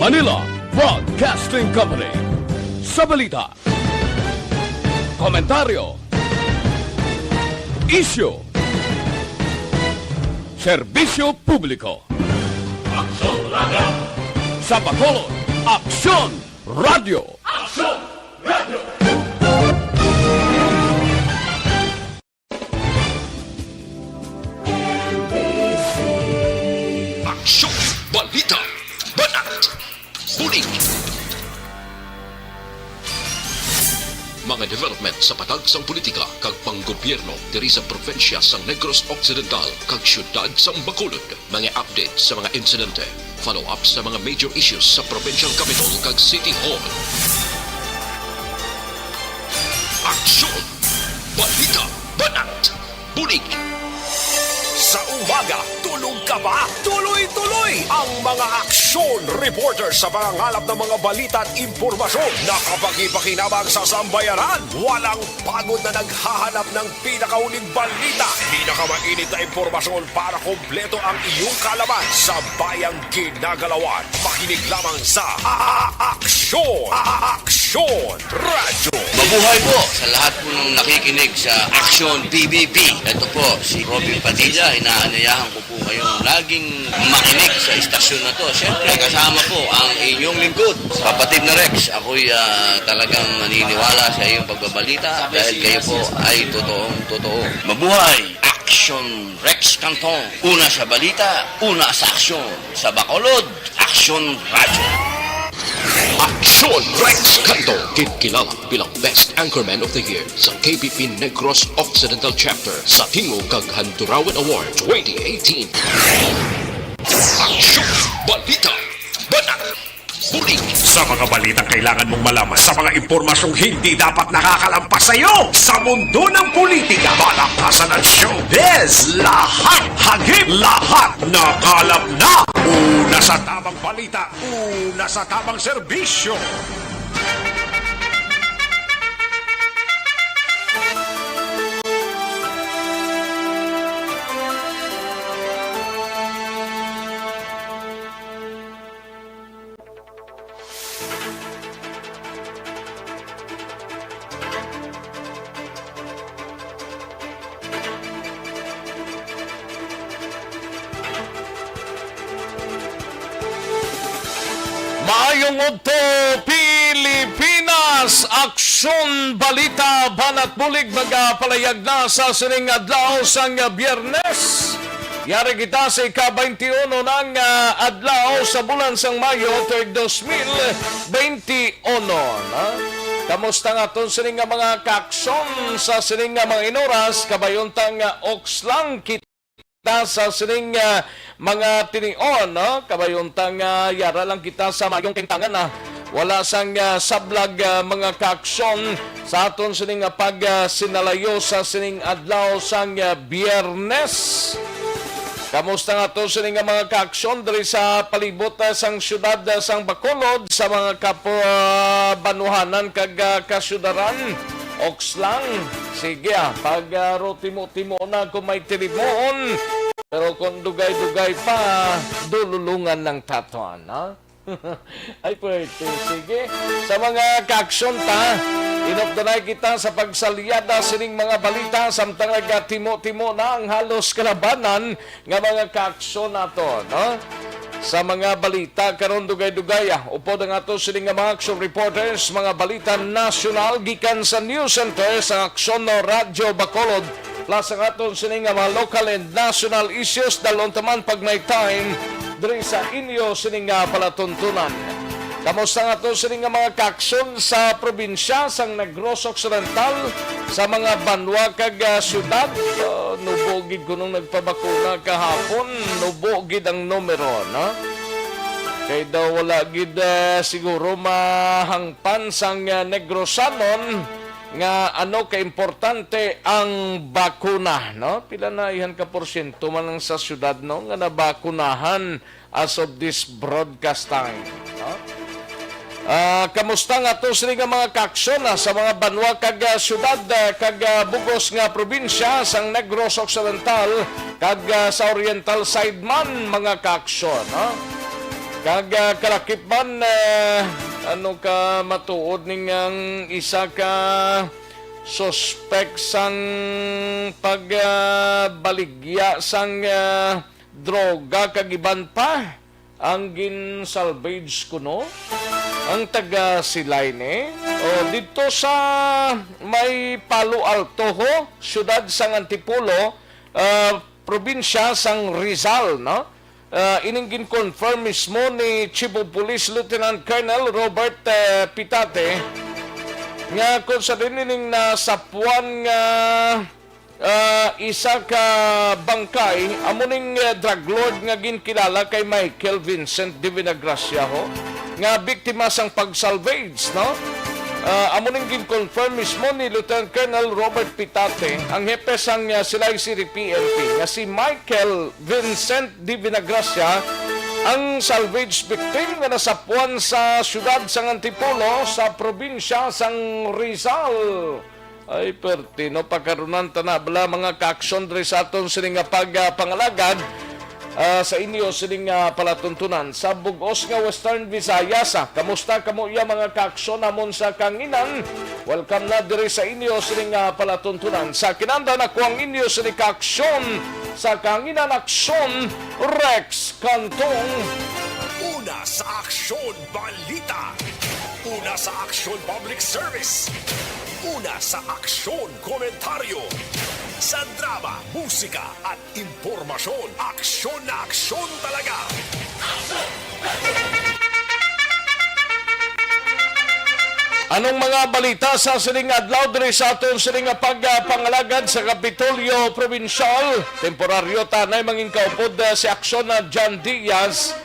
Manila Broadcasting Company. Sa balita, komentaryo, isyu, serbisyo publiko. Aksyon Radio. Sa Bacolod, Aksyon Radio. Aksyon Radio. Aksyon, Balita, Banat, Bulig. Mga development sa patagsang politika kag panggobyerno diri sa probinsya sang Negros Occidental kag syudad sang Bacolod. Mga update sa mga insidente, follow-up sa mga major issues sa provincial capital kag City Hall. Aksyon, Balita, Banat, Bulig. Sa umaga, tulog ka ba? Tuloy-tuloy ang mga aksyon reporters sa pangangalap ng mga balita at impormasyon na kapag-ipakinabang sa sambayanan. Walang pagod na naghahanap ng pinakauling balita, pinakamainit na impormasyon para kompleto ang iyong kalaman sa bayang ginagalawan. Makinig lamang sa Aksyon! Aksyon Radio! Mabuhay po sa lahat po ng nakikinig sa Aksyon PBB. Ito po si Robin Padilla. Inaanyayahan ko po kayong laging makinig sa istasyon na to. Siyempre, kasama po ang inyong lingkod. Kapatid na Rex, ako'y talagang naniniwala sa iyong pagbabalita dahil kayo po ay totoong-totoo. Mabuhay! Aksyon Rex Cantong. Una sa balita, una sa aksyon. Sa Bacolod, Aksyon Radio. Aksyon Rex Cantong, kilala bilang Best Anchorman of the Year sa KBP Negros Occidental Chapter sa Tingog kag Handurawan Award 2018. Aksyon Balita, Banat, Bulig. Sa mga balitang kailangan mong malaman, sa mga impormasyong hindi dapat nakakalampas sa iyo, sa mundo ng politika, palakasan at showbiz, lahat hagip, lahat nakalap na. Una sa tamang balita, una sa tamang serbisyo. Maayong udto Pilipinas, Aksyon Balita Banat Bulig magapalayag na sa sining adlaw sang Biyernes. Yari kita sa ika-21 ng adlaw sa bulan sang Mayo 2021. Kamusta nga itong sining mga kaksyon sa sining mga inoras, kabayontang okslang kita sa sining mga tinion, no? Kabayuntang yara lang kita sa mayong kintangan na wala sang sablag mga kaaksyon sa aton sining pag sinalayo sa sining adlaw sang Biyernes. Kamusta nga to sining mga kaaksyon diri sa palibot sang syudad sang Bacolod sa mga kabanuhanan kag kasyudaran? Okslang, sige pag timo-timo na kung may tilimon, pero kung dugay-dugay pa, dululungan ng tatuan, ha? Ay, pwede, sige. Sa mga kaaksyon ta, inopdanay kita sa pagsalyada sining mga balita, samtang timo-timo na ang halos kalabanan nga mga kaaksyon nato, no? Sa mga balita karon dugay-dugay upo na nga to sining mga action reporters, mga balita nasyonal gikan sa news center sa Aksyon Radio Bacolod, plus ang aton sining mga local and national issues dalon taman pag may time diri sa inyo sining palatuntunan. Kamusta nga to sining mga kaaksyon sa probinsya sang Negros Occidental, sa mga banwa kag syudad. Nubogid ko nung nagpabakuna kahapon, nubogid ang numero, no? Kaya daw wala gid siguro mahangpan sang Negrosanon nga ano ka-importante ang bakuna, no? Pila na ihan ka porsyento man lang sa syudad, no? Nga nabakunahan as of this broadcast time, no? Kamusta nga to sila nga mga kaaksyon sa mga banwa kag syudad kag bugos nga probinsya sang Negros Occidental kag sa oriental side man mga kaaksyon, no? kalakip man ano ka matuod ning ang isa ka suspect sang pagbaligya sang droga kagiban pa ang gin-salvage kuno ang taga Silayne o dito sa may Palo Alto ho, syudad sang Antipolo, probinsya sang Rizal, no? Ining confirm mismo ni Chief of Police Lieutenant Colonel Robert Pitate nga kung sa dinining na sapuan nga isa ka bangkay amuning drug lord nga ginkilala kay Michael Vincent de Vinagracia ho nga biktima sang pag-salvage, no? Amuning gin-confirm mismo ni Lieutenant Colonel Robert Pitate, ang hepe sang Silay City PNP, nga si Michael Vincent de Vinagracia, ang salvage victim nga nasapuan sa syudad sang Antipolo sa probinsya sang Rizal. Ay, pertino, pagkarunan tanabla mga ka-aksyon diri sa aton sining pagpangalagad sa inyo sining palatuntunan sa bugos nga Western Visayas. Kamusta kamo iya mga ka-aksyon namon sa Kanginan? Welcome na diri sa inyo sining palatuntunan. Sa kinanda na ko ang inyo sining ka-aksyon sa Kanginan Aksyon, Rex Cantong. Una sa Aksyon Balita. Una sa Aksyon Public Service. Una sa Aksyon Komentaryo. Sa drama, musika at impormasyon, aksyon na aksyon talaga. Anong mga balita sa sining adlaw diri sa aton sining pagpangalagad sa Kapitolyo Provincial? Temporaryo tanay mangin kaupod si Aksyon na John Diaz.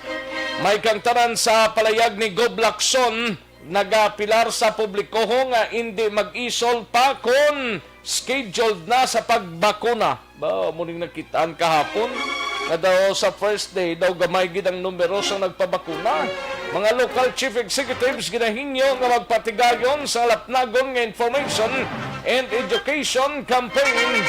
May kangtaran sa palayag ni Gob Lacson, nagapilar sa publiko nga hindi mag-isol pa kung scheduled na sa pagbakuna. Ba, muling nakitaan kahapon na daw sa first day daw gamay gid ang numero sa nagpabakuna. Mga local chief executives ginahinyo nga magpatigayon sa lapnagon nga information and education campaign.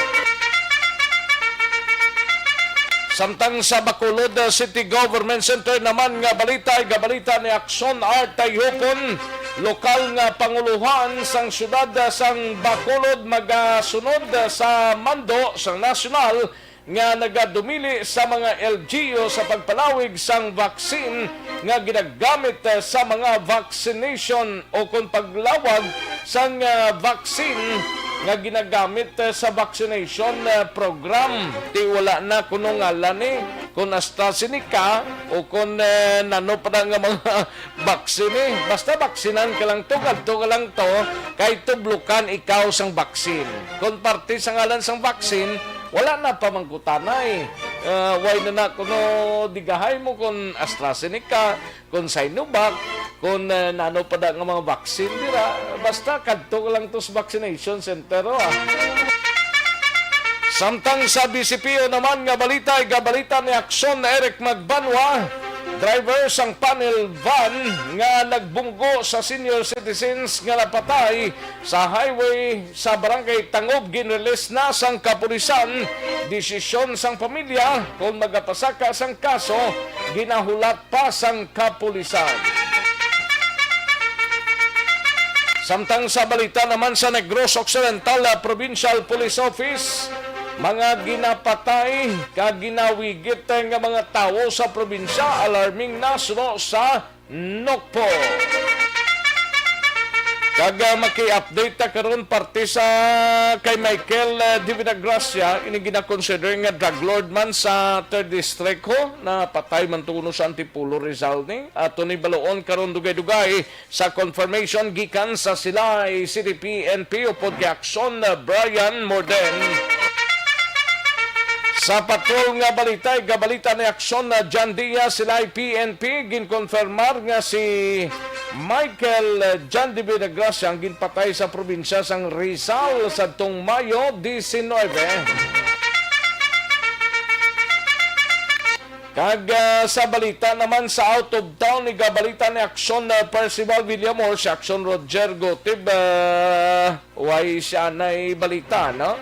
Samtang sa Bacolod City Government Center naman nga balita ay gabalita ni Aksyon Art Tayhokon, lokal nga panguluhan sang syudad sang Bacolod magasunod sa mando sang nasyonal nga nagadumili sa mga LGU sa pagpalawig sang vaccine nga ginagamit sa mga vaccination o kung paglawag sang vaccine nga ginagamit sa vaccination program. Ti wala na kuno ngalan ni kung AstraZeneca o kung nano pa nga mga vaccine. Basta vaksinan ka lang to, kadto ka lang to, kay tublukan ikaw sang vaccine. Kung parte sa ngalan sang vaccine, wala na pamangkutanay. Why na kuno digahay mo kung AstraZeneca, kung Sinovac, kung nano pa nga mga vaccine dira. Basta kadto ka lang to sa vaccination center. Samtang sa BCPO naman nga balita ay gabalita ni Aksyon na Eric Magbanwa, driver sang panel van nga nagbunggo sa senior citizens nga napatay sa highway sa barangay Tangob, ginrelease na sang kapulisan. Desisyon sang pamilya kung magapasaka sang kaso, ginahulat pa sang kapulisan. Samtang sa balita naman sa Negros Occidental Provincial Police Office, mga ginapatay kaginawigit nga mga tao sa probinsya, alarming na suno sa Nokpo. Kaga maki-update ta karon parte sa kay Michael de Vinagracia, ini gina-consider nga drug lord man sa 3rd District ho, na patay man tuno sa Antipolo Rizal ni. Ato ni baloon karon dugay-dugay sa confirmation gikan sa Silay City PNP upod kay Aksyon Brian Morden. Sa patrol nga balita, gabalita ni Aksyon na John Diaz sila PNP, ginkonfirmar nga si Michael John de Vinagracia ang ginpatay sa probinsya sang Rizal sa tong Mayo 19. Kag sa balita naman sa out of town, gabalita ni Aksyon na Percival Villamor, si Aksyon Roger Gotib, why siya na'y balita, no?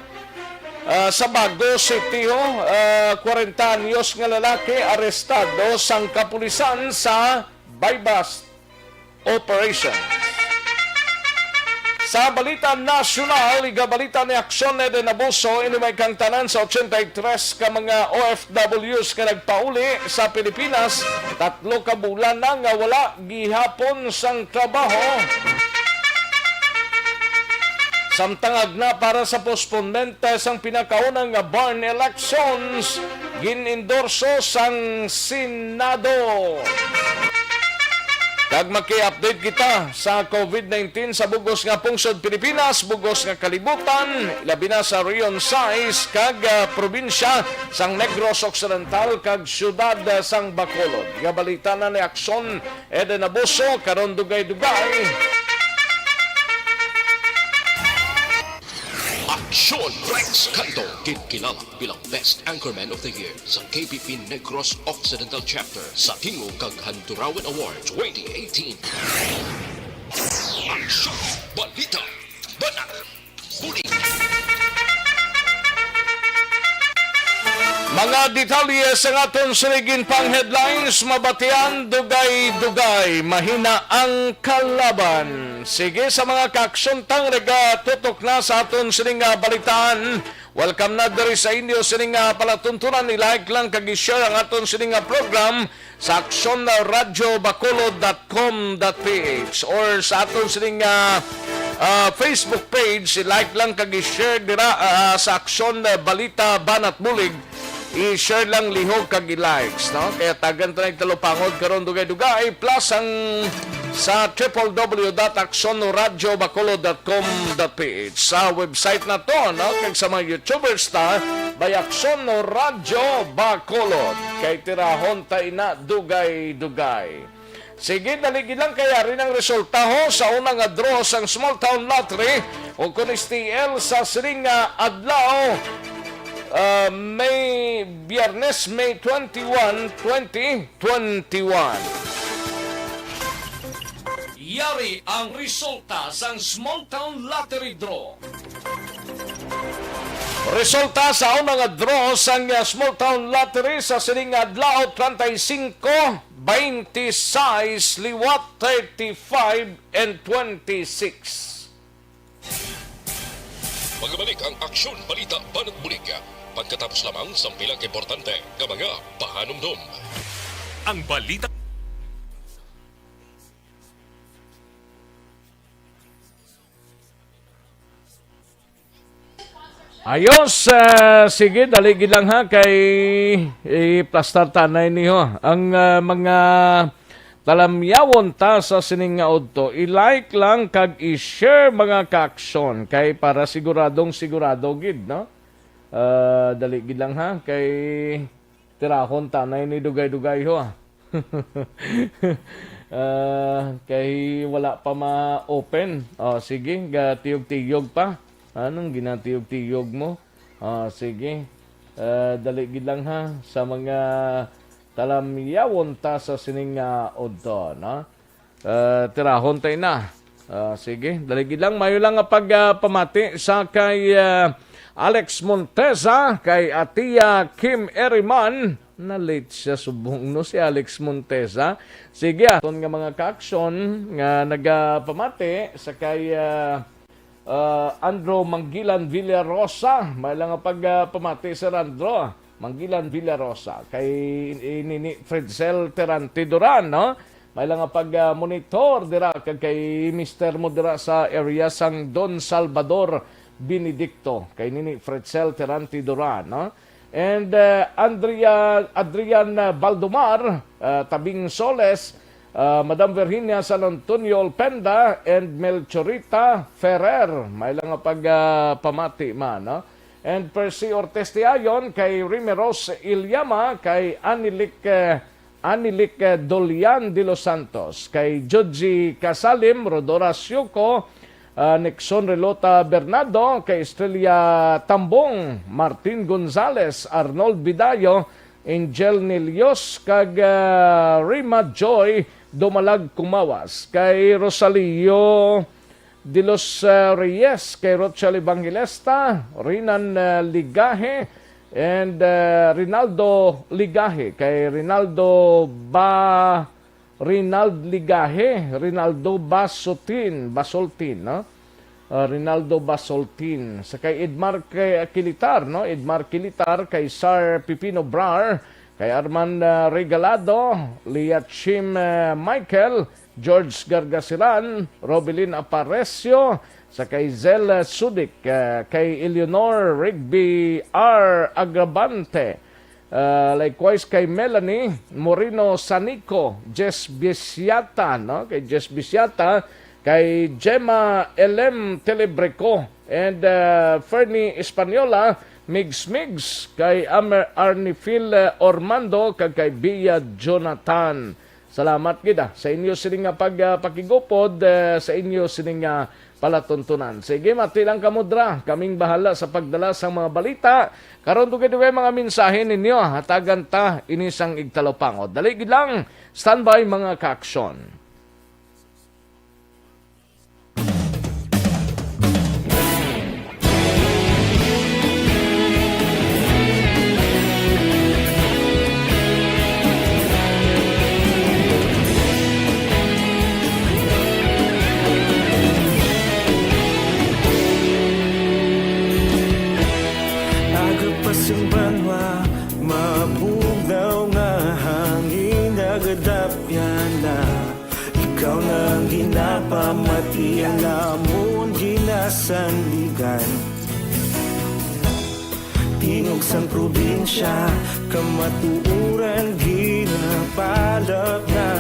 Sa Bago City, 40 anyos nga lalaki arestado sang kapulisan sa bypass operation. Sa balita nasyonal, igabalita ni Aksyon na dinabuso, inimay kang tanan sa 83 ka mga OFWs ka nagpauli sa Pilipinas, 3 ka bulan na nga wala gihapon sang trabaho. Samtangag na para sa postponement sang pinakaunang nga barn elections, ginendorso sang Senado. Kag maki-update kita sa COVID-19 sa bugos nga pungsod Pilipinas, bugos nga kalibutan, labi na sa Rion 6 kag probinsya sang Negros Occidental kag syudad sang Bacolod. Gabalita na ni Aksyon Eden Abuso karon dugay-dugay. Aksyon Rex Cantong, kinilala bilang Best Anchorman of the Year sa KPP Negros Occidental Chapter sa Tingog kag Handurawan Award 2018. Aksyon, Balita, Banat, Bulig. Mga detalye sa aton siligin pang headlines, mabatian, dugay-dugay, mahina ang kalaban. Sige sa mga kaaksyon tang tutok na sa aton siling balitaan. Welcome na diri sa inyo siling palatuntunan. I-like lang kag-share ang aton siling program sa aksyon.radyobacolod.com.ph or sa aton siling Facebook page. I-like lang kag-share dira sa Aksyon Balita Banat Bulig. I-share lang lihog kag i-likes, no? Kaya tagan to nagtalupangod karon dugay-dugay plus ang sa www.aksyonoradyobacolod.com.ph sa website na to, no? Kag sa mga YouTubers ta by Aksyon Radyo Bacolod kay tirahon tay na dugay-dugay. Sige, daligid lang kaya rin ang resulta ho sa unang draw sang Small Town Lottery o kung STL sa siring adlaw Biyernes, May 21, 2021. Yari ang resulta sang Small Town Lottery Draw. Resulta sa unang draw sang Small Town Lottery sa sining adlaw 35, 26, liwat 35 and 26. Magbalik ang Aksyon Balita Banat Bulig pagkatapos lamang sa pilang importante ng mga pahanumdum. Ang balita. Ayos, sige, daligid lang ha kay i-plastar tanay niyo. Ang mga talamyawon ta sa sining nga udto, i-like lang kag i-share mga kaaksyon kay para siguradong sigurado gid, no? Daligid lang ha kay tirahon tanay ni dugay-dugay ho. Kay wala pa ma-open. Sige, tiyog-tiyog pa. Anong ginatiyog-tiyog mo? Sige. Daligid lang ha sa mga talamyawon ta sa sining udto, no? Tirahon tay na. Sige, daligid lang mayo lang nga pagpamati sa kay Alex Montesa, kay Atia Kim Eriman, na late siya subong no si Alex Montesa. Sige, aton nga mga kaaksyon nga nagapamati sa kay Andro Manggilan Villarosa, may lang nga pagpamati sa Andro Manggilan Villarosa, kay Nini Fredsel Terante Duran, no? May lang nga pag-monitor dira kay Mr. mo dira sa area sang Don Salvador Benedicto, kay Nini Fredsel Terante Duran, no? And Adrian Baldomar, Tabing Soles, Madam Virginia San Antonio Olpenda, and Melchorita Ferrer, may lang nga pagpamati man, no? And Percy Ortiz Tiayon, kay Rimeros Ilyama, kay Anilik Dolian de los Santos, kay Joji Casalim, Rodora Syuko, Nixon Relota Bernardo, kay Estrella Tambong, Martin Gonzales, Arnold Bidayo, Angel Nilios, kag Rima Joy Dumalag Kumawas, kay Rosalio De Los Reyes, kay Rochelle Evangelista, Rinan Ligahe, and Rinaldo Ligahe, kay Rinaldo Ligahe, Rinaldo Basoltin, no? Rinaldo Basoltin. Sa kay Edmar Kilitar, no? Edmar Kilitar, kay Sar Pipino Brar, kay Armand Regalado, Liachim Michael, George Gargasiran, Robelin Aparecio, sa kay Zel Sudik, kay Eleanor Rigby R. Agrabante, likewise kay Melanie Moreno Sanico, Jess Bisiata, no? Kay Jess Bisiata, kay Gemma L.M. Telebreco, and Fernie Española, Migs, kay Arnifil Ormando, kay Bia Jonathan. Salamat gida sa inyo sining nga pakigupod, sa inyo sining nga palatuntunan. Sige, matilang kamudra, kaming bahala sa pagdala sa mga balita. Karon tugid mga mensahe ninyo, hatagan ta inisang igtalopang. Dali gid lang, standby mga kaaksyon. Pasang banwa, mabugnaw nga hangin nagadapyan na. Ikaw nang ginapamati ang namon ginasandigan. Tingog sang probinsya, kamatuuran ginapalak na.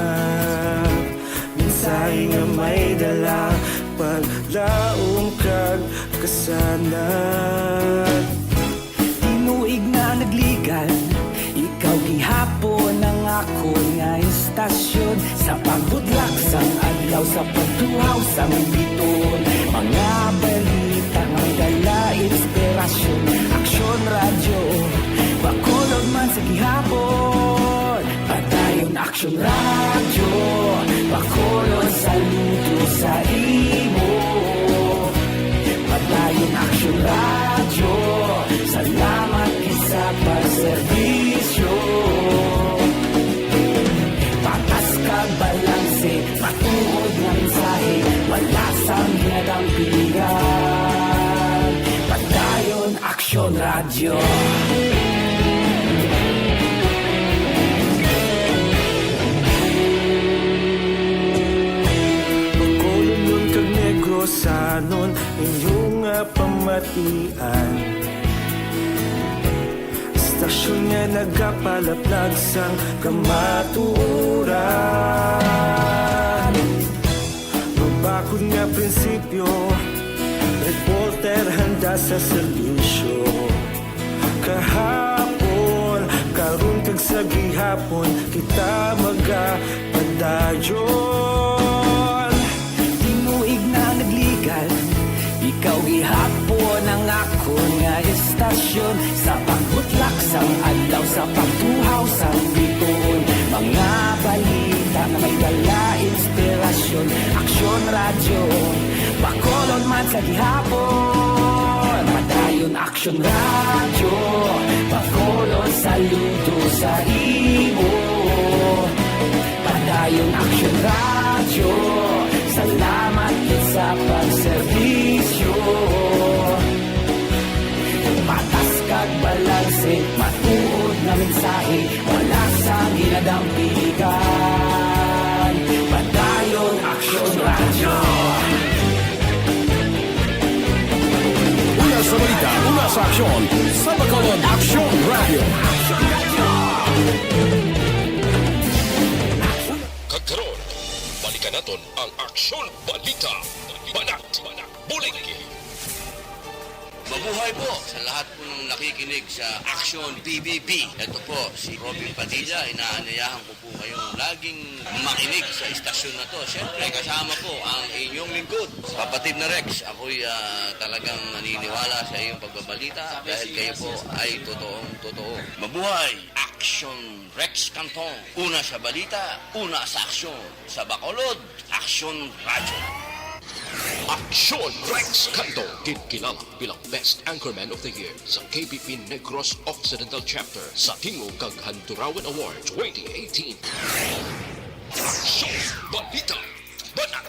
Minsay nga may dala, paglaong kag kasanat. Tuig na nagligan, ikaw gihapon ang ako nga istasyon. Sa pagbudlak sang adlaw, sa pagtuhaw sang biton. Mga balita nga dala inspirasyon. Aksyon radyo, bakulog man sa gihapon. Patayon aksyon radyo, bakulog saludo sa imo. Patayon aksyon radyo, salamat sa pagserbisyo. Patas kag balanse, matuod ng mensahe, wala sang ginagampiligan. Pagdayon, Aksyon Radyo. Pagkulong nun kag Negrosanon, inyong pamatian. Stasyon nga nagkapalaplag sang kamaturan. Mabakod nga prinsipyo, reporter handa sa serbisyo. Kahapon, karon kag sa gihapon, kita magapadayon. Tinuig na nagligan, ikaw gihapon ang ako nga istasyon. Sa pagbutlak sang adlaw, sa pagtuhaw sang biton. Mga balita na may dala inspirasyon. Aksyon radyo, bakolon man sa gihapon. Padayon aksyon radyo, bakolon saludo sa imo. Padayon aksyon radyo, salamat sa pagserbisyo. Patas kag balanse, matuod na mensahe, wala sang ginadampiligan. Padayon Aksyon Radyo. Una sa balita, una sa aksyon, sa Bacolod Aksyon Radio. Kagkaroon, balikan natin ang Aksyon Balita. Banat, Bulig. Mabuhay po sa lahat po ng nakikinig sa Aksyon PBB. Ito po si Robin Padilla. Inaanyayahan ko po kayong laging makinig sa istasyon na to. Siyempre, kasama po ang inyong lingkod. Kapatid na Rex, ako'y talagang naniniwala sa iyong pagbabalita dahil kayo po ay totoong-totoo. Mabuhay! Aksyon Rex Cantong. Una sa balita, una sa aksyon. Sa Bacolod, Aksyon Radio. Aksyon Rex Cantong, kinilala bilang Best Anchorman of the Year sa KBP Negros Occidental Chapter sa Tingog kag Handurawan Award 2018. Aksyon Balita, Banat,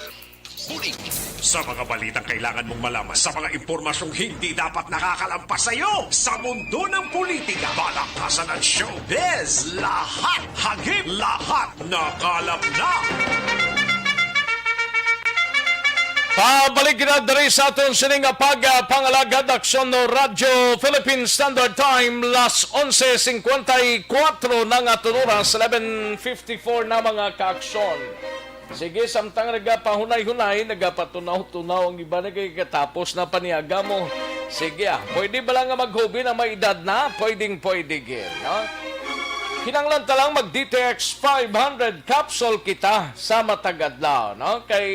Bulig. Sa mga balitang kailangan mong malaman, sa mga impormasyong hindi dapat nakakalampas sa iyo, sa mundo ng politika, balakasan at showbiz, lahat hagip, lahat nakalap na. Pabalik na diri sa aton sining pagpangalagad aksyon no Radyo Philippine Standard Time las 11:54 ng aton oras 11:54 na mga kaaksyon. Sige, samtang nagapahunay-hunay, nagapatunaw-tunaw ang iba na kay katapos na paniaga mo. Sige pwede ba lang nga maghubi na may edad na? Pwedeng-pwede gin, no? Kinanglan talang mag-DTX 500 capsule kita sa matagadlaw, no? Kay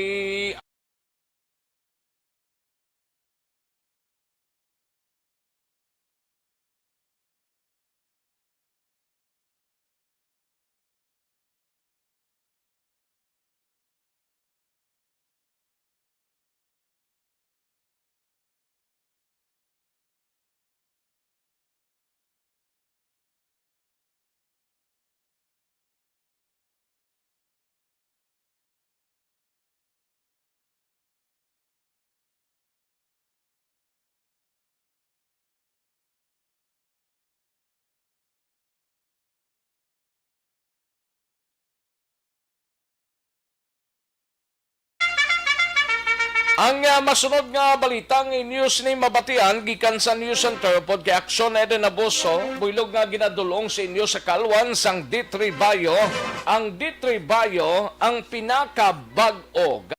ang masunod nga balitang news ni mabatian gikan sa News Center pod kay Aksyon Eden Abuso, buylog nga ginadulong sa inyo sa kalwan sang D3 Bayo. Ang D3 Bayo ang pinakabag-o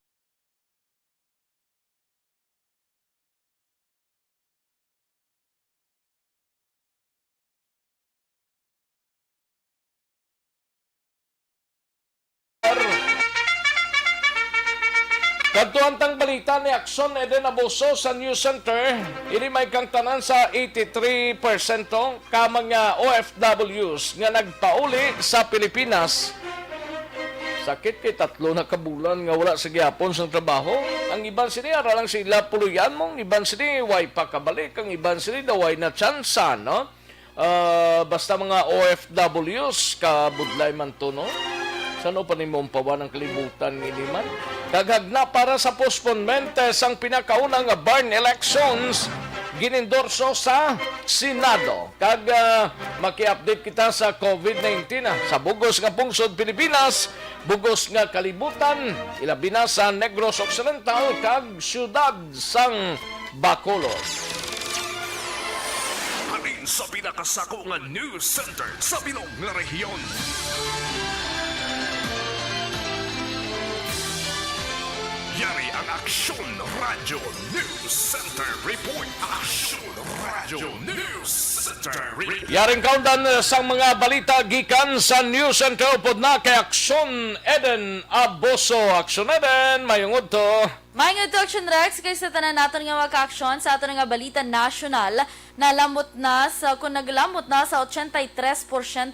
Kadtuantang balita ni Aksyon Eden Abuso sa News Center, ini may kang tanan sa 83% ka mga OFWs nga nagpauli sa Pilipinas. Sakit kay 3 na kabulan nga wala sa gihapon sa trabaho. Ang iban sini ara lang sila puluyan mong, iban sini way pa kabalik, ang iban sini daway na tsansa, no? Basta mga OFWs kabudlay man to, no? Sano pa ni mong pawa ng kalibutan ni man? Daghag na para sa postponement sang pinakaunang barn elections ginendorso sa Senado. Kag maki-update kita sa COVID-19 sa bugos nga pungsod Pilipinas, bugos nga kalibutan, ilabi na sa Negros Occidental kag syudad sang Bacolod. Halin sa pinakasako nga news center sa bilog nga rehiyon. Yari ang Aksyon Radyo News Center Report. Aksyon Radyo News Center Report. Yaring kaundan sang mga balita gikan sa News Center pod na kay Aksyon Eden Abuso. Aksyon Eden, mayungod to. May nga Action Rex, kay sa tanan natin nga maka-aksyon sa aton nga balita national, kung naglamot na sa 83%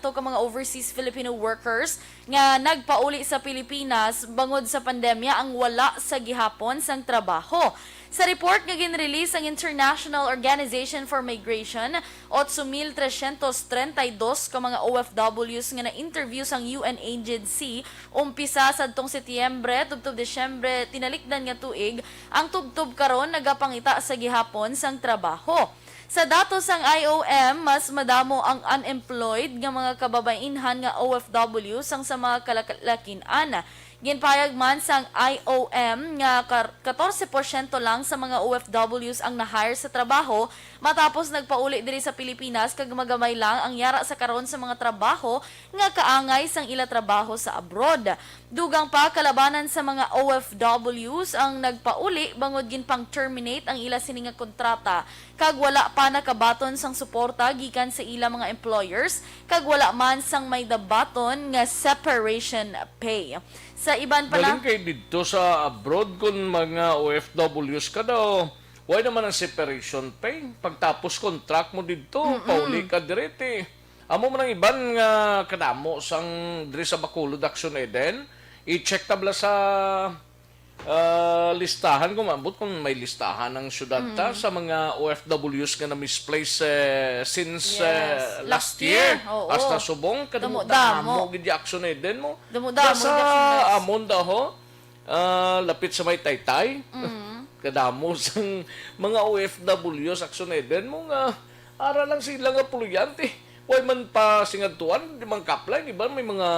ka mga overseas Filipino workers nga nagpauli sa Pilipinas bangod sa pandemya ang wala sa gihapon sang trabaho. Sa report nga ginrelease ang International Organization for Migration, 8,332 ka mga OFWs nga na-interview sang UN agency umpisa sa adtong Setyembre tubtob Desyembre tinalikdan nga tuig, ang tubtob karon nagapangita sa gihapon sang trabaho. Sa datos ng IOM, mas madamo ang unemployed nga mga kababainhan nga OFW sang sa mga kalalakinan. Ginpayag man sang IOM nga 14% lang sa mga OFWs ang na-hire sa trabaho matapos nagpauli diri sa Pilipinas kag magamay lang ang yara sa karon sa mga trabaho nga kaangay sang ila trabaho sa abroad. Dugang pa kalabanan sa mga OFWs ang nagpauli bangod ginpang terminate ang ila sini nga kontrata kag wala pa nakabaton sang suporta gikan sa ila mga employers kag wala man sang may dabaton nga separation pay. Sa iban pala, Galing kay dito sa abroad kung mga OFWs ka daw, why naman ang separation pay? Pagtapos contract mo dito, pauli ka direte. Amo man ang iban nga kadamo sang diri sa Bacolod Aksyon Eden, i-check tabla sa listahan kung maabot kung may listahan ng syudad ta sa mga OFWs nga na misplace since Yes. last Last year. year, oo. Hasta subong Damo-damo. kadamo gid action din mo. Damo-damo Sa gid action next. amon daho lapit sa may taytay. Kadamo sang mga OFWs action din mo nga ara lang sila nga puluyante. Way man pa singadtuan, di man kaplay, di ba? May mga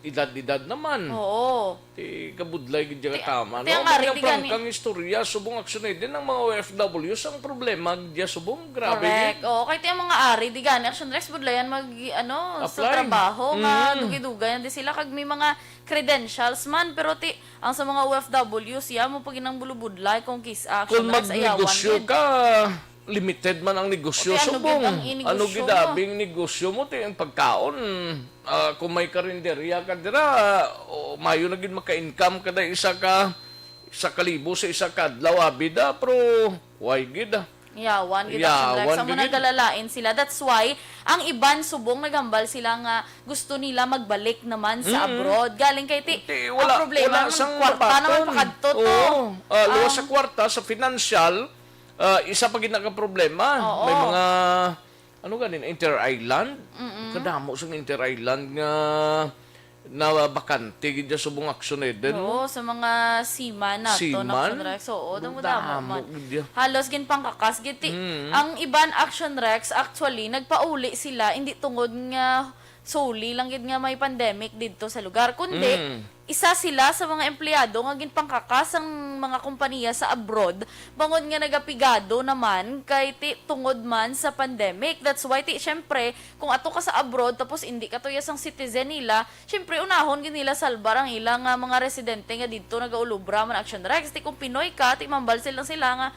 edad-edad naman. Oo. Ti kabudlay gid nga tama. ti No, ang ari, mga di gani- prangkang istorya subong aksyon din ng mga OFWs ang problema gid subong grabe. Correct. gid. Oo, kahit yung mga ari, di gani, Action Rex, budlayan sa Apply. trabaho, nga dugi-dugayan di sila, kag may mga credentials man, pero ang sa mga OFW, siya mo pag inang bulubudlay, kung kiss Action Kung Rex, ayawan magnegosyo gid. ka, limited man ang negosyo O, ti, ano subong. gid ang inegosyo Ano mo? gidabing negosyo mo ti ang pagkaon. Kung may karinderya ka dira, mayo na gid maka-income kada isa kalibo sa isa ka adlaw abida pero why gid Yawan, gid Action Rex. Yawan, Amo gid. nagalalain sila. That's why, ang iban subong naghambal sila nga gusto nila magbalik naman sa abroad. Galing kay ang problema naman, sang kwarta naman mabaton. pakadto to. Oo. Luwas sa kwarta, sa financial, isa pa gid problema. Oo. May mga ano ganin inter-island. Kadamo sang inter-island nga na bakante gid subong aksyon din. Oo, sa mga seaman na to Seaman? na Action Rex. Oo, damo man. gid. Halos gin pangkakas gid ang iban Action Rex actually nagpauli sila hindi tungod nga solely lang gid nga may pandemic didto sa lugar kundi isa sila sa mga empleyado nga ginpangkakas ang mga kompanya sa abroad bangod nga nagapigado naman kay tungod man sa pandemic. That's why syempre kung ato ka sa abroad tapos hindi ka tuyas ang citizen nila, syempre unahon gid nila salbar ang ilang mga residente nga didto nagaulubra man Action Rex. Kung Pinoy ka, mambalsil lang sila nga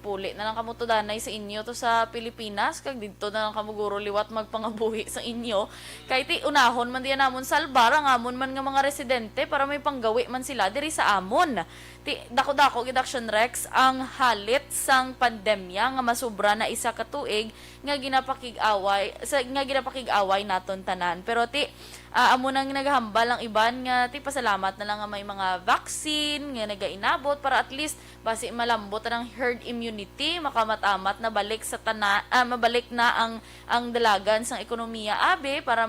puli na lang kamo to danay sa inyo to sa Pilipinas kag dito na lang kamo guro liwat magpangabuhi sa inyo kay unahon man diyan namon salbar ang amon man nga mga residente para may panggawi man sila diri sa amon. Dako-dako gid Action Rex ang halit sang pandemya nga masubra na isa ka tuig nga ginapakig-away naton tanan. Pero amo nang naghambal ang iban nga pasalamat na lang nga may mga vaccine nga nagainabot para at least basi malambot ang herd immunity, makama't-amat na balik sa mabalik na ang dalagan sang ekonomiya abe para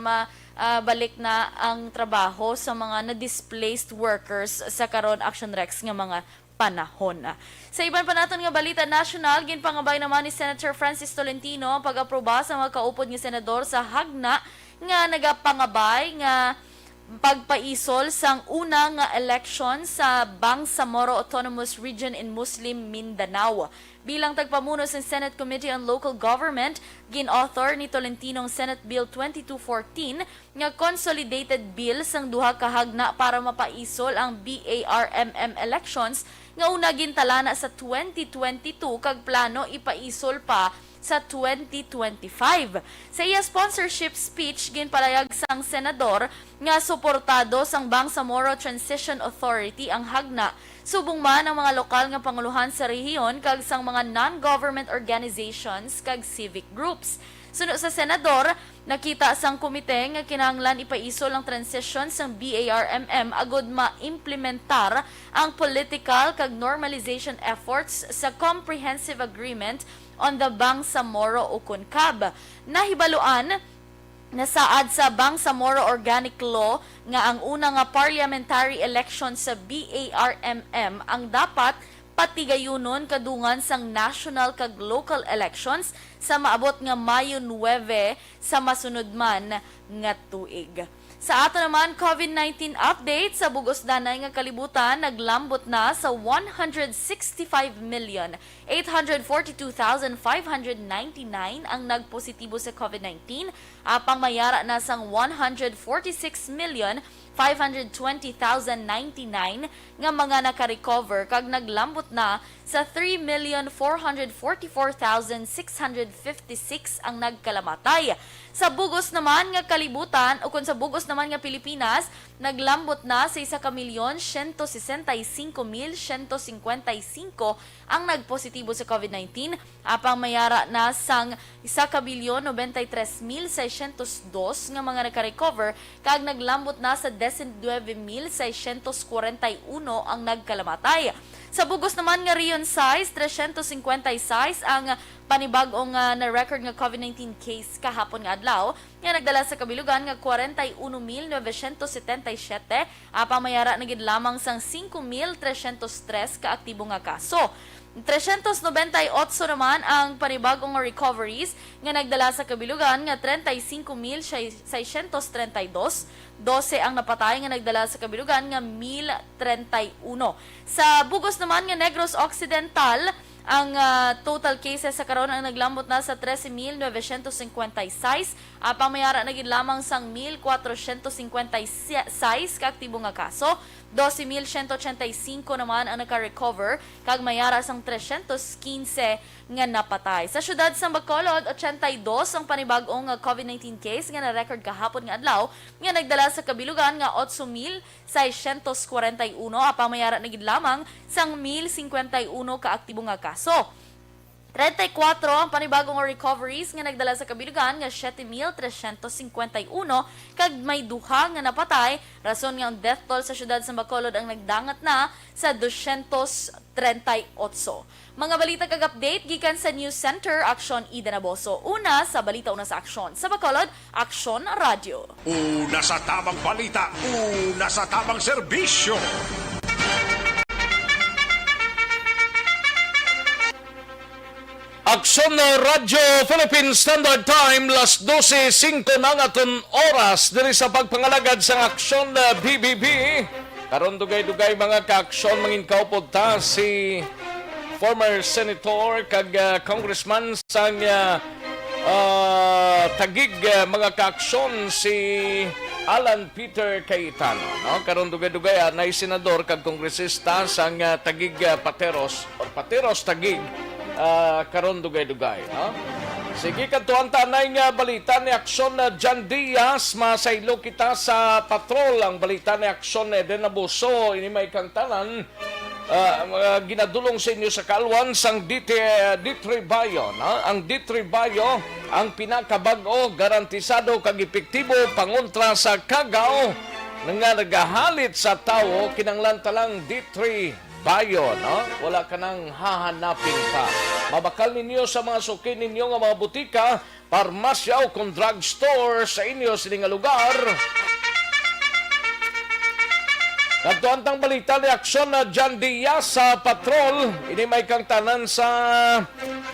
balik na ang trabaho sa mga na-displaced workers sa karon Action Rex nga mga panahon. Sa iban pa naton nga balita national, ginpangabay naman ni Senator Francis Tolentino ang pag-aproba sa mga kaupod nga senador sa hagna nga nagapangabay nga pagpaisol sang una nga election sa Bangsamoro Autonomous Region in Muslim Mindanao. Bilang tagpamuno sa Senate Committee on Local Government, gin-author ni Tolentino ang Senate Bill 2214 nga consolidated bill sang duha ka hagna para mapaisol ang BARMM elections nga una gintalana sa 2022 kag plano ipaisol pa sa 2025. Sa iya sponsorship speech, ginpalayag sang senador nga suportado sang Bangsamoro Transition Authority ang hagna subong man ang mga lokal nga panguluhan sa rehiyon kag sang mga non-government organizations kag civic groups. Suno sa senador, nakita sang komite nga kinahanglan ipaisol ang transition sang BARMM agud ma-implementar ang political kag normalization efforts sa Comprehensive Agreement on the Bangsamoro Ukunkab. Nahibaluan na saad sa Bangsamoro Organic Law nga ang una nga parliamentary election sa BARMM ang dapat patigayunon kadungan sang national kag local elections sa maabot nga Mayo 9 sa masunod man nga tuig. Sa ato naman, COVID-19 update sa bugos danay nga kalibutan, naglambot na sa 165,842,599 ang nagpositibo sa COVID-19, apang mayara na sang 146,520,099 nga mga naka-recover kag naglambot na sa 3,444,656 ang nagkalamatay. Sa bugos naman nga kalibutan o kung sa bugos naman nga Pilipinas, naglambot na sa 1,165,155 ang nagpositibo sa COVID-19, apang mayara na sang 1,093,602 nga mga naka-recover kag naglambot na sa 19,641 ang nagkalamatay. Sa bugos naman nga riyon size, 356 ang panibagong na-record nga COVID-19 case kahapon nga adlaw nga nagdala sa kabilugan nga 41,977 pamayara na gid lamang sang 5,303 ka aktibo nga kaso. 398 naman ang panibagong recoveries nga nagdala sa kabilugan nga 35,632. 12 ang napatay nga nagdala sa kabilugan nga 1,031. Sa bugos naman nga Negros Occidental, ang total cases sa karon ang naglambot na sa 13,956. Pamayara na gid lamang sang 1,456 ka aktibo nga kaso. 12,185 naman ang naka-recover kag mayara sang 315 nga napatay. Sa syudad sa Bacolod, 82 ang panibagong COVID-19 case nga na-record kahapon nga adlaw nga nagdala sa kabilugan nga 8,641. Pamayara na gid lamang sang 1,051 ka aktibo nga kaso. 34 ang panibagong recoveries nga nagdala sa kabilugan nga 7,351 kag may duha nga napatay. Rason nga ang death toll sa syudad sa Bacolod ang nagdangat na sa 238. Mga balita kag update gikan sa News Center, Aksyon Ida Naboso. Una sa balita, una sa Aksyon. Sa Bacolod, Aksyon Radio. Una sa tamang balita, una sa tamang serbisyo. Aksyon na Radyo Philippine Standard Time, las 12:05 na nga aton oras diri sa pagpangalagad sa Aksyon na BBB. Karon dugay-dugay mga ka-aksyon mangin kaupod ta si former senator kag congressman sang tagig mga ka-aksyon si Alan Peter Cayetano, no? Karon dugay-dugay na senador kag kongresista sang tagig Pateros or Pateros tagig karon dugay-dugay, no? Sige, kantuan tanay nga balita ni Aksyon na John Diaz, masaylo kita sa patrol. Ang balita ni Aksyon na Eden Abuso, ini may kang tanan, ginadulong sa inyo sa kalwan sang D3 Bayo, no? Ang D3 Bayo, ang pinakabago, garantisado kag epektibo pangontra sa kagaw nga nagahalit sa tao, kinanglantalang D3 Bayo, no? Wala ka nang hahanapin pa. Mabakal ninyo sa mga suki ninyo nga mga butika, parmasya o kung drugstore sa inyo sining nga lugar. Kantuantang balita ni Aksyon na John Diaz sa patrol. Ini may kang tanan sa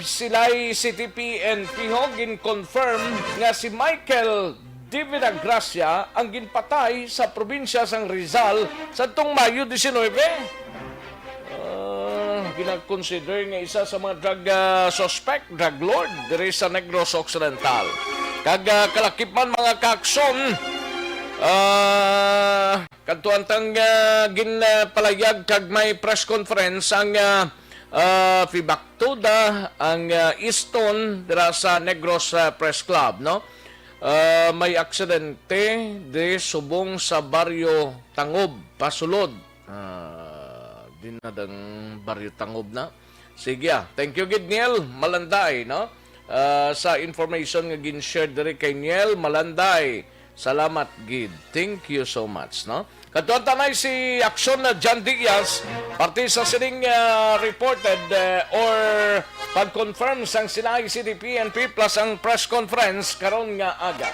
Silay City PNP gin-confirm nga si Michael Divina Gracia ang ginpatay sa probinsya sang Rizal sa tong Mayo 19. Gina-consider nga isa sa mga drug suspect, drug lord diri sa Negros Occidental. Kag kalakip man mga ka-aksyon, kantuantang ginpalayag kag may press conference ang Fibaktuda, ang Easton dira sa Negros Press Club, no? May aksidente di subong sa baryo Tangob, Pasulod. Dinadang baryo Tangob na. Sige, thank you gid Niel Malanday, no? Sa information nga gin-share diri kay Niel Malanday. Salamat gid. Thank you so much, no? Katuan tanay si Aksyon na John Diaz, parte sa sining reported or pag-confirm sang Silay City PNP plus ang press conference karon nga aga.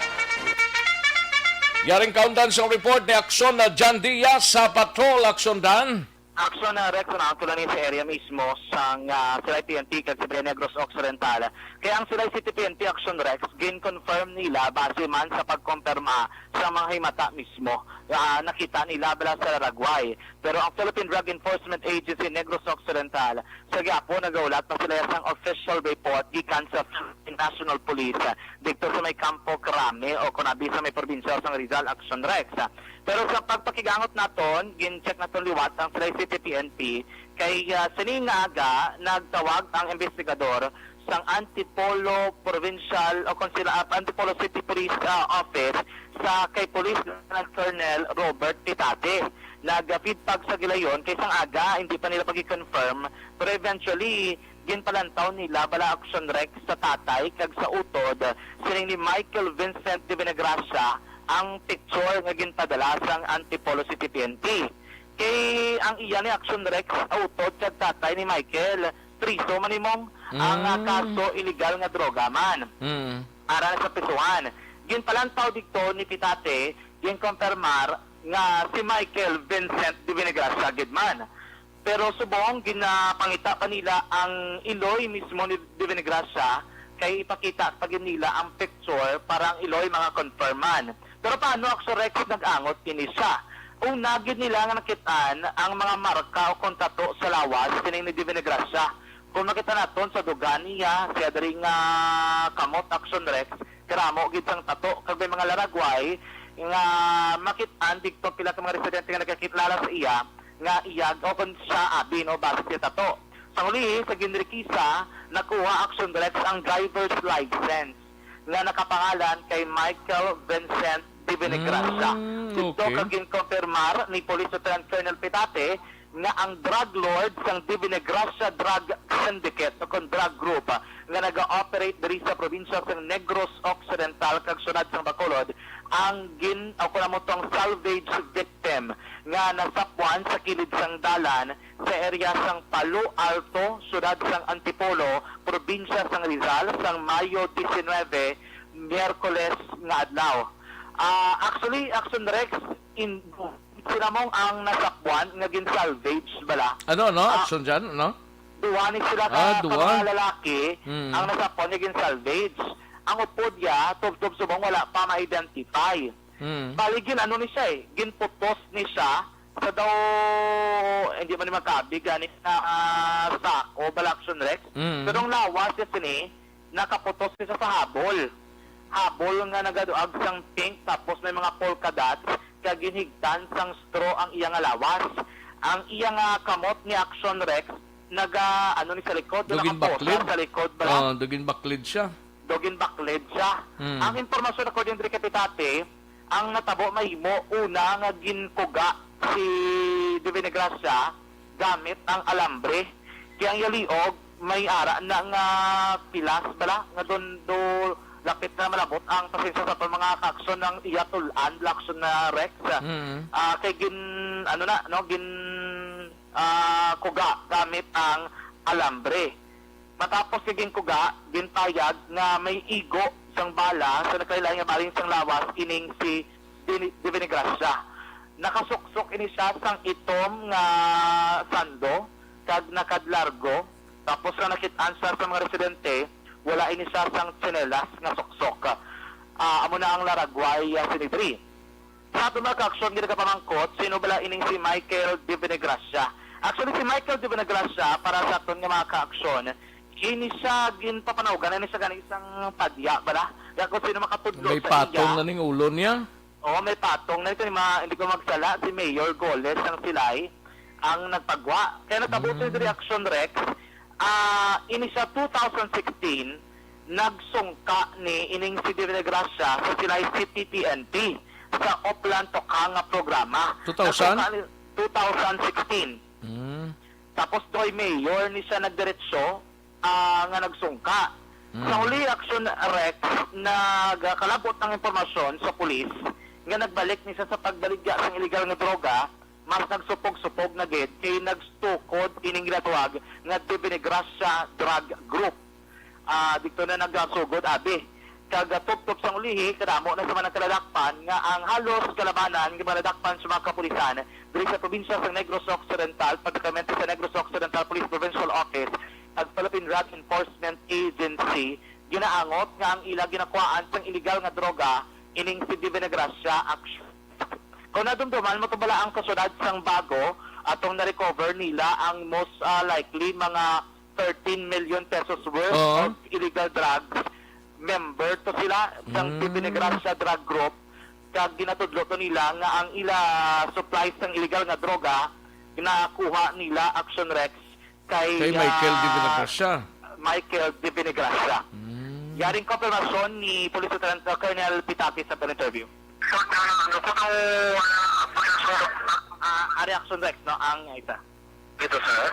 Yaring kaundan sa report ni Aksyon na John Diaz sa patrol. Aksyon Dan. Aksyon na Rex na actually ni sa area mismo sang Silay PNP kag sa Negros Occidental. Kaya ang Silay City PNP Aksyon Rex gin-confirm nila base man sa pagkompirma sa mga himata mismo. Nakita nila bala sa Ragway. Pero ang Philippine Drug Enforcement Agency Negros Occidental sa Gapo nagaulat na sila sang official report gikan sa Philippine National Police dito sa may Campo Crame o kunabi sa may probinsya sang Rizal. Aksyon Rex. Pero sa pagpakigangot naton, gin-check naton liwat ang Silay City PNP kay siningaga nagtawag ang investigador sang Antipolo Provincial o Antipolo City Police Office sa kay Police Colonel Robert Pitate. Nag-feedback sa gilayon kay sang aga hindi pa nila pag-confirm pero eventually ginpalantaw nila bala Aksyon Rex sa tatay kag sa utod sining ni Michael Vincent de Venegracia ang picture nga ginpadala sang Antipolo City PNP. Kay ang iya ni Aksyon Rex utod kag tatay ni Michael priso manimong ang kaso illegal nga droga man. Aral sa pisuan. Ginpalantaw dito ni Pitate ginkonfirmar nga si Michael Vincent de Vinegracia gidman. Pero subong ginapangita pa nila ang Iloy mismo ni de Vinegracia kay ipakita pa nila ang picture para ang Iloy mga confirman. Pero paano Aksyon Rex nag-angot kini siya? Una gid nila nga nakitaan ang mga marka o kontato sa lawas kining ni de Vinegracia. Kung makita naton sa dugan niya siya diri nga kamot Aksyon Rex karamo gid sang tato kag may mga laragway nga makitaan dikto pila ka mga residente nga nagkakilala sa iya nga iyag o kung siya abin o base siya tato. Sa huli, sa ginrikisa, nakuha Aksyon Rex ang driver's license nga nakapangalan kay Michael Vincent de Vinegracia. Ito okay. kagin-confirmar ni Police Lieutenant Colonel Pitate nga ang drug lord sang de Vinegracia Drug Syndicate o kung drug group nga nag-operate diri sa probinsya sang Negros Occidental kag sunod sang Bacolod ang tong salvage victim nga nasapuan sa kilid sang dalan sa area sang Palo Alto, syudad sang Antipolo, probinsya sang Rizal sang Mayo 19, Miyerkules nga adlaw. Actually, Aksyon Rex, sinamong ang nasapuan nga gin-salvage bala. Ano, action dyan, ano? Duwa ni sila ka duwa. mga lalaki ang nasapuan nga gin-salvage. Ang upod niya, tub-tub subong wala pa ma-identify. Paligin, ano ni siya ginputos ni siya sa daw, hindi man ni magkabig, ganit na sako, bala Aksyon Rex. Pero ang lawas niya sini, nakaputos niya sa habol. Habol nga nagaduag sang pink, tapos may mga polka dots, kag ginhigtan sang straw ang iyang lawas. Ang iyang kamot ni Aksyon Rex, ano ni sa likod, Dugin nakaposa baklid? sa likod, bala. Dugin baklid siya. Dogin baklid siya. Ang impormasyon according to Kapitate, ang natabo mahimo una nga ginkuga si de Vinegracia gamit ang alambre. Kaya ang yaliog may ara na nga pilas bala nga doon do lapit na malabot ang pasensya sa mga kaksyon ng iyatulan laksyon na Rex. Kay kuga gamit ang alambre. Matapos siging kuga, ginpayag na may igo sang bala sa nakailang nga baling sang lawas ining si de Vinegracia. Nakasuksok ini siya sang itom nga sando kag nakadlargo. Tapos na nakitaan siya sa mga residente, wala ini siya sang tsinelas nga suksok. Amo na ang laragway sinidri. Sa ato mga ka-aksyon, ginagapamangkot, sino bala ining si Michael de Vinegracia. Actually, si Michael de Vinegracia, para sa aton nga mga ka-aksyon, ini siya ginpapanawgan, ini siya ganang isang padya, bala? Kaya kung sino makatudlo May sa patong na iya. ning ulo niya. Oo, may patong na ito, hindi ko magsala, si Mayor Goles ang silay, ang nagpagwa. Kaya natabuto yung Aksyon Rex, ini siya 2016, nagsungka ni ining si de Vinegracia sa silay City PNP sa Oplan Tokanga programa. 2000? 2016. Tapos doy mayor ni siya nagdiretso nga nagsungka. Sa huli Aksyon Rex, nagkalabot ng impormasyon sa pulis nga nagbalik ni siya sa pagbaligya sa illegal nga droga, mas nagsupog-supog na gid kay nagstukod ining ginatawag nga de Vinegracia Drug Group. Dito na nagsugod abi. Kagatuptop sa ulihi, kadamo na sa mga kaladakpan nga ang halos kalabanan ng kaladakpan sa mga kapulisan diri sa probinsya sa Negros Occidental, pagkakamento sa Negros Occidental Police Provincial Office at Philippine Drug Enforcement Agency, ginaangot nga ang ila ginakuhaan sang illegal nga droga ining si de Vinegracia Aksyon. Kung nadumduman mo bala ang kasunod sang bago, atong na-recover nila ang most likely mga 13 million pesos worth of illegal drugs. Member to sila sang de Vinegracia Drug Group, kag ginatudlo to nila nga ang ila supplies ng illegal nga droga ginakuha nila Aksyon Rex kay Michael de Vinegracia. Michael de Vinegracia. Yaring konfirmasyon ni Police Lieutenant Colonel Pitate sa interview. Ari Aksyon Rex, no? Ang isa. Ito, sir.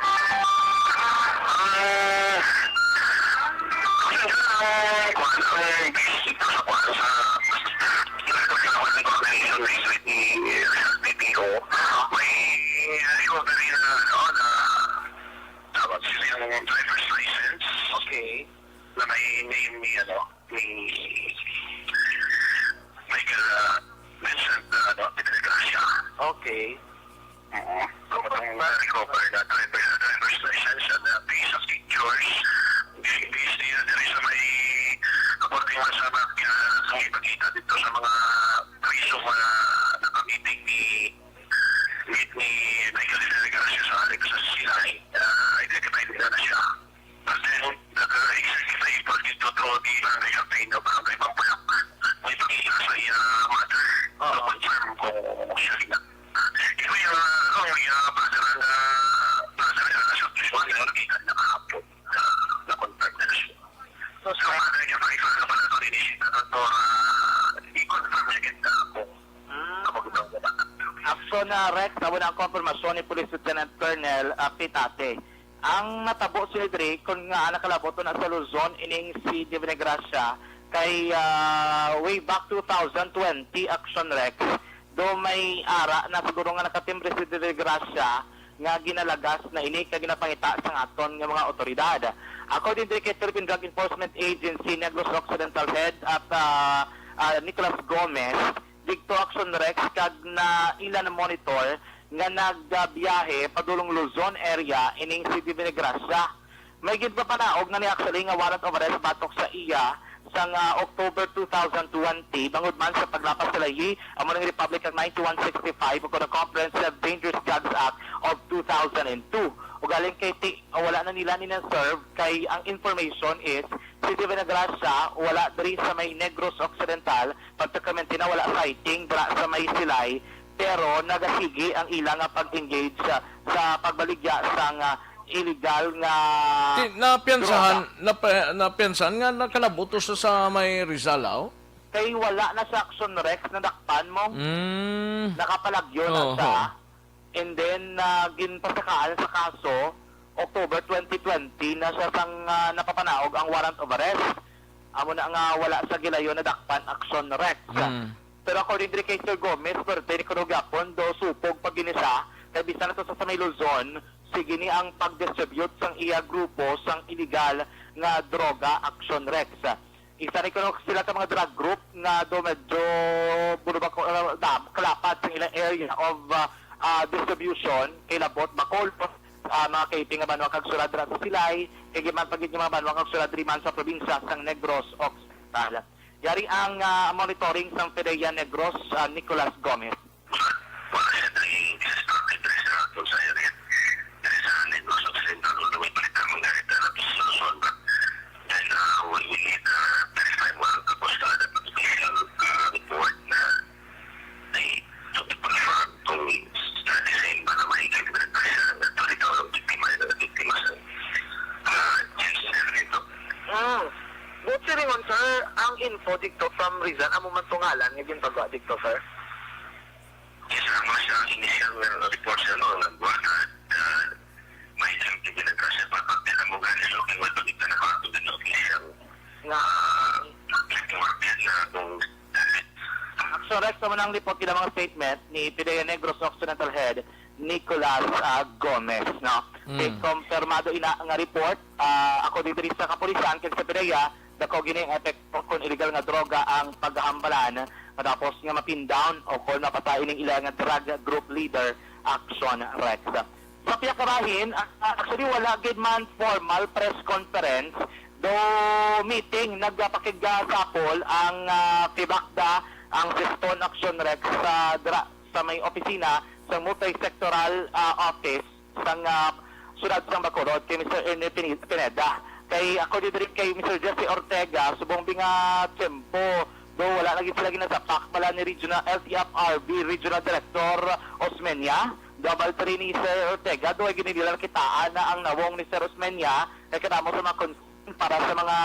name ni Michael Vincent Gracia. Okay. Oo. Kapag ma-recover na driver's license at piece of pictures, base niya dito sa may kaporting masabak sa ipagkita dito sa mga prisong nakamiting ni Michael Gracia sa Alex sa Silay. Identify nila na siya. At then, nag-executive dito to di Barangay Campaign na Barangay Pampulak. May pagkita sa iya mother. Confirm kung siya rin na. Ito yung pasaran na sa Tusuan na nakita na kahapon na confirm na siya. So, sa mga kanya pakifar na pala ito inisip na ito i-confirm niya kita kung kapagutang ko ba. Aksyon na Rex, abo na ang konfirmasyon ni Police Lieutenant Colonel Pitate. Ang natabo si Dre, kung nga nakalabot na sa Luzon, ining si Divine Gracia, kay way back 2020, Aksyon Rex, do may ara na siguro nga nakatimbre si Divine Gracia, nga ginalagas na ini ka ginapangita sa aton nga mga otoridad. According to kay Philippine Drug Enforcement Agency, Negros Occidental Head at Nicolas Gomez, dito Aksyon Rex, kag na ilan na monitor, nga nagbiyahe padulong Luzon area ining si Divine Gracia. May gid pa panaog na ni actually nga warrant of arrest batok sa iya sa October 2020 bangod man sa paglapas sa lahi amo ng Republic Act 9165 ug the Comprehensive Dangerous Drugs Act of 2002. Ug galing kay wala na nila ni serve kay ang information is si Divine Gracia wala diri sa may Negros Occidental pagkakamente na wala sighting dira sa may Silay pero nagasigi ang ilang pag-engage sa pagbaligya sa illegal nga napiansahan nga nakalabuto sa may Rizalaw? kay wala na sa Aksyon Rex na dakpan mo. Nakapalagyo na siya. And then ginpasakaan sa kaso October 2020 na siya sang napapanaog ang warrant of arrest. Amo na nga wala sa gilayo na dakpan Aksyon Rex. Pero according to kay Sir Gomez, birthday ni Kunogapon, do supog pag ginisa, kaya bisa na to sa may Luzon, sige ni ang pag-distribute sang iya grupo sang illegal nga droga Aksyon Rex. Isa ni kuno sila ka mga drug group nga do medyo bulubak kalapad sa ilang area of distribution kay labot Bacol mga kaiping nga banwa kag sulad ra sa Silay kay giman pagid nga mga banwa kag sulad man sa probinsya sang Negros Occidental. Yari ang monitoring ng PDEA Negros, Nicolas Gomez. Sir, ang info dito from Rizal, amo man tungalan, nga ginpagawa dito, sir? Isama siya initial report siya noon nagbuhat at may isang ginagkasya pa pagkita mo gani so kung wala dito nakakatod na initial market na kung Aksyon Rex naman ang report ng mga statement ni PDEA Negros Occidental Head Nicolas Gomez. No? Kumpirmado ina nga report ako dito sa kapulisan kay sa PDEA dako gini ang epekto kung illegal nga droga ang paghahambalan matapos nga mapin-down o kung napatay ng ilang nga drug group leader Aksyon Rex. Sa piyakarahin, actually wala gid man formal press conference do meeting nagpakiggasapol ang Pibakda ang Siston Aksyon Rex sa may opisina sa multi-sectoral office sa Surad sang Bacolod kay Mr. Erne Pineda. Kay ako dito rin kay Mr. Jesse Ortega, subong binga tempo, do wala lagi sila ginasapak pala ni Regional LTFRB, Regional Director Osmeña, double three ni Sir Ortega, do ay ginilang kitaan na ang nawong ni Sir Osmeña, kay katamo sa mga concern para sa mga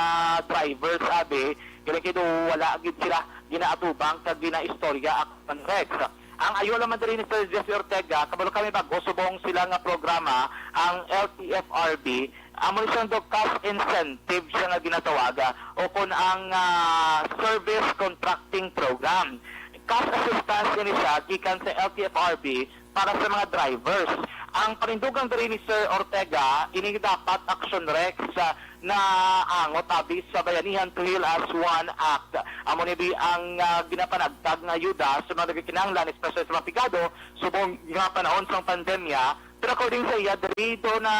drivers, sabi, kaya do wala agad sila ginaatubang kag ginaistorya ang Rex. Ang ayo naman rin ni Sir Jesse Ortega, kabalo kami bago, subong sila nga programa, ang LTFRB, amo siyang do cash incentive siya nga ginatawaga o kung ang service contracting program. Cash assistance din siya gikan sa LTFRB para sa mga drivers. Ang panindugang diri ni Sir Ortega, ini dapat Aksyon Rex na angot abis sa Bayanihan to Heal as One Act. Amo ni ang ginapanagtag nga ayuda sa mga nagkinahanglan, especially sa mga pigado, subong nga panahon sa pandemya. Pero according sa iya, dito na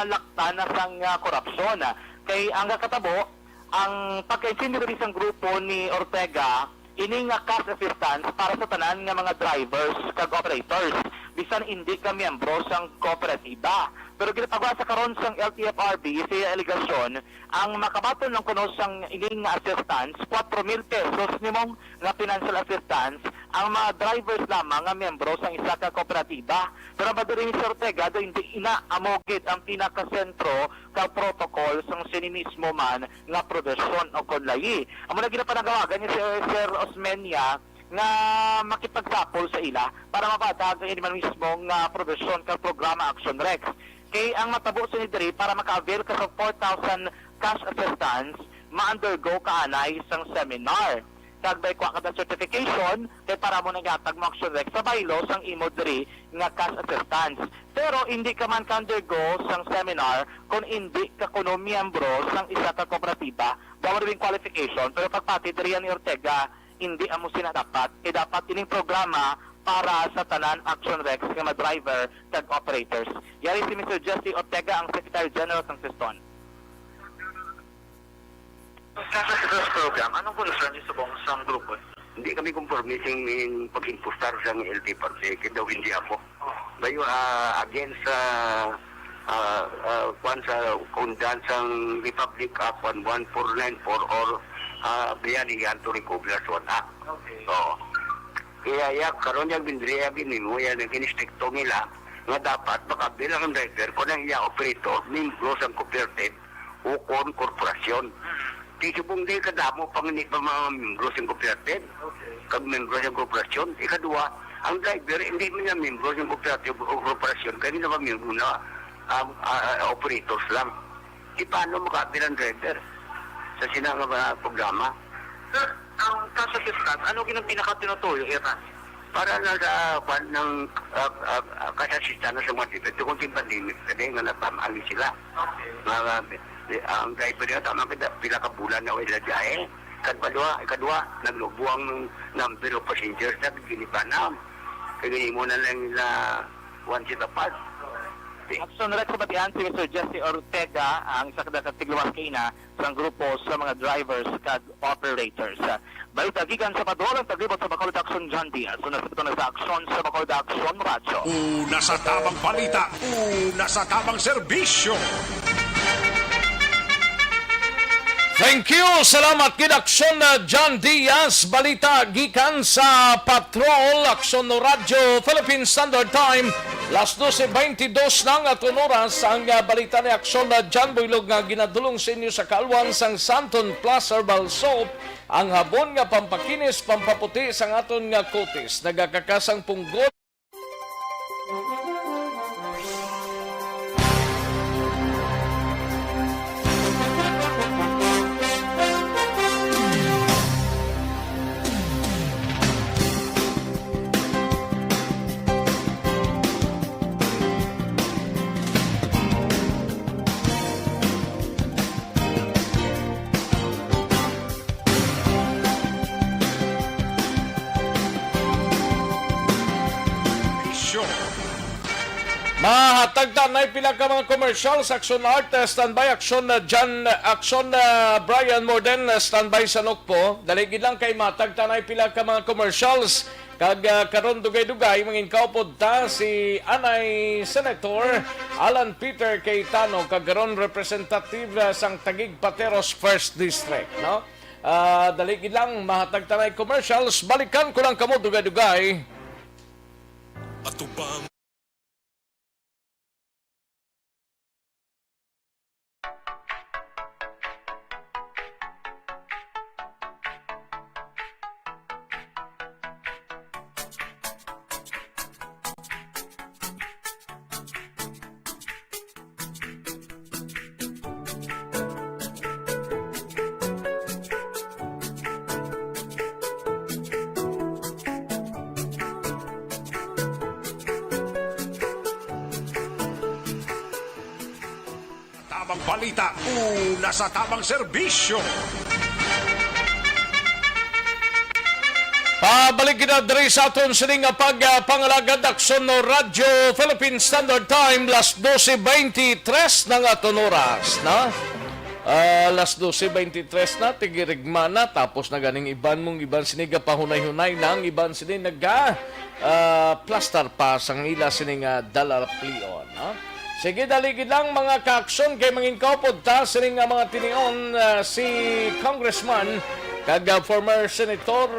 laktan na sang korupsyon. Kay ang katabo, ang pagka-intindi rin isang grupo ni Ortega, ini nga cash assistance para sa tanan nga mga drivers kag operators. Bisan hindi ka miyembro sang kooperatiba. Pero ginapagawa sa karon sang LTFRB sa aligasyon, ang makabaton ng kuno sang ining assistance, 4,000 pesos nimong nga financial assistance, ang mga drivers lamang nga miyembro sang isa ka kooperatiba. Pero maduri ni Sir Ortega, do hindi inaamogit ang pinakasentro ka protocol sang sinimismo man nga produksyon o konlayi. Amo na ginapanagawagan ni Sir Osmeña nga makipagsapol sa ila para mabatag ang man mismo nga produksyon ka programa Aksyon Rex. Kay ang matabo sa nidiri para maka-avail ka sa 4,000 cash assistance, ma-undergo ka anay isang seminar. Kagbay kwa ka certification, kay para mo nagatag mo Aksyon Rex sa baylo sang imo diri nga cash assistance. Pero hindi ka man ka-undergo sang seminar kung hindi ka kuno miyembro sang isa ka kooperatiba. Daw rin qualification, pero pagpati diri ni Ortega, hindi amo sinadapat. Dapat ining programa para sa tanan Aksyon Rex nga mga driver kag operators. Yari si Mr. Jesse Ortega, ang Secretary General ng Siston. Sa program, anong concern niyo sa buong sang grupo? Hindi kami conforming in pag-impustar sa LTFRB, kaya daw hindi ako. Bayo, against sa kwan sa kundan sang Republic Act 11494 or Bayanihan to Recover as One Act. Okay. So, kaya karon yung bindriya binimo yan ang kinistikto nila nga dapat makabilang ang driver kung ang iya operator membro sa cooperative o kon korporasyon. Di subong di kadamo panginit pa mga membro sa cooperative. Kag membro sa korporasyon. Ikadua, ang driver hindi man niya membro sa cooperative o korporasyon kaya na membro na operators lang. Di paano makabilang driver sa sinanga mga programa? Sir, ang cash assistance, ano ginang pinaka-tinutuyo, Iran? Para na sa kwan ng kasasistana sa mga tibet, kung yung pandemic, kasi nga natamali sila. Okay. Ang driver nila, tama kita, pila ka bulan na wala dyan. Ikadwa, naglubuang ng number of passengers na ginipanam. Kaya mo na lang nila one seat apart. Aksyon Rex sa batian si Mr. Jesse Ortega, ang isa kada tigluwas kaina sa grupo sa mga drivers kag operators. Balita gikan sa padulang taglibot sa Bacolod Aksyon John Diaz. So nasabito na sa Aksyon sa Bacolod Aksyon Radyo. Una sa tamang balita, una sa tamang serbisyo. Thank you. Salamat kid Aksyon John Diaz. Balita gikan sa Patrol Aksyon Radio Philippine Standard Time. Las 12:22 ng atong oras ang balita ni Aksyon John Bulig nga ginadulong sa inyo sa kalwan sang Santon Plus Herbal Soap. Ang habon nga pampakinis, pampaputi sang aton nga kutis. Nagakakasang punggol. Mahatagdan na pila ka mga commercial sa Aksyon Art, standby Aksyon John, Aksyon Brian Morden, standby sa Nokpo. Daligid lang kay matagdan na pila ka mga commercials. Kag karon dugay-dugay mangin kaupod ta si Anay Senator Alan Peter Cayetano kag karon representative sang Taguig Pateros First District, no? Daligid lang mahatagdan na commercials. Balikan ko lang kamo dugay-dugay. Atubang tamang balita, una sa tamang serbisyo. Pabalik kita diri sa aton sining nga pagpangalagad aksyon no Radyo Philippine Standard Time las 12:23 na nga aton oras na. Las 12:23 na tigirigma na tapos na ganing iban siniga pahunay-hunay na ang iban sini naga plaster pa sang ila sini nga dalaraplion, no? Sige, daligid lang mga kaaksyon kay mangin kaupod ta sini nga mga tinion si Congressman kag former Senator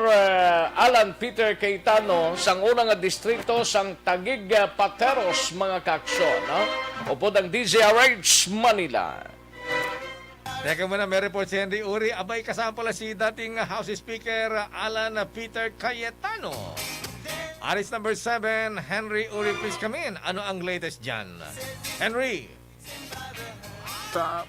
Alan Peter Cayetano sang unang distrito sang Taguig Pateros mga kaaksyon, no? Upod ang DZRH Manila. Teka muna, may report si Henry Uri. Abay, kasama pala si dating House Speaker Alan Peter Cayetano. Aris number 7, Henry Uri, please come in. Ano ang latest dyan? Henry!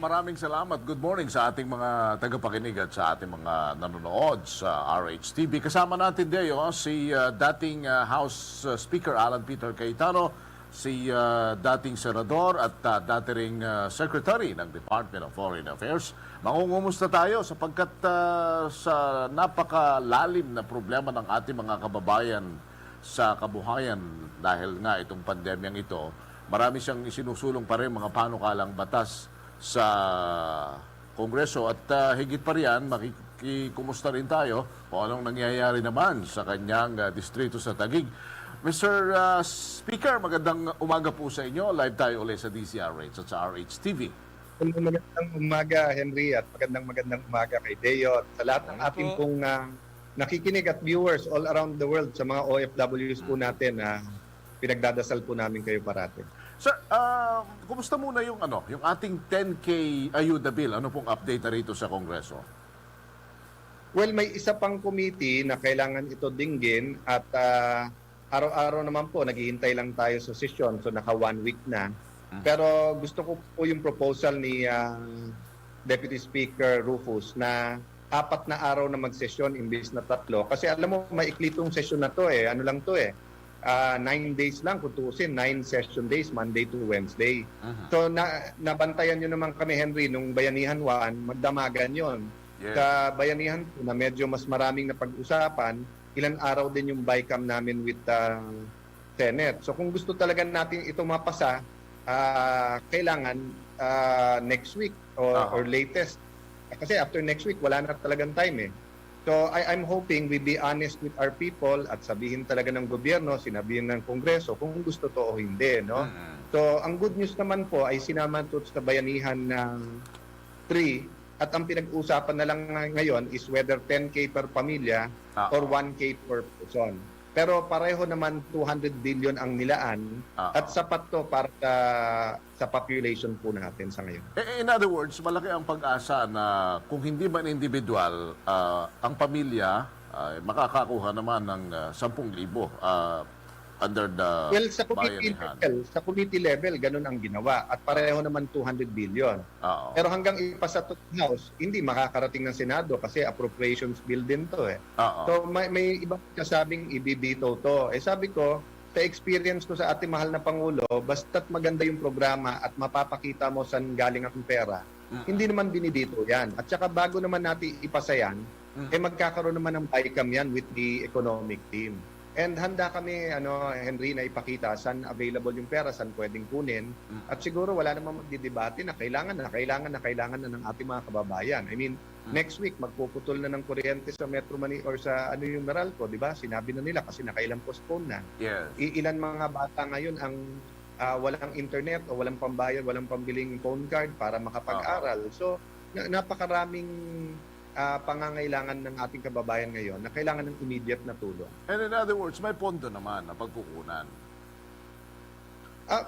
Maraming salamat. Good morning sa ating mga tagapakinig at sa ating mga nanonood sa RHTV. Kasama natin dito si dating House Speaker Alan Peter Cayetano, si dating senador at dating secretary ng Department of Foreign Affairs. Mangungumusta tayo sapagkat sa napakalalim na problema ng ating mga kababayan sa kabuhayan dahil nga itong pandemyang ito, marami siyang isinusulong pa rin mga panukalang batas sa Kongreso at higit pa riyan, makikumusta rin tayo kung anong nangyayari naman sa kanyang distrito sa Taguig. Mr. Speaker, magandang umaga po sa inyo. Live tayo ulit sa DZRH at sa RHTV. Magandang umaga, Henry, at magandang umaga kay Deo at sa lahat ng ating pong nakikinig at viewers all around the world sa mga OFWs po natin na pinagdadasal po namin kayo parati. Sir, kumusta muna yung ating 10K ayuda bill? Ano pong update na rito sa Kongreso? Well, may isa pang committee na kailangan ito dinggin at araw-araw naman po, naghihintay lang tayo sa session. So, naka 1 week na. Pero gusto ko po yung proposal ni Deputy Speaker Rufus na 4 na araw na magsesyon imbis na 3. Kasi alam mo, maikli tong session na to eh. Ano lang to eh. 9 days lang kung tuusin. 9 session days, Monday to Wednesday. So, nabantayan nyo naman kami, Henry, nung Bayanihan 1, magdamagan yon. Yeah. Sa Bayanihan na medyo mas maraming napag-usapan, ilan araw din yung BICAM namin with the Senate. So kung gusto talaga natin ito mapasa, kailangan next week or latest. Kasi after next week, wala na talagang time eh. So I'm hoping we be honest with our people at sabihin talaga ng gobyerno, sinabihin ng Kongreso kung gusto to o hindi. No? So ang good news naman po ay sinama to sa Bayanihan ng 3. At ang pinag-uusapan na lang ngayon is whether 10K per pamilya or 1K per person. Pero pareho naman 200 billion ang nilaan at sapat to para sa population po natin sa ngayon. In other words, malaki ang pag-asa na kung hindi man individual, ang pamilya makakakuha naman ng 10,000 under the committee level, ganun ang ginawa. At pareho naman 200 billion. Pero hanggang ipasa to House, hindi makakarating ng Senado kasi appropriations bill din to eh. So may ibang kasabing ibibito to. Eh sabi ko, sa experience ko sa ating mahal na Pangulo, basta't maganda yung programa at mapapakita mo saan galing ang pera, hindi naman binibito yan. At saka bago naman natin ipasa yan, magkakaroon naman ng BICAM yan with the economic team. And handa kami, Henry, na ipakita saan available yung pera, saan pwedeng kunin. At siguro wala namang magdidebate na kailangan na ng ating mga kababayan. I mean, next week, magpuputol na ng kuryente sa Metro Manila or sa yung Meralco, di ba? Sinabi na nila kasi nakailang postpone na. Yes. Ilan mga bata ngayon ang walang internet o walang pambayad, walang pambiling phone card para makapag-aral. So, napakaraming pangangailangan ng ating kababayan ngayon na kailangan ng immediate na tulong. And in other words, may pondo naman na pagkukunan.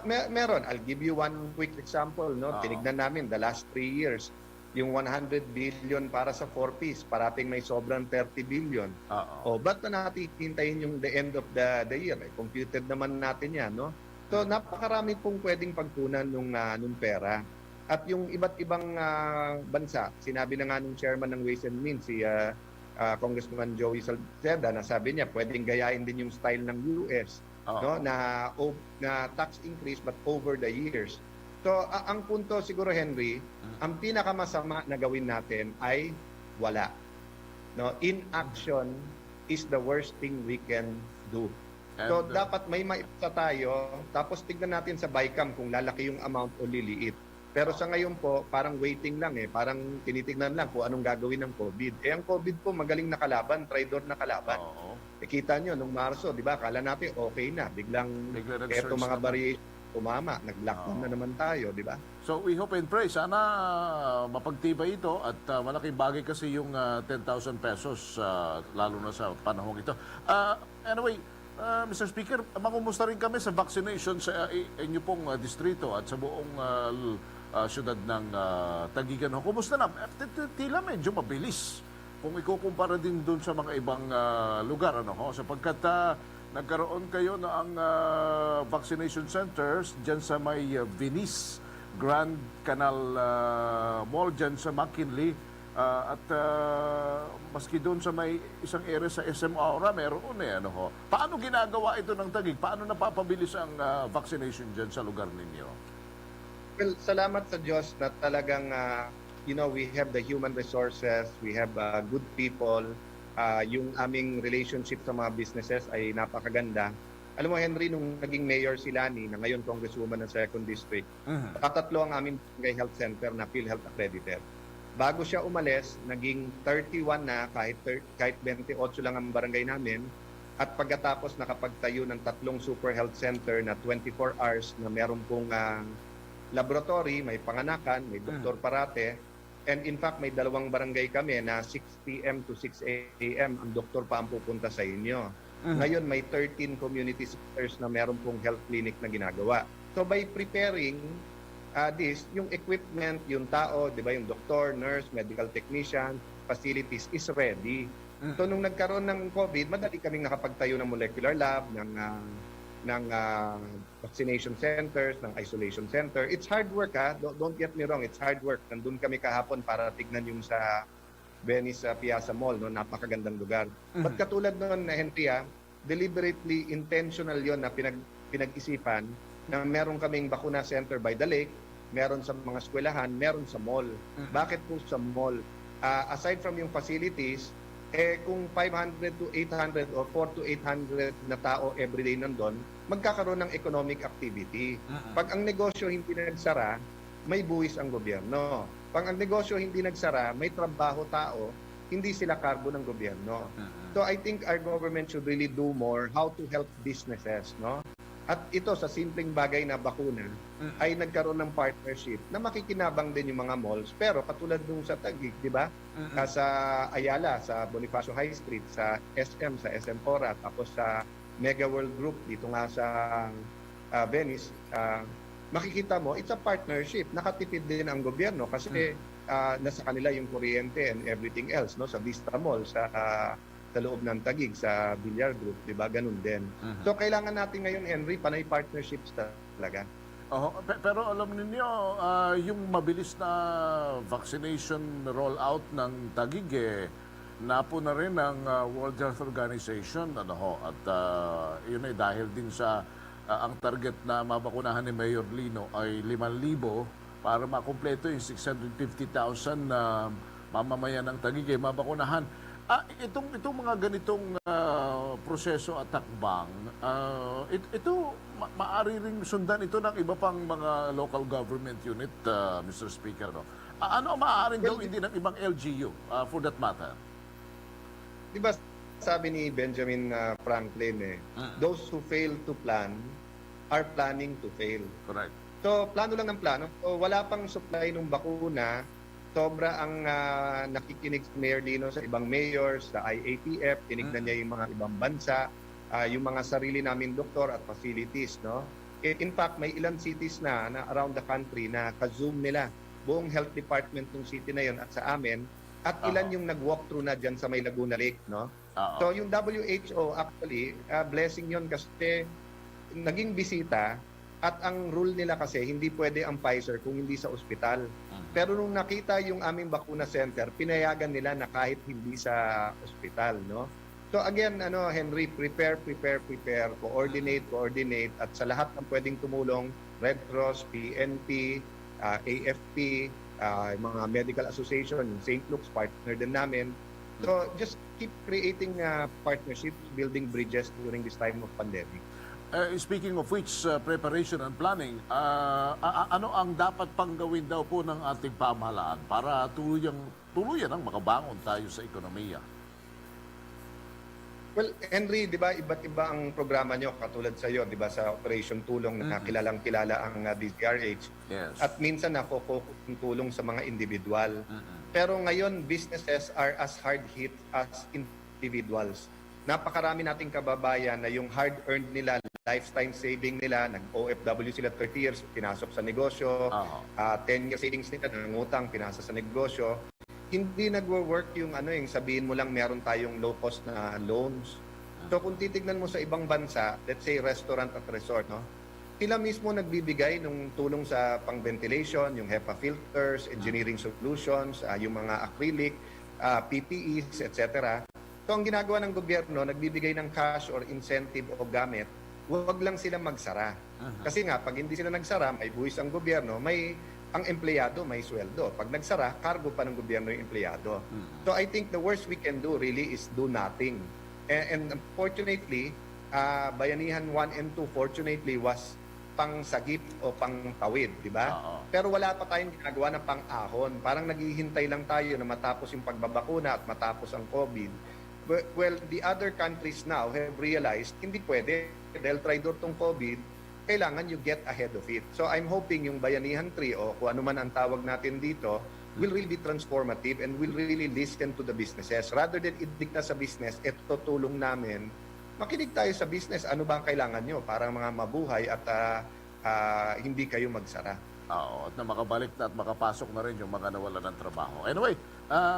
Meron. I'll give you one quick example. No? Tinignan namin the last 3 years. Yung 100 billion para sa 4Ps, parating may sobrang 30 billion. Ba't na natin hintayin yung the end of the year? Computed naman natin yan. No? So, napakarami pong pwedeng pagkunan nung pera. At yung iba't ibang bansa, sinabi na nga nung chairman ng Ways and Means, si Congressman Joey Salceda, na sabi niya, pwedeng gayain din yung style ng US, no? na tax increase but over the years. So, ang punto siguro, Henry, ang pinakamasama na gawin natin ay wala. No, inaction is the worst thing we can do. So, dapat may maipsa tayo, tapos tignan natin sa BICAM kung lalaki yung amount o liliit. Pero sa ngayon po, parang waiting lang parang tinitignan lang kung anong gagawin ng COVID. Ang COVID po magaling na kalaban, traidor na kalaban. Kita nyo, nung Marso, di ba, kala natin okay na. Biglang eto mga variation tumama, nag-lockdown na naman tayo, di ba? So we hope and pray, sana mapagtibay ito at malaking bagay kasi yung 10,000 pesos, lalo na sa panahong ito. Anyway, Mr. Speaker, makumusta rin kami sa vaccination sa inyo pong distrito at sa buong syudad ng Taguigan. Kumusta na? Tila medyo mabilis kung ikukumpara din doon sa mga ibang lugar, sapagkat nagkaroon kayo na ang vaccination centers dyan sa may Venice, Grand Canal Mall dyan sa McKinley, at maski doon sa may isang area sa SM Aura, meron Paano ginagawa ito ng Taguig? Paano napapabilis ang vaccination dyan sa lugar ninyo? Well, salamat sa Diyos na talagang, we have the human resources, we have good people, yung aming relationship sa mga businesses ay napakaganda. Alam mo, Henry, nung naging mayor si Lani, na ngayon congresswoman ng 2nd District, tatatlo ang aming barangay health center na PhilHealth accredited. Bago siya umalis, naging 31 na, kahit 28 lang ang barangay namin. At pagkatapos nakapagtayo ng 3 super health center na 24 hours na meron pong laboratory, may panganakan, may doktor parate. And in fact, may 2 barangay kami na 6 p.m. to 6 a.m. ang doktor pa ang pupunta sa inyo. Ngayon, may 13 community centers na meron pong health clinic na ginagawa. So by preparing this, yung equipment, yung tao, di ba, yung doktor, nurse, medical technician, facilities is ready. So nung nagkaroon ng COVID, madali kaming nakapagtayo ng molecular lab, ng vaccination centers, ng isolation center. It's hard work, Don't get me wrong, it's hard work. Nandun kami kahapon para tignan yung sa Venice Piazza Mall, napakagandang lugar. But katulad noon na Henry, deliberately intentional yon na pinag-isipan na meron kaming bakuna center by the lake, meron sa mga eskwelahan, meron sa mall. Bakit po sa mall? Aside from yung facilities, kung 500 to 800 or 4 to 800 na tao everyday nandun, magkakaroon ng economic activity. Pag ang negosyo hindi nagsara, may buwis ang gobyerno. Pag ang negosyo hindi nagsara, may trabaho tao, hindi sila cargo ng gobyerno. So I think our government should really do more how to help businesses, At ito sa simpleng bagay na bakuna ay nagkaroon ng partnership na makikinabang din yung mga malls, pero katulad nung sa Taguig, di ba? Sa Ayala, sa Bonifacio High Street, sa SM, sa SM Ora, tapos sa Mega World Group dito nga sa Venice, makikita mo, it's a partnership. Nakatipid din ang gobyerno kasi nasa kanila yung kuryente and everything else, sa Vista Mall, sa loob ng Taguig, sa Villar Group, di ba? Ganun din. So, kailangan natin ngayon, Henry, panay partnerships talaga. Pero alam ninyo, yung mabilis na vaccination rollout ng Taguig, napo na rin ng World Health Organization, at yun ay dahil din sa ang target na mabakunahan ni Mayor Lino ay 5,000 para makumpleto yung 650,000 na mamamayan ng Taguig mabakunahan. Itong mga ganitong proseso at takbang, ito maaari ring sundan ito ng iba pang mga local government unit, Mr. Speaker. Ano ang maaaring gawin din ng ibang LGU for that matter? Di ba sabi ni Benjamin Franklin, those who fail to plan are planning to fail. Correct. So, plano lang ng plano. So, wala pang supply ng bakuna. Sobra ang nakikinig si Mayor Lino sa ibang mayors, sa IATF, tinignan niya yung mga ibang bansa, yung mga sarili naming doktor at facilities. In fact, may ilang cities na around the country na ka-zoom nila buong health department ng city na yon at sa amin, at ilan yung nag-walk through na dyan sa may Laguna Lake. So yung WHO actually, blessing yon kasi naging bisita. At ang rule nila kasi, hindi pwede ang Pfizer kung hindi sa ospital. Pero nung nakita yung aming bakuna center, pinayagan nila na kahit hindi sa ospital, So again, Henry, prepare, coordinate, at sa lahat ng pwedeng tumulong, Red Cross, PNP, AFP, mga medical association, yung St. Luke's, partner din namin. So just keep creating partnerships, building bridges during this time of pandemic. Speaking of which, preparation and planning, ano ang dapat pang gawin daw po ng ating pamahalaan para tuluyan ang makabangon tayo sa ekonomiya? Well, Henry, di ba, iba't iba ang programa nyo katulad sa iyo, di ba, sa Operation Tulong na kilalang-kilala ang DZRH. Yes. At minsan nafo-focus ang tulong sa mga individual. Pero ngayon, businesses are as hard hit as individuals. Napakarami nating kababayan na yung hard-earned nila, lifetime saving nila, nag-OFW sila 30 years, pinasok sa negosyo, 10 years savings nila, nangutang, pinasa sa negosyo. Hindi nagwo-work yung yung sabihin mo lang meron tayong low cost na loans. So kung titignan mo sa ibang bansa, let's say restaurant at resort, no? Sila mismo nagbibigay ng tulong sa pang-ventilation, yung HEPA filters, engineering solutions, yung mga acrylic, PPEs, etc. So ang ginagawa ng gobyerno, nagbibigay ng cash or incentive o gamit, huwag lang sila magsara. Kasi nga, pag hindi sila nagsara, may buwis ang gobyerno, ang empleyado may sweldo. Pag nagsara, cargo pa ng gobyerno yung empleyado. So I think the worst we can do really is do nothing. And unfortunately, Bayanihan 1 and 2 fortunately was pang-sagip o pang-tawid, di ba? Pero wala pa tayong ginagawa na pang-ahon. Parang naghihintay lang tayo na matapos yung pagbabakuna at matapos ang COVID. Well, the other countries now have realized hindi pwede dahil traitor tong COVID, kailangan you get ahead of it. So I'm hoping yung Bayanihan 3 o kung ano man ang tawag natin dito will really be transformative and will really listen to the businesses. Rather than idikta sa business, ito tulong namin, makinig tayo sa business. Ano ba ang kailangan nyo para mga mabuhay at hindi kayo magsara? At na makabalik na at makapasok na rin yung mga nawalan ng trabaho. Anyway,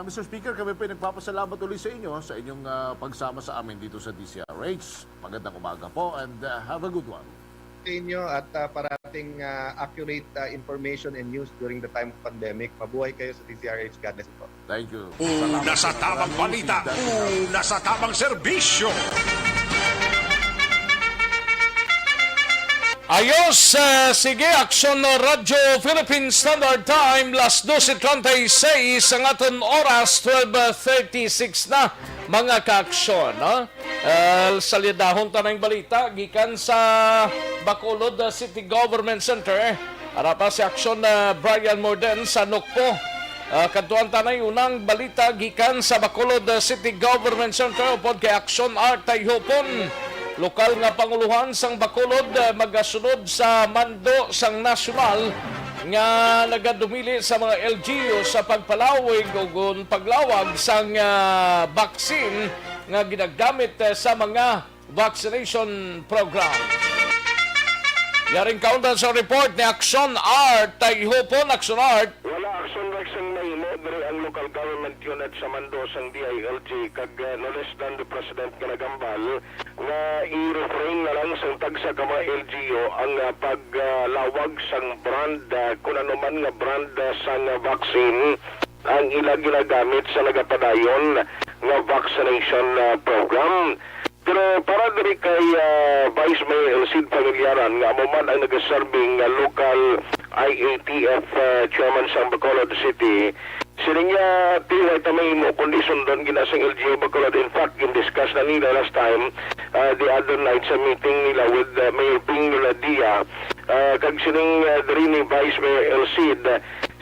Mr. Speaker, kami po nagpapasalamat ulit sa inyo sa inyong pagsama sa amin dito sa DCRH. Magandang umaga po and have a good one. Sa inyo at parating accurate information and news during the time of pandemic. Mabuhay kayo sa DCRH. God bless po. Thank you. Una sa tamang balita, una sa tamang serbisyo. Ayos, sige, Aksyon Radyo Philippine Standard Time, las 12:36 ang aton oras, 12:36 na, mga ka-aksyon. Salidahon tanang balita, gikan sa Bacolod City Government Center, para si Aksyon Brian Morden sa Nukpo. Kantuan tanay unang balita, gikan sa Bacolod City Government Center, upod kay Aksyon Art Tayhopon. Lokal nga panguluhan sang Bacolod magasunod sa mando sang nasyonal nga nagadumili sa mga LGU sa pagpalawig o paglawag sang vaccine nga ginagamit sa mga vaccination program. Yaring kaundan sa report ni Aksyon Art Tayhopon. Aksyon Art. Wala Aksyon Rex ang nahimo diri ang local government unit sa mando sang DILG kag no less than the president kanagambal nga i-refrain na lang sang tagsa ka mga LGU ang paglawag sang brand kung ano man nga brand sang vaccine ang ila ginagamit sa nagapadayon nga vaccination program. Pero para diri kay Vice Mayor Elcid Pangiliaran nga amo man ang nagaserving local IATF chairman sa Bacolod City, sininga tiway tamay mo kondisyon doon ginasang LGU Bacolod. In fact, in-discuss na nila last time, the other night sa meeting nila with Mayor Ping Dia, kag sining diri ni Vice Mayor Elcid,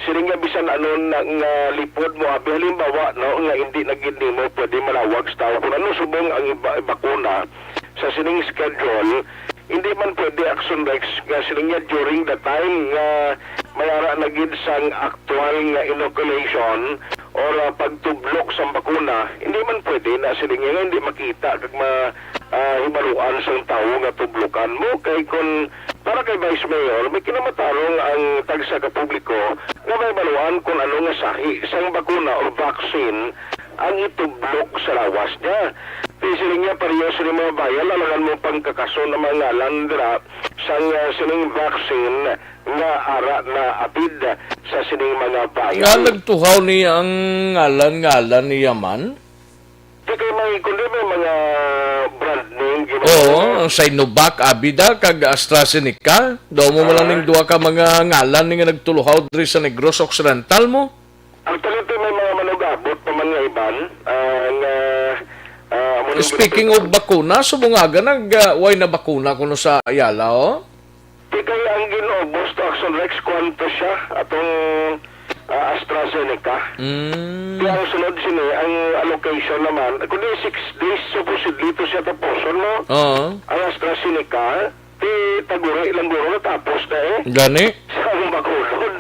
sininga bisan anon nga lipod mo abi halimbawa no nga hindi nagindi mo pwede malawag sa tao kung ano subong ang bakuna sa sining schedule, hindi man pwede Aksyon Rex nga sininga during the time nga mayara na gid sang actual nga inoculation or pagtublok sa bakuna, hindi man pwede na sininga nga hindi makita kag hibaluan sang tao nga tublokan mo kay kun para kay Vice Mayor, may kinamatarong ang tagsa ka publiko nga may baluan kung ano nga sahi sang bakuna o vaccine ang itublok sa lawas niya. Siling niya pareho sa mga bayan, lalagan mo pangkakaso na mga landra sang sining vaccine nga ara na apid sa sining mga bayan. Nga nagtuhaw niya ang ngalan ni Yaman? Di kayo kundi may mga brand name. Oo, Sinovac, Abida, kag AstraZeneca. Daw mo lang ning duha ka mga ngalan nga nagtuluhaw diri sa Negros Occidental mo. Ang talito may mga manugabot pa man nga iban. Speaking of bakuna, subungaga way na bakuna kuno sa Ayala, oh? Di kayo ang ginobos to Aksyon Rex kwanto siya atong AstraZeneca. Kaya ang sunod sini, ang allocation naman, kundi 6 days supposedly to siya taposon mo. Oo. Ang AstraZeneca, di taguro ilang guro na tapos na eh. Gani? Sa akong bakulod.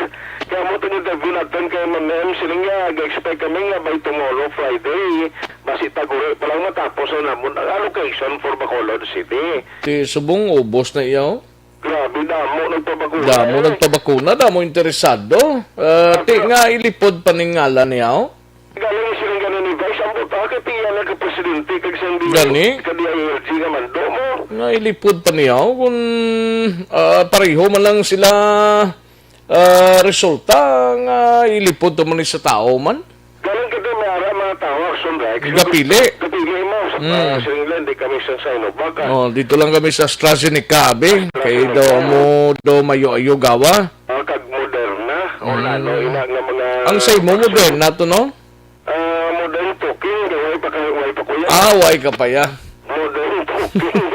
Kaya mo itong interview natin kay Manem, sila nga, expect kami nga by tomorrow, Friday, basi taguro pa lang matapos na namun ang allocation for Bacolod City. Ti subong ubos na iyaw. Grabe, damo nagpabakuna. Damo nagpabakuna, damo interesado. Ti nga ilipod pa ning ngalan niyaw. Galing silang ganin ni Vice, ang buta ka tiya na ka-presidente kag sandi Gani? ka-DILG naman do mo. Nga ilipod pa niyaw kung pareho man lang sila resulta nga ilipod to man sa tao man. Galing ka din may mga tao, Aksyon Rex. Gapili. Gapili mo. Sa England, di kami sa Sinovac. Oh, dito lang kami sa AstraZeneca, abe. Kay daw mo do mayo-ayo gawa. Kag Moderna. O lalo, ina nga mga... Ang say mo Moderna to, no? Modern talking. Way pa kuya. Way ka pa ya. Modern talking.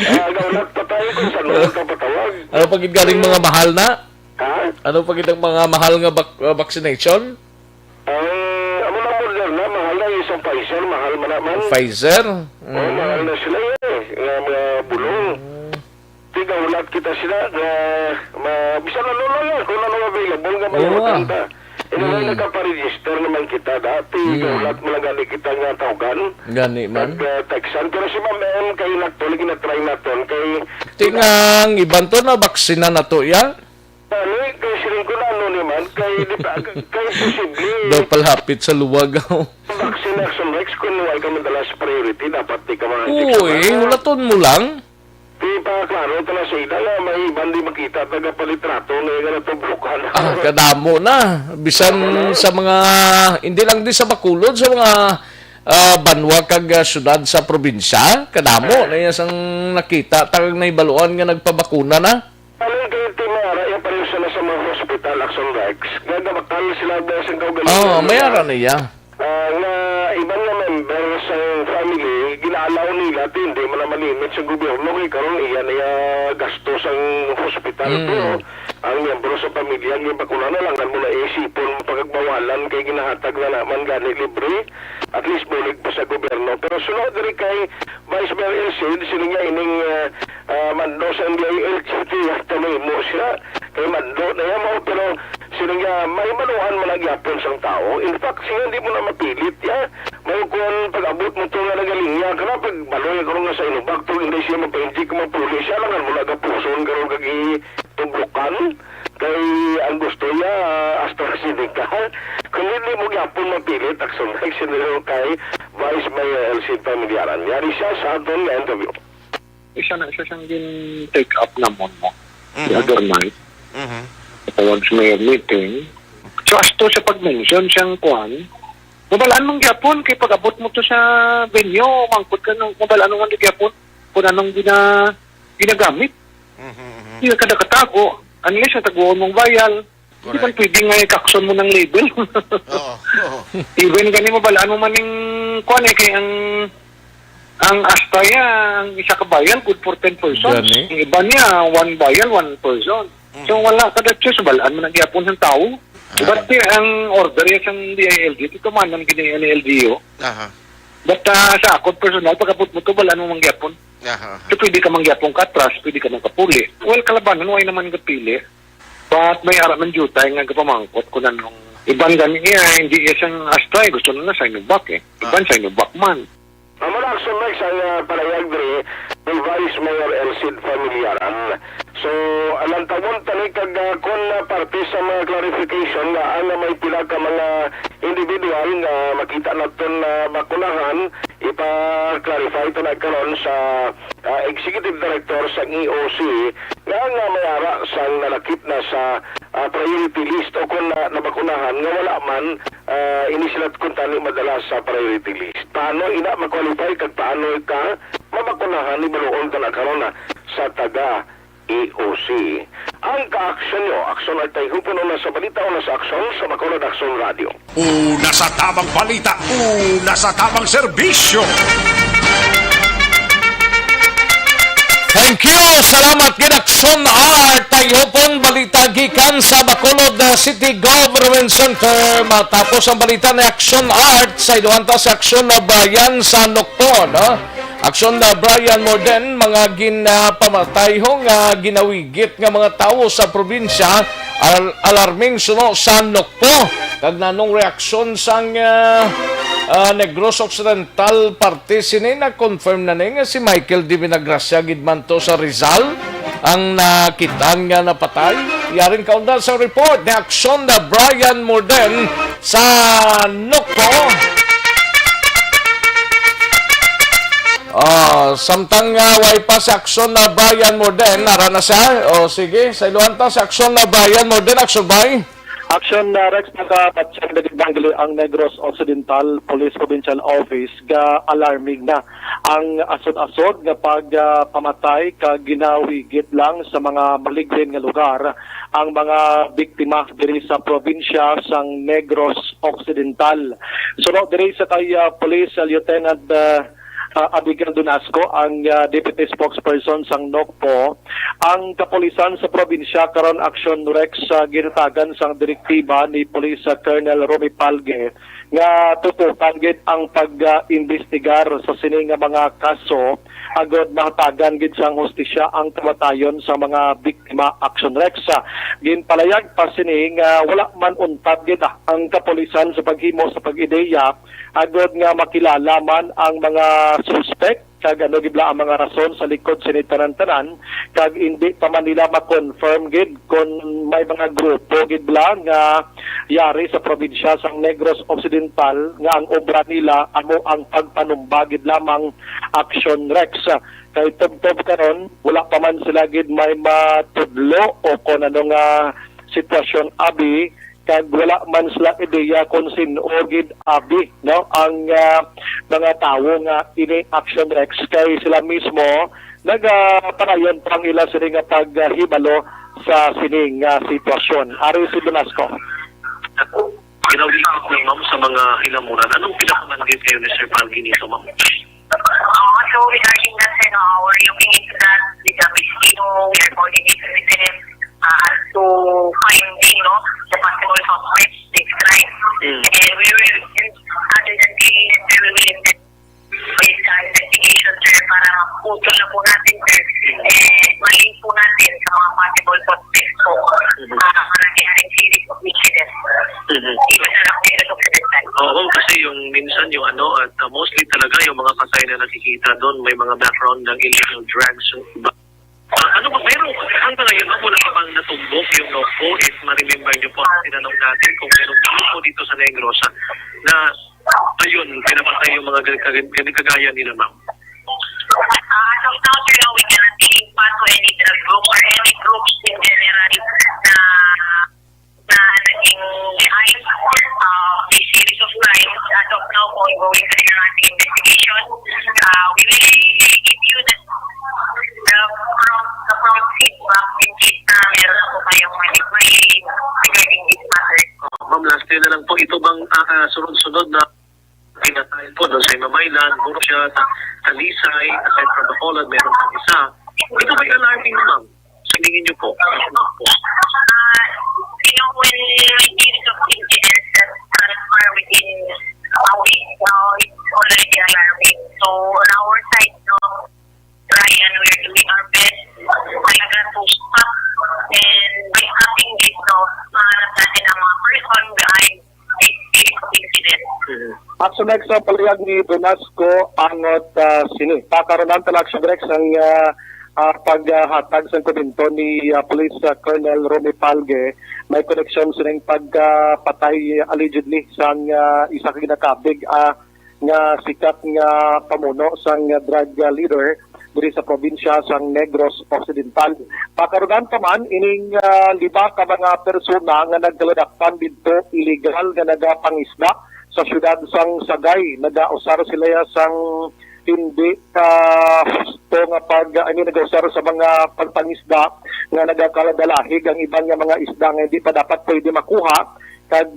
Gawlat pa tayo kung saan mo ka patawag. Ano pagid galing mga mahal na? Ha? Ano pagid ang mga mahal nga vaccination? Amo na Moderna, mahal na isang Pfizer, mahal man naman. Pfizer? Mahal na sila mga bulong. Tiga ulat kita sila na bisa na lang kung ano available nga mga matanda. May nagpa-register naman kita dati. Ulat mo lang gani kita nga tawagan. Gani man. Texan. Pero si Ma'am M, kayo nagtulig na try natin. Tingang iban to na baksina na to ya? Kay siling ko na ano naman. Kay posible. Daw palhapit sa luwagaw. Vaccination Rex, kung huwag ka madalas priority, dapat di ka mga Uy, ulaton mo lang. Di pa klaro tala sa ida na may ibang di makita tagapalitrato na yung natublukan. Kadamo na. Bisan sa mga, hindi lang di sa Bacolod, sa mga banwa kag syudad sa probinsya, kadamo na yung nakita, tagang naibaluan nga nagpabakuna na. Alam kayo timara, yung pareho sila sa mga hospital, Aksyon Rex. Gagabakal sila dahil sa kaugalingan. Mayara na iya. Na ibang na member sa family, ginaalaw nila, hindi mo na malimit sa gobyerno, kaya karoon iyan ay gastos ang hospital to. Ang miyembro sa pamilya, ang bakuna na lang, mo na isipon pagagbawalan, kay ginahatag na naman gani libre, at least bulig pa sa gobyerno. Pero sunod rin kay Vice Mayor Elcid, sila nga ining mando sa NDILG, tamay mo siya, kay mando na yan mo, pero sila nga may manuhan malagyapon sang tao. In fact, siya hindi mo na mapilit, ya. May kung pag-abot mo ito nga nagalinya, kana pag baloy karoon nga sa inubag, to hindi siya mapainjik ka mapuli, siya lang mo nagapuson karoon kagi tublukan. Kay ang gusto niya, AstraZeneca. Kung hindi mo gyapon mapilit, Aksyon Rex, sinilo kay Vice Mayor Elcid Pamilyaran. Yari siya sa aton na interview. Isa siyang take up na mo the other night. Tawag sa mayor meeting. So, asto sa pag-mention siyang kuhan, mabalaan mong gyapon kay pag-abot mo to sa venue, mangkot ka ng mabalaan mong gyapon kung anong ginagamit. Hindi ka katago. Unless sa taguan mong vial, hindi man pwede nga i-kakson mo ng label. Even gani mabalaan mo man yung kuhan kay ang Astaya, ang isa ka vial, good for 10 persons. Ang iba niya, 1 vial, 1 person. So wala ka na choice, balaan mo nagyapon ng tao. But ang order yung DILG, ito man ang gini ni LGU. But sa akong personal, pagkapot mo ito, balaan mo mangyapon. So pwede ka mangyapon ka, trust, pwede ka kapuli. Well, kalabanan, huwag naman kapili. But may araman jutay nga kapamangkot kung anong ibang gani niya, hindi isang Astray, gusto na sa Sinovac Ibang sa Sinovac man. Ang Aksyon Rex ay palayag diri ni Vice Mayor Elcid Pamilyaran. So, alam tawon tani kag kon parte sa mga clarification na ana may pila ka mga individual nga makita naton na bakunahan, ipa-clarify ito na karon sa Executive Director sa EOC nga mayara sang nalakip na sa priority list o kung nabakunahan nga wala man inisilat kung tani madala sa priority list. Paano ina ma-qualify kag paano ka mabakunahan ni baluon ta na karon sa taga EOC. Ang ka-aksyon nyo, aksyon ay tayo puno na sa balita o na sa aksyon sa Bacolod Aksyon Radio. Una sa tamang balita, una sa tamang serbisyo. Thank you! Salamat gid Aksyon Art. Tayo pong balita gikan sa Bacolod City Government Center. Matapos ang balita ni Aksyon Art sa iluhanta sa Aksyon na Bayan sa Nokpon. Aksyon na Brian Morden, mga ginapamatay ho nga ginawigit nga mga tao sa probinsya, alarming suno sa Nokpo. Kag nanong reaksyon sang Negros Occidental parte sini na confirm na nga si Michael Di Vinagracia gidmanto sa Rizal ang nakitaan nga napatay. Yaring kaundan sa report ni Aksyon na Brian Morden sa Nokpo. Samtang way pa sa Aksyon na Brian Morden, nara na siya. Sige, sa iluhan ta sa Aksyon na Brian Morden, Aksyon bay. Aksyon na Rex, nakapatsang na dinanggali ang Negros Occidental Police Provincial Office ga alarming na ang asod-asod nga pagpamatay ka ginawigit lang sa mga maligden nga lugar ang mga biktima diri sa probinsya sang Negros Occidental. Sunod diri sa kay Police Lieutenant Abigail Donasco, ang Deputy Spokesperson sang NOCPO, ang kapulisan sa probinsya karon Aksyon Rex ginatagan sang direktiba ni Police Colonel Romy Palge nga tutukan gid ang pag-imbestigar sa sini nga mga kaso agod mahatagan gid sang hustisya ang kamatayon sa mga biktima. Aksyon Rex ginpalayag pa sini nga wala man untad gid ang kapulisan sa paghimo sa pag-ideya agad nga makilala man ang mga suspect kag ano gibla ang mga rason sa likod sini tanan-tanan kag hindi pa man nila ma-confirm gid kung may mga grupo gid bla nga yari sa probinsya sang Negros Occidental nga ang obra nila amo ang pagpanumba gid lamang. Aksyon Rex kay tubtob karon wala pa man sila gid may matudlo o kung ano nga sitwasyon abi kag wala man sila ideya kung sino gid abi no ang mga tawo nga ini Aksyon Rex kay sila mismo nagapanayon pang ila sini nga paghibalo sa sining sitwasyon. Ari si Donasco. Ginawigit ng ma'am sa mga hilamunan. Anong pinakamanggit kayo ni Sir Palgi nito, ma'am? So regarding that, we're looking into that with the Pilipino, we are coordinating with them to finding the possible suspects next time. And we will, other than killing them, we will invest investigation, sir, para maputol na po natin, sir, and maling po natin sa mga possible suspects po para nangyaring series of incidents. Even sa Negros Occidental. Oo, kasi yung minsan yung at mostly talaga yung mga patay na nakikita doon, may mga background ng illegal drugs. Ano ba, meron, hanggang ngayon, wala pa bang natumbok yung NOCPO? If ma-remember nyo po, tinanong natin kung meron po dito sa Negros na, ayun, pinapatay yung mga kagaya nila, ma'am. As of now, sir, we cannot link pa to any drug group or any groups in general na naging behind this series of crimes. As of now, ongoing pa rin ang ating investigation. We will give you the from feedback in case na meron po kayong may regarding this matter. Ma'am, last year na lang po, ito bang sunod-sunod na pinatayin po doon sa Mamaylan, Borussia, Talisay, aside from Bacolod, meron pang isa. Ito ba'y alarming, ma'am? Sa tingin niyo po? When series of incidents that transfer within a week, it's already alarming. So on our side, Ryan, we're doing our best talaga to stop and by stopping this, mahanap natin ang mga person behind this series of incidents. Aksyon Rex palayag ni Donasco angot sini. Pakaronan tala Aksyon Rex ang paghatag sa komento ni Police Colonel Romy Palge, may koneksyon sa ning pagpatay allegedly sa isa ka ginakabig nga sikat nga pamuno sang drug leader diri sa probinsya sang Negros Occidental. Pakarunan pa man ining 5 ka mga persona nga nagkaladakpan dito illegal nga nagapangisda sa syudad sang Sagay. Nagausar sila sang hindi gusto nga nagausar sa mga pagpangisda nga nagakaladalahig ang ibang nga mga isda nga hindi pa dapat pwede makuha kag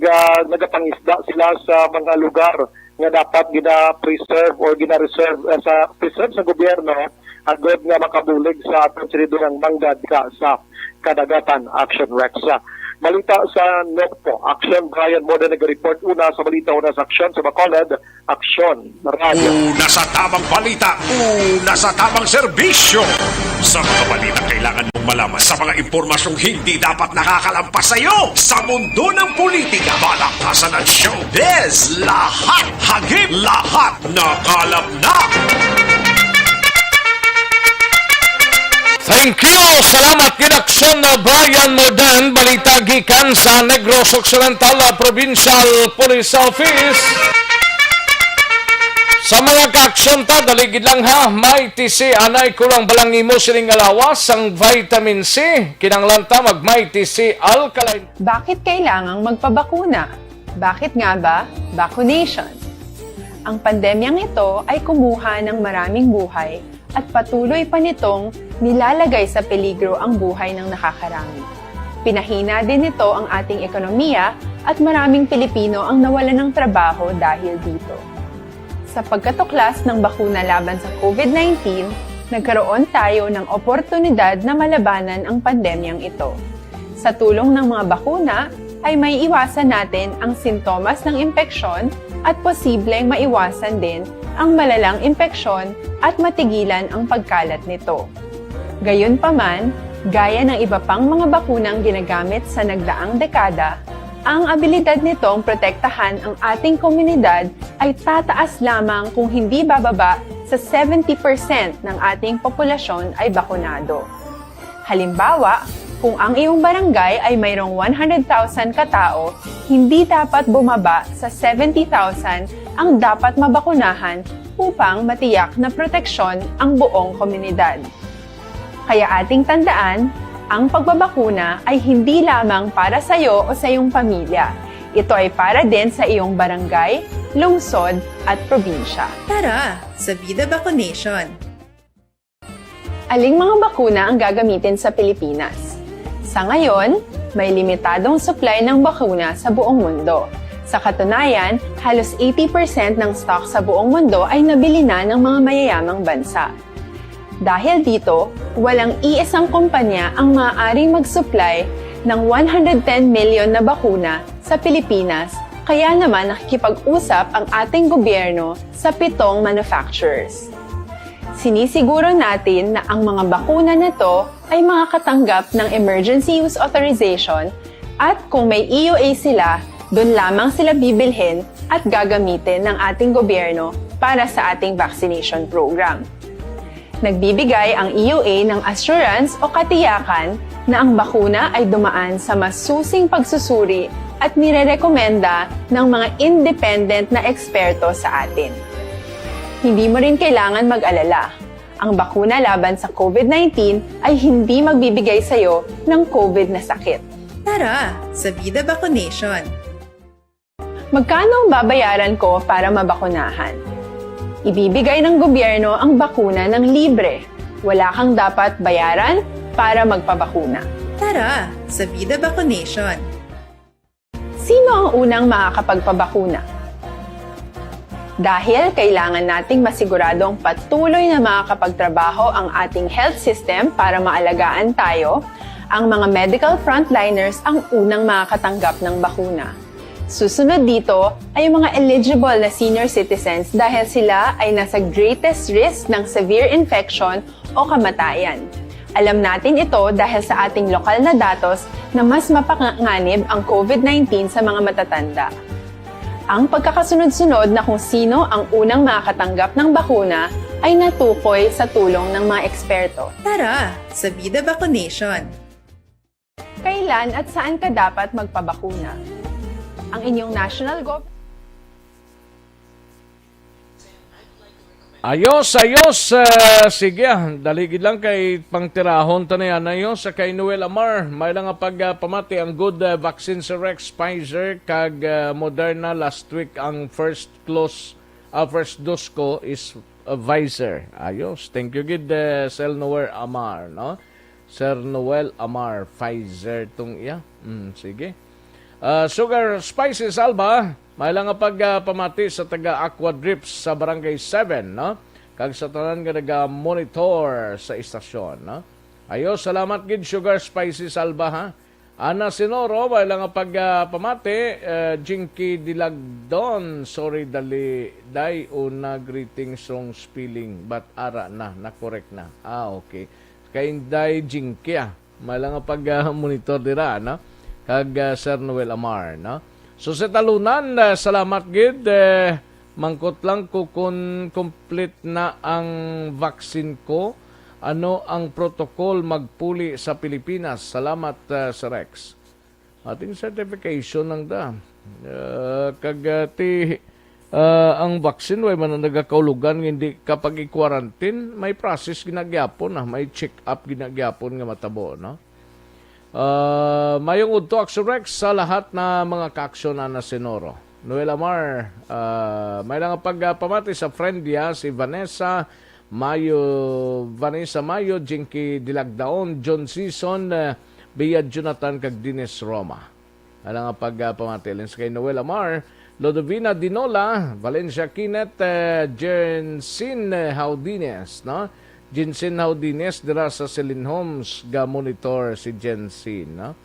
nagapangisda sila sa mga lugar nga dapat gina-preserve or gina-reserve sa gobyerno agad nga makabulig sa atong sinidurang manggad ka sa kadagatan. Action Rex. Balita sa NOPO. Action Brian Moda nag-report una sa balita, una sa Aksyon sa Bacolod. Aksyon Radio. Una sa tamang balita, una sa tamang serbisyo. Sa mga balita kailangan mong malaman sa mga impormasyong hindi dapat nakakalampas sa iyo. Sa mundo ng politika, balakasan at showbiz, lahat hagip, lahat nakalap na. Thank you! Salamat Aksyon na Brian Modan, balita gikan sa Negros Occidental Provincial Police Office. Sa mga ka-aksyon ta, daligid lang ha, may TC, anay kulang balangimo siling alawas ang vitamin C. Kinanglanta mag may TC alkaline. Bakit kailangang magpabakuna? Bakit nga ba? Vaccination. Ang pandemyang ito ay kumuha ng maraming buhay at patuloy pa nitong nilalagay sa peligro ang buhay ng nakakarami. Pinahina din nito ang ating ekonomiya at maraming Pilipino ang nawalan ng trabaho dahil dito. Sa pagkatuklas ng bakuna laban sa COVID-19, nagkaroon tayo ng oportunidad na malabanan ang pandemyang ito. Sa tulong ng mga bakuna, ay may iwasan natin ang sintomas ng impeksyon at posibleng maiwasan din ang malalang impeksyon at matigilan ang pagkalat nito. Gayunpaman, gaya ng iba pang mga bakunang ginagamit sa nagdaang dekada, ang abilidad nitong protektahan ang ating komunidad ay tataas lamang kung hindi bababa sa 70% ng ating populasyon ay bakunado. Halimbawa, kung ang iyong barangay ay mayroong 100,000 katao, hindi dapat bumaba sa 70,000 ang dapat mabakunahan upang matiyak na proteksyon ang buong komunidad. Kaya ating tandaan, ang pagbabakuna ay hindi lamang para sa iyo o sa iyong pamilya. Ito ay para din sa iyong barangay, lungsod at probinsya. Tara, sa Vida Vaccination! Aling mga bakuna ang gagamitin sa Pilipinas? Sa ngayon, may limitadong supply ng bakuna sa buong mundo. Sa katunayan, halos 80% ng stock sa buong mundo ay nabili na ng mga mayayamang bansa. Dahil dito, walang iisang kumpanya ang maaaring mag-supply ng 110 million na bakuna sa Pilipinas, kaya naman nakikipag-usap ang ating gobyerno sa 7 manufacturers. Sinisiguro natin na ang mga bakuna nito ay makakatanggap ng Emergency Use Authorization at kung may EUA sila, doon lamang sila bibilhin at gagamitin ng ating gobyerno para sa ating vaccination program. Nagbibigay ang EUA ng assurance o katiyakan na ang bakuna ay dumaan sa masusing pagsusuri at nirerekomenda ng mga independent na eksperto sa atin. Hindi mo rin kailangan mag-alala. Ang bakuna laban sa COVID-19 ay hindi magbibigay sa iyo ng COVID na sakit. Tara, sa Vida Vaccination! Magkano ang babayaran ko para mabakunahan? Ibibigay ng gobyerno ang bakuna ng libre. Wala kang dapat bayaran para magpabakuna. Tara, sa Vida Vaccination! Sino ang unang makakapagpabakuna? Dahil kailangan nating masiguradong patuloy na makakapagtrabaho ang ating health system para maalagaan tayo, ang mga medical frontliners ang unang makakatanggap ng bakuna. Susunod dito ay mga eligible na senior citizens dahil sila ay nasa greatest risk ng severe infection o kamatayan. Alam natin ito dahil sa ating lokal na datos na mas mapanganib ang COVID-19 sa mga matatanda. Ang pagkakasunod-sunod na kung sino ang unang makakatanggap ng bakuna ay natukoy sa tulong ng mga eksperto. Tara sa Vida Vaccination. Kailan at saan ka dapat magpabakuna? Ang inyong national government Ayos. Sige, daligid lang kay pangtirahon tanayan ayos sa kay Noel Amar. May lang nga pagpamati ang good vaccine sa Rex, Pfizer, kag Moderna last week. Ang first dose ko is Pfizer. Ayos. Thank you, good Sir Noel Amar, no? Sir Noel Amar, Pfizer tong iya. Sige. Sugar Spices Alba, may lang nga pagpamati sa taga Aqua Drips sa Barangay 7, no? Kag sa tanan nga naga-monitor sa istasyon, no? Ayo, salamat gid Sugar Spices Alba, ha? Ana Sinoro, may lang nga pagpamati, Jinky Dilagdon, sorry day una greeting song spelling, but ara na correct na. Okay. Kay Day Jinky, may lang nga pag-monitor dira, no? Kag Sir Noel Amar, no? So sa talunan, salamat gid, mangkot lang ko kung complete na ang vaccine ko. Ano ang protocol magpuli sa Pilipinas? Salamat sa Rex. Ating certification lang da. Ang vaccine, way man nagakaulugan, hindi kapag i-quarantine, may process ginagyapon, may check-up ginagyapon nga matabo, no? Mayong udto Aksyon Rex sa lahat na mga kaaksyon na Senoro. Noel Amar, may lang pagpamati sa friend niya, si Vanessa Mayo, Jinky Dilagdaon, John Season, Bia Jonathan, kag Dines Roma. May lang pagpamati lins kay Noel Amar, Lodovina Dinola, Valencia Kinet, Jensin Haudines, no? Jensen Haudines dira sa Celine Homes ga monitor si Jensen, no?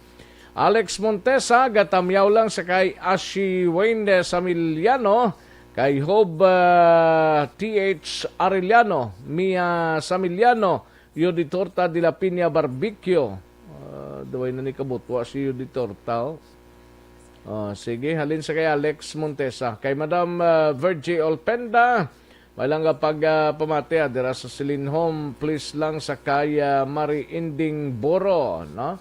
Alex Montesa gatamyaw lang sa kay Ashi Wayne Samiliano, kay Hob TH Arellano, Mia Samiliano, Yodi Torta de la Piña Barbecue. Daway na ni kabutwa si Yodi Torta. Sige, halin sa kay Alex Montesa, kay Madam Virgie Olpenda. May lang pamati dira sa Celine Home, please lang sa kay Mari Ending Boro, no?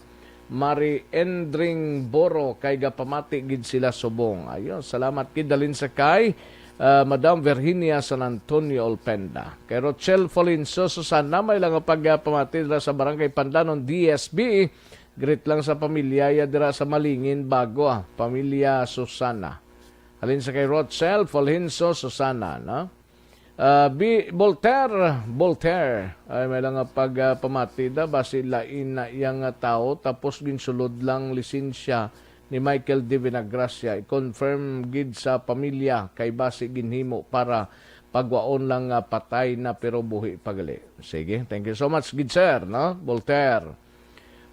Mari Endring Boro, kay gapamati gid sila subong. Ayun, salamat gid dalin sa kay Madam Virginia San Antonio Olpenda. Kay Rochelle Folinso Susana, may lang pamati dira sa Barangay Pandanon DSB. Greet lang sa pamilya dira sa Malingin Bago, pamilya Susana. Halin sa kay Rochelle Folinso Susana, no? Voltaire ay may lang pagpamati da basi lain na iyang tao tapos ginsulod lang lisensya ni Michael de Vinagracia, i-confirm gid sa pamilya kay basi ginhimo para pagwaon lang patay na pero buhi pagali. Sige, thank you so much gid sir, no? Voltaire.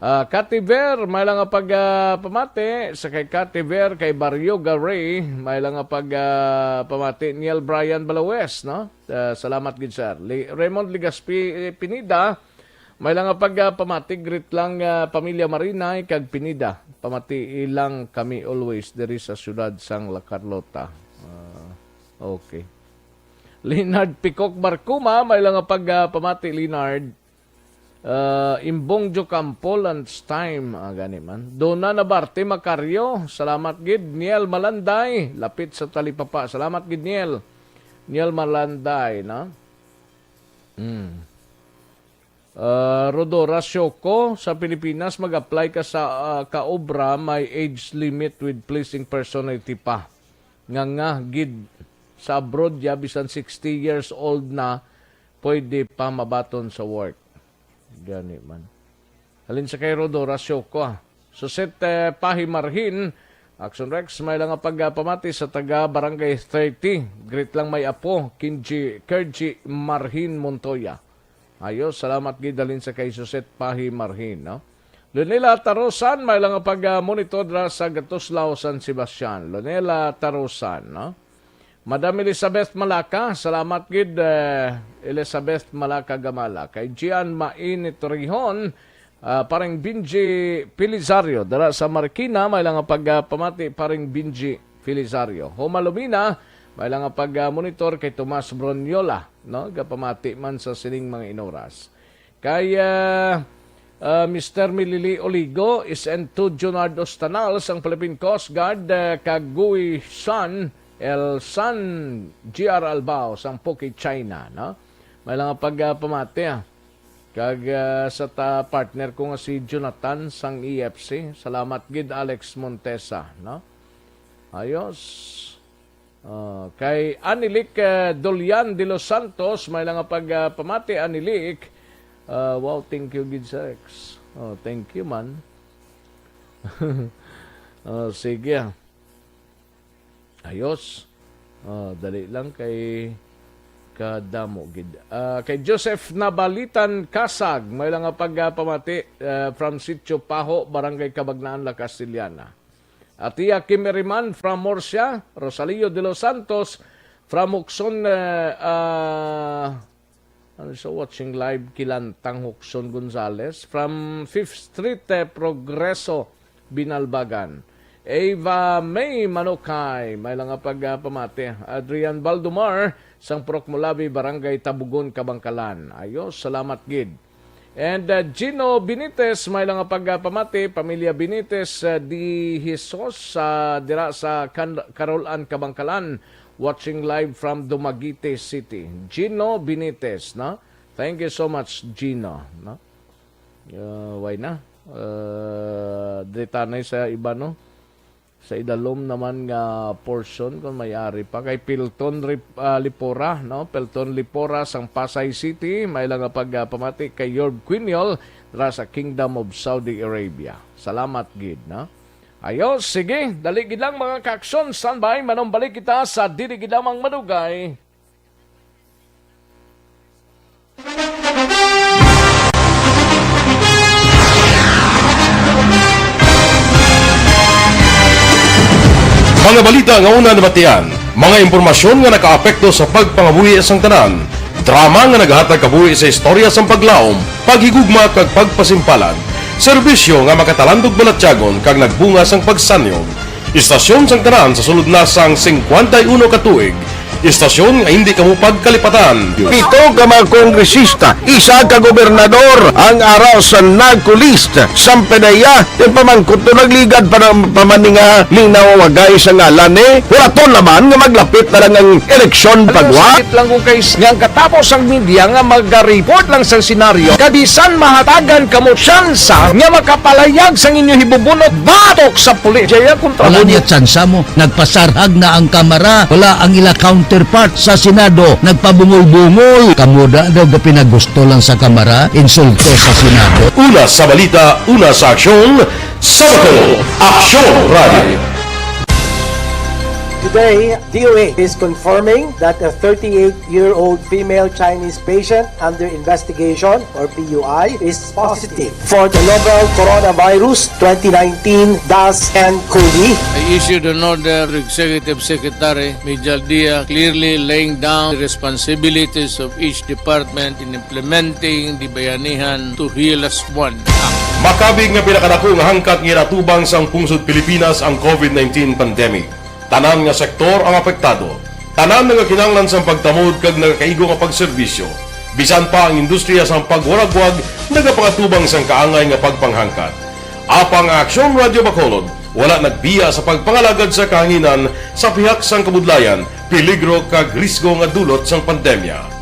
Kativer, may lang pagpamati sa kay Kativer, kay Barrio Garay, may lang pagpamati Neil Brian Balawes, no? Salamat gid sir. Raymond Ligaspi Pinida, may lang pagpamati greet lang pamilya Marinay kag Pinida. Pamati ilang kami always diri sa syudad sang La Carlota. Okay. Leonard Picok Barcuma, may lang pagpamati Leonard. Imbong Jo Campo, lunchtime, gani man. Dona Nabarte Macario, salamat gid. Niel Malanday, lapit sa Talipapa, salamat gid Niel. Niel Malanday, na? Rodora Syoko, sa Pilipinas, mag-apply ka sa kaobra, may age limit with pleasing personality pa. Nga gid, sa abroad, bisan 60 years old na, pwede pa mabaton sa work. Gani man. Halin sa kay Rodora Syoko. Suset Pahimarhin, Aksyon Rex, may lang pagpamati sa taga Barangay 30. Great lang may apo, Kerji Marhin Montoya. Ayos, salamat gid dalin sa kay Suset Pahimarhin, no? Lunela Tarosan, may lang pag-monitor sa Gatuslao, San Sebastian. Lunela Tarosan, no? Madam Elizabeth Malaka, salamat gid Elizabeth Malaka Gamala. Kay Gian Main Torrejon, parang Binji Pilizario. Dara sa Marikina, may lang pagpamati parang Binji Pilizario. Homalumina, May lang nga pag-monitor kay Tomas Bronyola, no? Gapamati man sa sining mga inoras. Kaya Mr. Milili Oligo is and to Junardo Stanals ang Philippine Coast Guard Kagui San El San GR Albao sang Poki China, no? May lang nga pagpamati kag sa partner ko nga si Jonathan sang EFC. Salamat gid Alex Montesa, no? Ayos. Kay Anilik Dolian de los Santos, may lang nga pagpamati Anilik. Wow, thank you gid sa X. Thank you man. Sige. Ayos. Dali lang kay kadamo gid. Kay Joseph Nabalitan Kasag, may lang nga pagpamati from Sitio Paho, Barangay Cabagnaan, La Castillana. Atia Kimeriman from Murcia, Rosalio de los Santos from Huxon, watching live Kilantang Huxon Gonzales from 5th Street Progreso, Binalbagan. Eva May Manokay, may lang nga pagpamati. Adrian Baldomar, sang Procmolabi, Barangay Tabugon, Kabangkalan. Ayos, salamat gid. And Gino Benitez, may lang nga pagpamati, Pamilya Benitez di Jesus dira sa Carolan, Kabangkalan, watching live from Dumaguete City. Gino Benitez, no? Thank you so much, Gino, no? Why na? Ditanay sa iba, no? Sa idalom naman nga portion kung may-ari pa kay Pilton Lipora, no? Pilton Lipora sang Pasay City, may lang nga pagpamati kay Yorb Quiniol dira sa Kingdom of Saudi Arabia. Salamat gid, no? Ayos, sige, dali gid lang mga kaaksyon, standby, manong balik kita sa dili gid lamang madugay. Mga balita nga una nabatian, mga impormasyon nga nakaapekto sa pagpangabuhi sang tanan, drama nga naghatag kabuhi sa istorya sang paglaom, paghigugma kag pagpasimpalan, serbisyo nga makatalandog balatyagon kag nagbunga sang pagsanyog, istasyon sang tanan sa sulod na sang 51 ka tuig, istasyon nga hindi kamo pagkalipatan. 7 ka mga kongresista, 1 ka gobernador ang araw sa nagkulist sa pedaya yung pamangkot to nagligad para pamaninga linaw wagay sa ngalan wala to naman nga maglapit na lang ang eleksyon pagwa. Sakit lang kung guys nga katapos ang media nga mag-report lang sa senaryo kabisan mahatagan kamo tsansa nga makapalayag sang inyo hibubunot batok sa pulis. Jaya kontra wala niya tsansa mo, nagpasarhag na ang kamera, wala ang ila counterpart sa Senado, nagpabungol-bungol. Kamuda daw ga pinagusto lang sa kamera, insulto sa Senado. Una sa balita, una sa aksyon, sa Aksyon Radio. Today, DOA is confirming that a 38-year-old female Chinese patient under investigation, or PUI, is positive for the novel coronavirus 2019-nCoV. I issued an order to Executive Secretary Major Dia clearly laying down the responsibilities of each department in implementing the Bayanihan to Heal as One Act. Makabig nga pinakadako nga hangkat nga natubang sang pungsod Pilipinas ang COVID-19 pandemic. Tanan nga sektor ang apektado. Tanan nga kinahanglan sa pagtamod kag nagakaigo nga pagserbisyo. Bisan pa ang industriya sa pagwaragwag nagapangatubang sang kaangay nga pagpanghangkat. Apang Aksyon Radio Bacolod wala nagbiya sa pagpangalagad sa kahanginan sa pihak sang kabudlayan, peligro kag risgo nga dulot sang pandemya.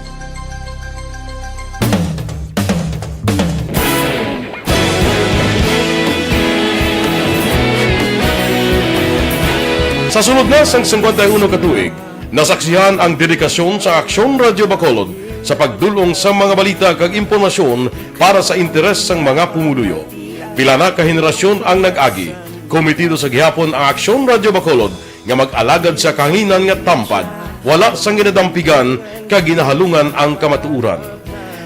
Sa sunod na sang 51 ka tuig, nasaksihan ang dedikasyon sa Aksyon Radio Bacolod sa pagdulong sa mga balita kag impormasyon para sa interes sang mga pumuluyo. Pila na ka henerasyon ang nag-agi, komitido sa gihapon ang Aksyon Radio Bacolod nga mag-alagad sa kahanginan nga tampad, wala sang ginadampigan kag ginahalungan ang kamatuuran.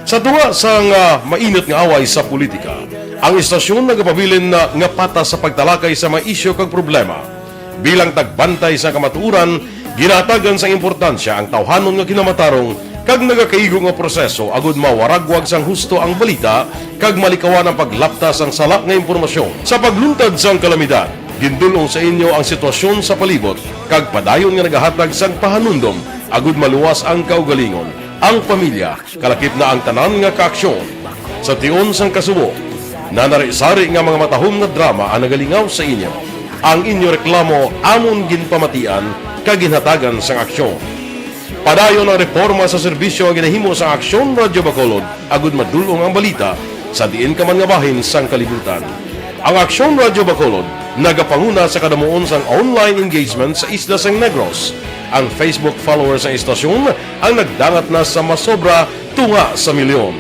Sa tunga sang mainit nga away sa politika, ang istasyon nagapabilin na nga patas sa pagtalakay sa mga isyu kag problema. Bilang tagbantay sa kamatuuran, ginatagan sa importansya ang tawhanon nga kinamatarong kag nagakaigo nga proseso agud mawaragwag sang husto ang balita kag malikawan ang paglaptas ang salak nga impormasyon. Sa pagluntad sang kalamidad, Gindulong sa inyo ang sitwasyon sa palibot kag padayon nga nagahatag sang pahanundom agud maluwas ang kaugalingon. Ang pamilya kalakip na ang tanan nga kaaksyon. Sa tion sang kasubo, nanari-sari nga mga matahom nga drama ang nagalingaw sa inyo. Ang inyo reklamo amon ginpamatian kag ginhatagan sang aksyon. Padayon ang reforma sa serbisyo nga ginahimo sa Aksyon Radyo Bacolod agud madulong ang balita sa diin ka man nga bahin sang kalibutan. Ang Aksyon Radyo Bacolod nagapanguna sa kadamuon sang online engagement sa isla sang Negros. Ang Facebook followers sa istasyon ang nagdangat na sa masobra tunga sa milyon.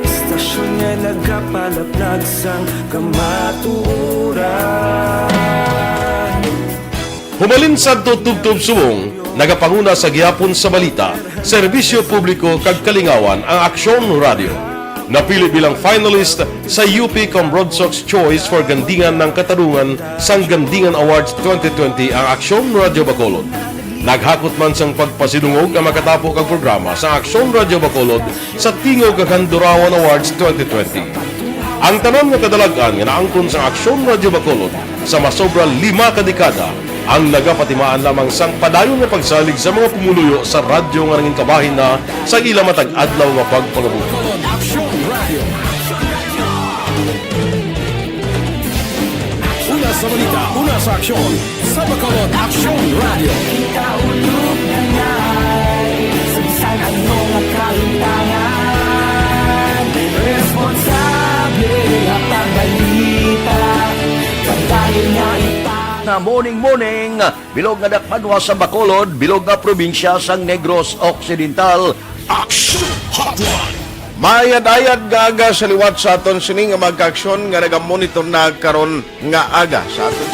Istasyon nga nagapalaplag sang kamatuuran. Humalin sa tutubtub subong, nagapanguna sa gihapon sa balita, serbisyo publiko kag kalingawan ang Aksyon Radio. Napili bilang finalist sa UP Broadsox Choice for Gandingan ng Katarungan sang Gandingan Awards 2020 ang Aksyon Radio Bacolod. Naghakot man sang pagpasidungog ang makatapo kag programa sa Aksyon Radio Bacolod sa Tingog kag Handurawan Awards 2020. Ang tanan nga kadalagan nga naangkon sa Aksyon Radio Bacolod sa masobra 5 ka dekada ang nagapatimaan lamang sang padayon nga pagsalig sa mga pumuluyo sa radyo nga nangin kabahin na sa ila matag adlaw nga pagpangabuhi. Una sa balita, una sa aksyon, sa Bacolod Aksyon Radio. Ikaulog na ngay, sabsan ang mga kalintangan. Responsable at ang balita, pagdayon nga na morning, bilog nga dakpanwa sa Bacolod, bilog nga probinsya sang Negros Occidental. Action Hotline! Mayad-ayad nga aga sa liwat sa aton sining nga magka-aksyon nga nagamonitor na karon nga aga sa aton.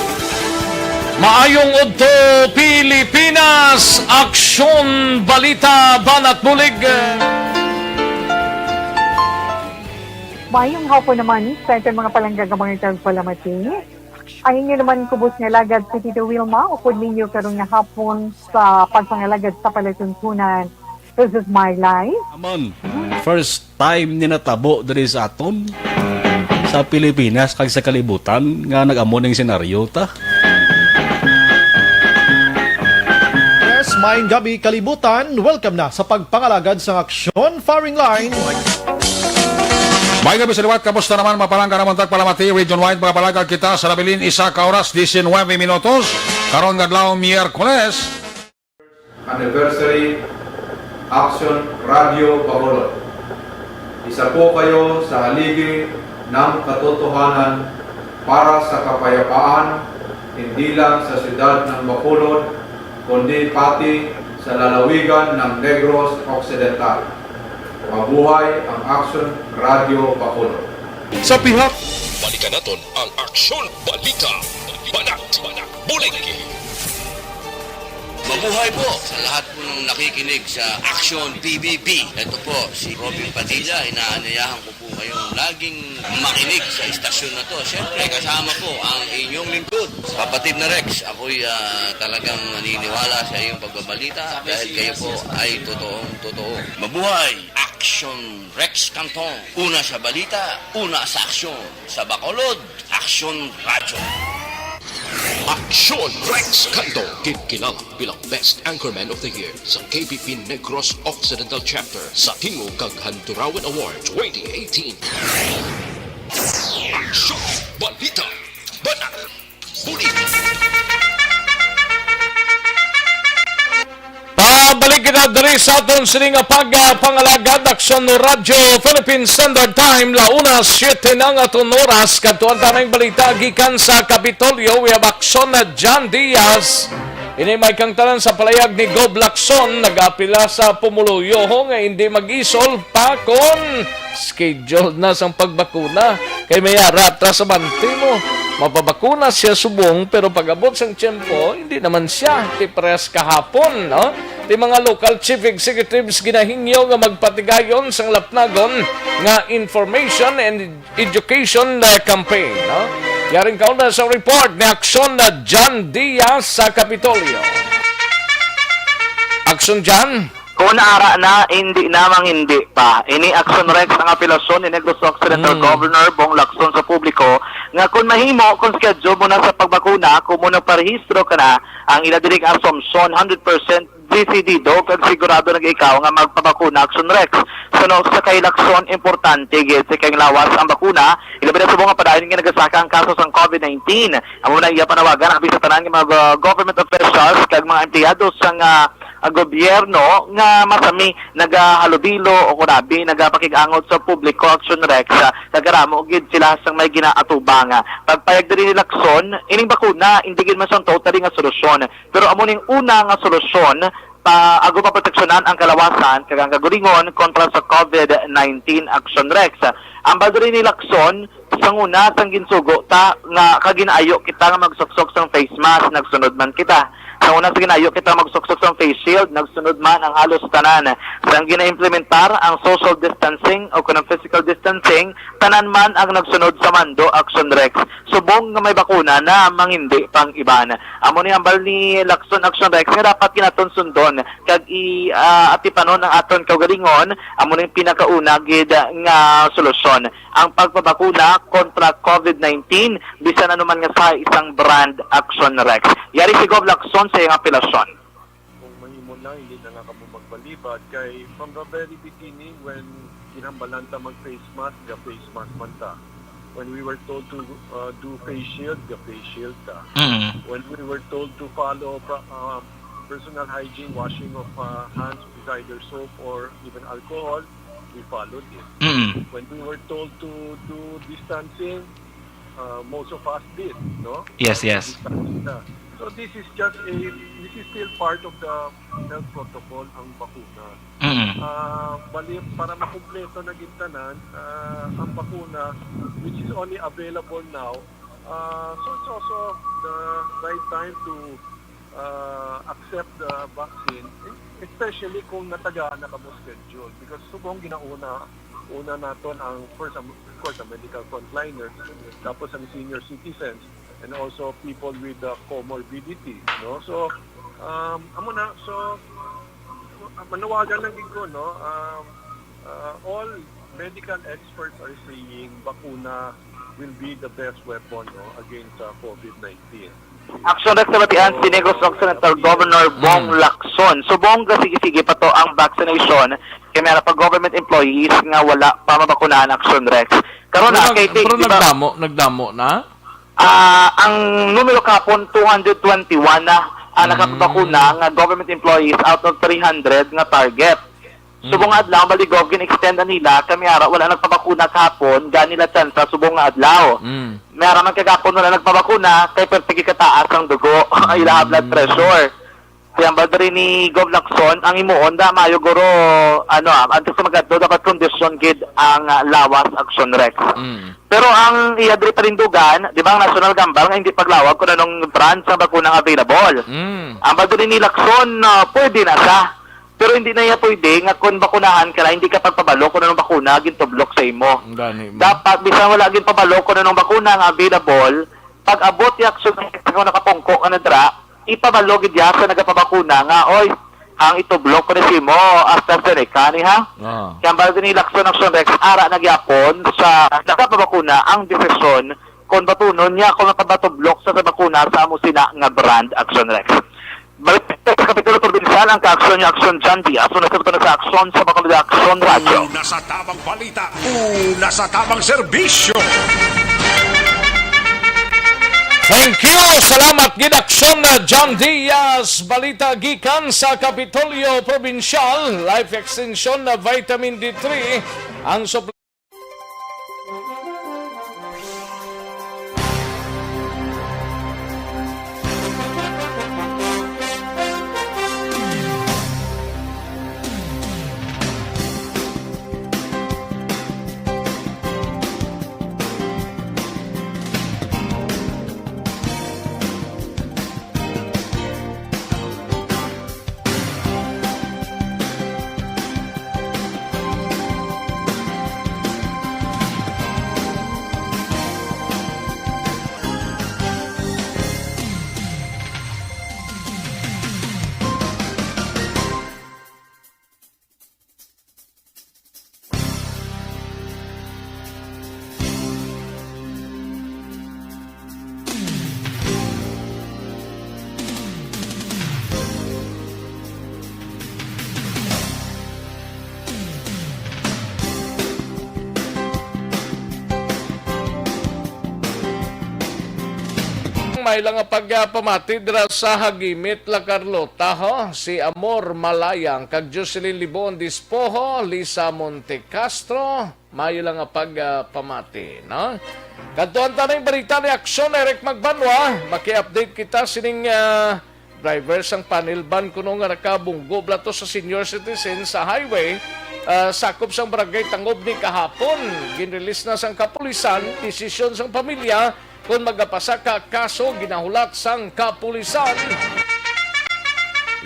Maayong udto Pilipinas, Aksyon, Balita, Banat, Bulig. Maayong hapon naman sa itong mga palanggagamangan tagpalamati. Ang inyo naman kubos nga lagad si Tito Wilma, upod ninyo karong nga hapon sa pagpangalagad sa palatuntunan. This is my life. Amon, first time ni natabo diri sa aton sa Pilipinas kag sa kalibutan nga nag-amo ning senaryo ta. Yes, maayong gabi kalibutan. Welcome na sa pagpangalagad sa Aksyon Firing Line. May gabi sa liwat, kamusta naman mapalangga naman tagpalamati, region-wide mga palagag kita sa labilin, isa ka oras, 19 minutos, karon nga adlaw Miyerkules. Anniversary Aksyon Radio Bacolod. Isa po kayo sa haligi ng katotohanan para sa kapayapaan, hindi lang sa siyudad ng Bacolod, kundi pati sa lalawigan ng Negros Occidental. Mabuhay ang Aksyon Radio Bacolod. Sa pihak, balikan natin ang Aksyon Balita. Banat, Bulig. Mabuhay po sa lahat po ng nakikinig sa Aksyon PBB. Ito po si Robin Padilla. Inaanayahan ko po kayong laging makinig sa istasyon na to. Siyempre kasama po ang inyong lingkod. Kapatid na Rex, ako'y talagang naniniwala sa iyong pagbabalita dahil kayo po ay totoo. Mabuhay! Aksyon Rex Cantong. Una sa balita, una sa aksyon. Sa Bacolod, Aksyon Radio. Aksyon Rex Cantong, kilala bilang Best Anchorman of the Year sa KPP Negros Occidental Chapter sa Tingog kag Handurawan Award 2018. Aksyon Balita, Banat, Bulig. Balik kita diri sa aton sining pagpangalagad Aksyon Radio Philippine Standard Time launa 7 ng aton oras kadtuan tanang balita gikan sa Kapitolyo. We have Aksyon na John Diaz. Ini may kang tanan sa palayag ni Gob Lacson nagapila sa pumuluyo nga hindi mag-isol pa kon scheduled na sang pagbakuna kay may aratra sa banti mo. Mapabakuna siya subong pero pag-abot sang tiyempo hindi naman siya tipres kahapon, no? Di mga local chief executives ginahingyo nga magpatigayon sang lapnagon nga information and education campaign, no? Yaring kauna sa report ni Aksyon na John Diaz sa Kapitolyo. Aksyon John? Kung naara na, hindi namang hindi pa. Ini Aksyon Rex ang apelasyon ni Negros Occidental Governor Bong Lacson sa publiko nga kung mahimo, kung schedule mo na sa pagbakuna, kung mo parehistro ka na, ang iladirig assumption 100% decidido kag sigurado ikaw nga magpabakuna Aksyon Rex. So no, sa kay Lacson, importante gid sa kay lawas ang bakuna, ilabi na subong nga padayon nga nagasaka ang kaso sa COVID-19. Amo na iya panawagan abi sa tanan nga mga government officials kag mga empleyado sa gobyerno nga masami nagahalubilo o kunabi nagapakig-angot sa publiko Aksyon Rex nagaramo gid sila sang may ginaatubanga pagpayag diri ni Lacson ining bakuna hindi gid man sang totally nga solusyon pero amo ning una nga solusyon ago maproteksyonan ang kalawasan kag ang kaguringon kontra sa COVID-19 Aksyon Rex ang badri ni Lacson sang una sang ginsugo ta nga kaginaayo kita nga magsuksok sang face mask nagsunod man kita. Sa una sa ginayo kita magsuksok sang face shield, nagsunod man ang halos tanan. Sang gina-implementar ang social distancing o kunang physical distancing, tanan man ang nagsunod sa mando Aksyon Rex. Subong nga may bakuna na mangindi pang iban. Amo ni ambal ni Lacson Aksyon Rex nga dapat kinaton sundon kag atipanon ang aton kaugalingon, amo ni pinakauna gid nga solusyon. Ang pagpabakuna kontra COVID-19 bisan anuman nga sa isang brand Aksyon Rex. Yari si Gov Lacson sa iyang apelasyon. Kung mahimo lang, hindi na nga kamo magbalibad. Kay from the very beginning, when kinambalanta mag-face mask man ta. When we were told to do face shield ta. When we were told to follow personal hygiene, washing of hands with either soap or even alcohol, we followed it. When we were told to do distancing, most of us did, no? Yes. So this is still part of the health protocol ang bakuna. Bali para makumpleto na gintanan ang bakuna which is only available now. So it's also the right time to accept the vaccine, especially kung natagaan na kamo schedule because subong una naton ang first of course ang medical frontliners tapos ang senior citizens and also people with comorbidity, no? So manawagan lang din ko, no? All medical experts are saying bakuna will be the best weapon, no, against COVID-19. Aksyon Rex nabatian si Negros Occidental Governor Bong Lacson. Subong sige pa to ang vaccination kay meron pa government employees nga wala pa mabakunahan Aksyon Rex. Karon na kay nagdamo na? Ang numero kapon 221 na nakapabakuna nga government employees out of 300 nga target. Subong adlaw baligov gin-extend nila kami ara wala nagpabakuna kahapon ganila tsansa subong nga adlaw. Meron man kagapon wala nagpabakuna kay perpigi kataas ang dugo ila blood pressure. Kaya badri ni Gov Lacson ang imuon da mayo guro antes sa magadto dapat kondisyon gid ang lawas Aksyon Rex. Pero ang iadri parindugan, di ba ang national gambal nga hindi paglawag kung anong brand sa bakunang available. Ang badri ni Lacson pwede na sa pero hindi na iya pwede nga kung bakunahan ka na hindi ka pagpabalo kung anong bakuna gintoblok sa imo. Dapat bisan wala gin pabalo kung anong bakuna nga available, pag abot yung Aksyon kung nakapungko ka na dra, ipabalo gid ya sa nagapabakuna nga oy ang itoblok ko si mo AstraZeneca ni ha. Kaya ba din ni Lacson Aksyon Rex ara nagyapon sa nakapabakuna ang desisyon kung batunon niya kung nakabatoblok sa bakuna sa amo sina nga brand Aksyon Rex. Balik sa Kapitulo Provincial ang kaaksyon niya Aksyon John Diaz. So nasabot na sa Aksyon sa Bacolod Aksyon Radio. Una sa tamang balita, una sa tamang serbisyo. Thank you! Salamat gid Aksyon na John Diaz. Balita gikan sa Kapitolyo Provincial. Life Extension na Vitamin D3 ang supply. lang may lang pagpamati dira sa Hagimit La Carlota ho, si Amor Malayang kag Jocelyn Libon Dispoho, Lisa Monte Castro, may lang pagpamati, no? Kadtuan tanay balita ni Aksyon Eric Magbanwa, maki-update kita sining driver sang panel ban kuno nga nakabunggo blato sa senior citizen sa highway. Sakop sang barangay Tangob ni kahapon. Ginrelease na sang kapulisan, desisyon sang pamilya kung magapasa ka kaso ginahulat sang kapulisan.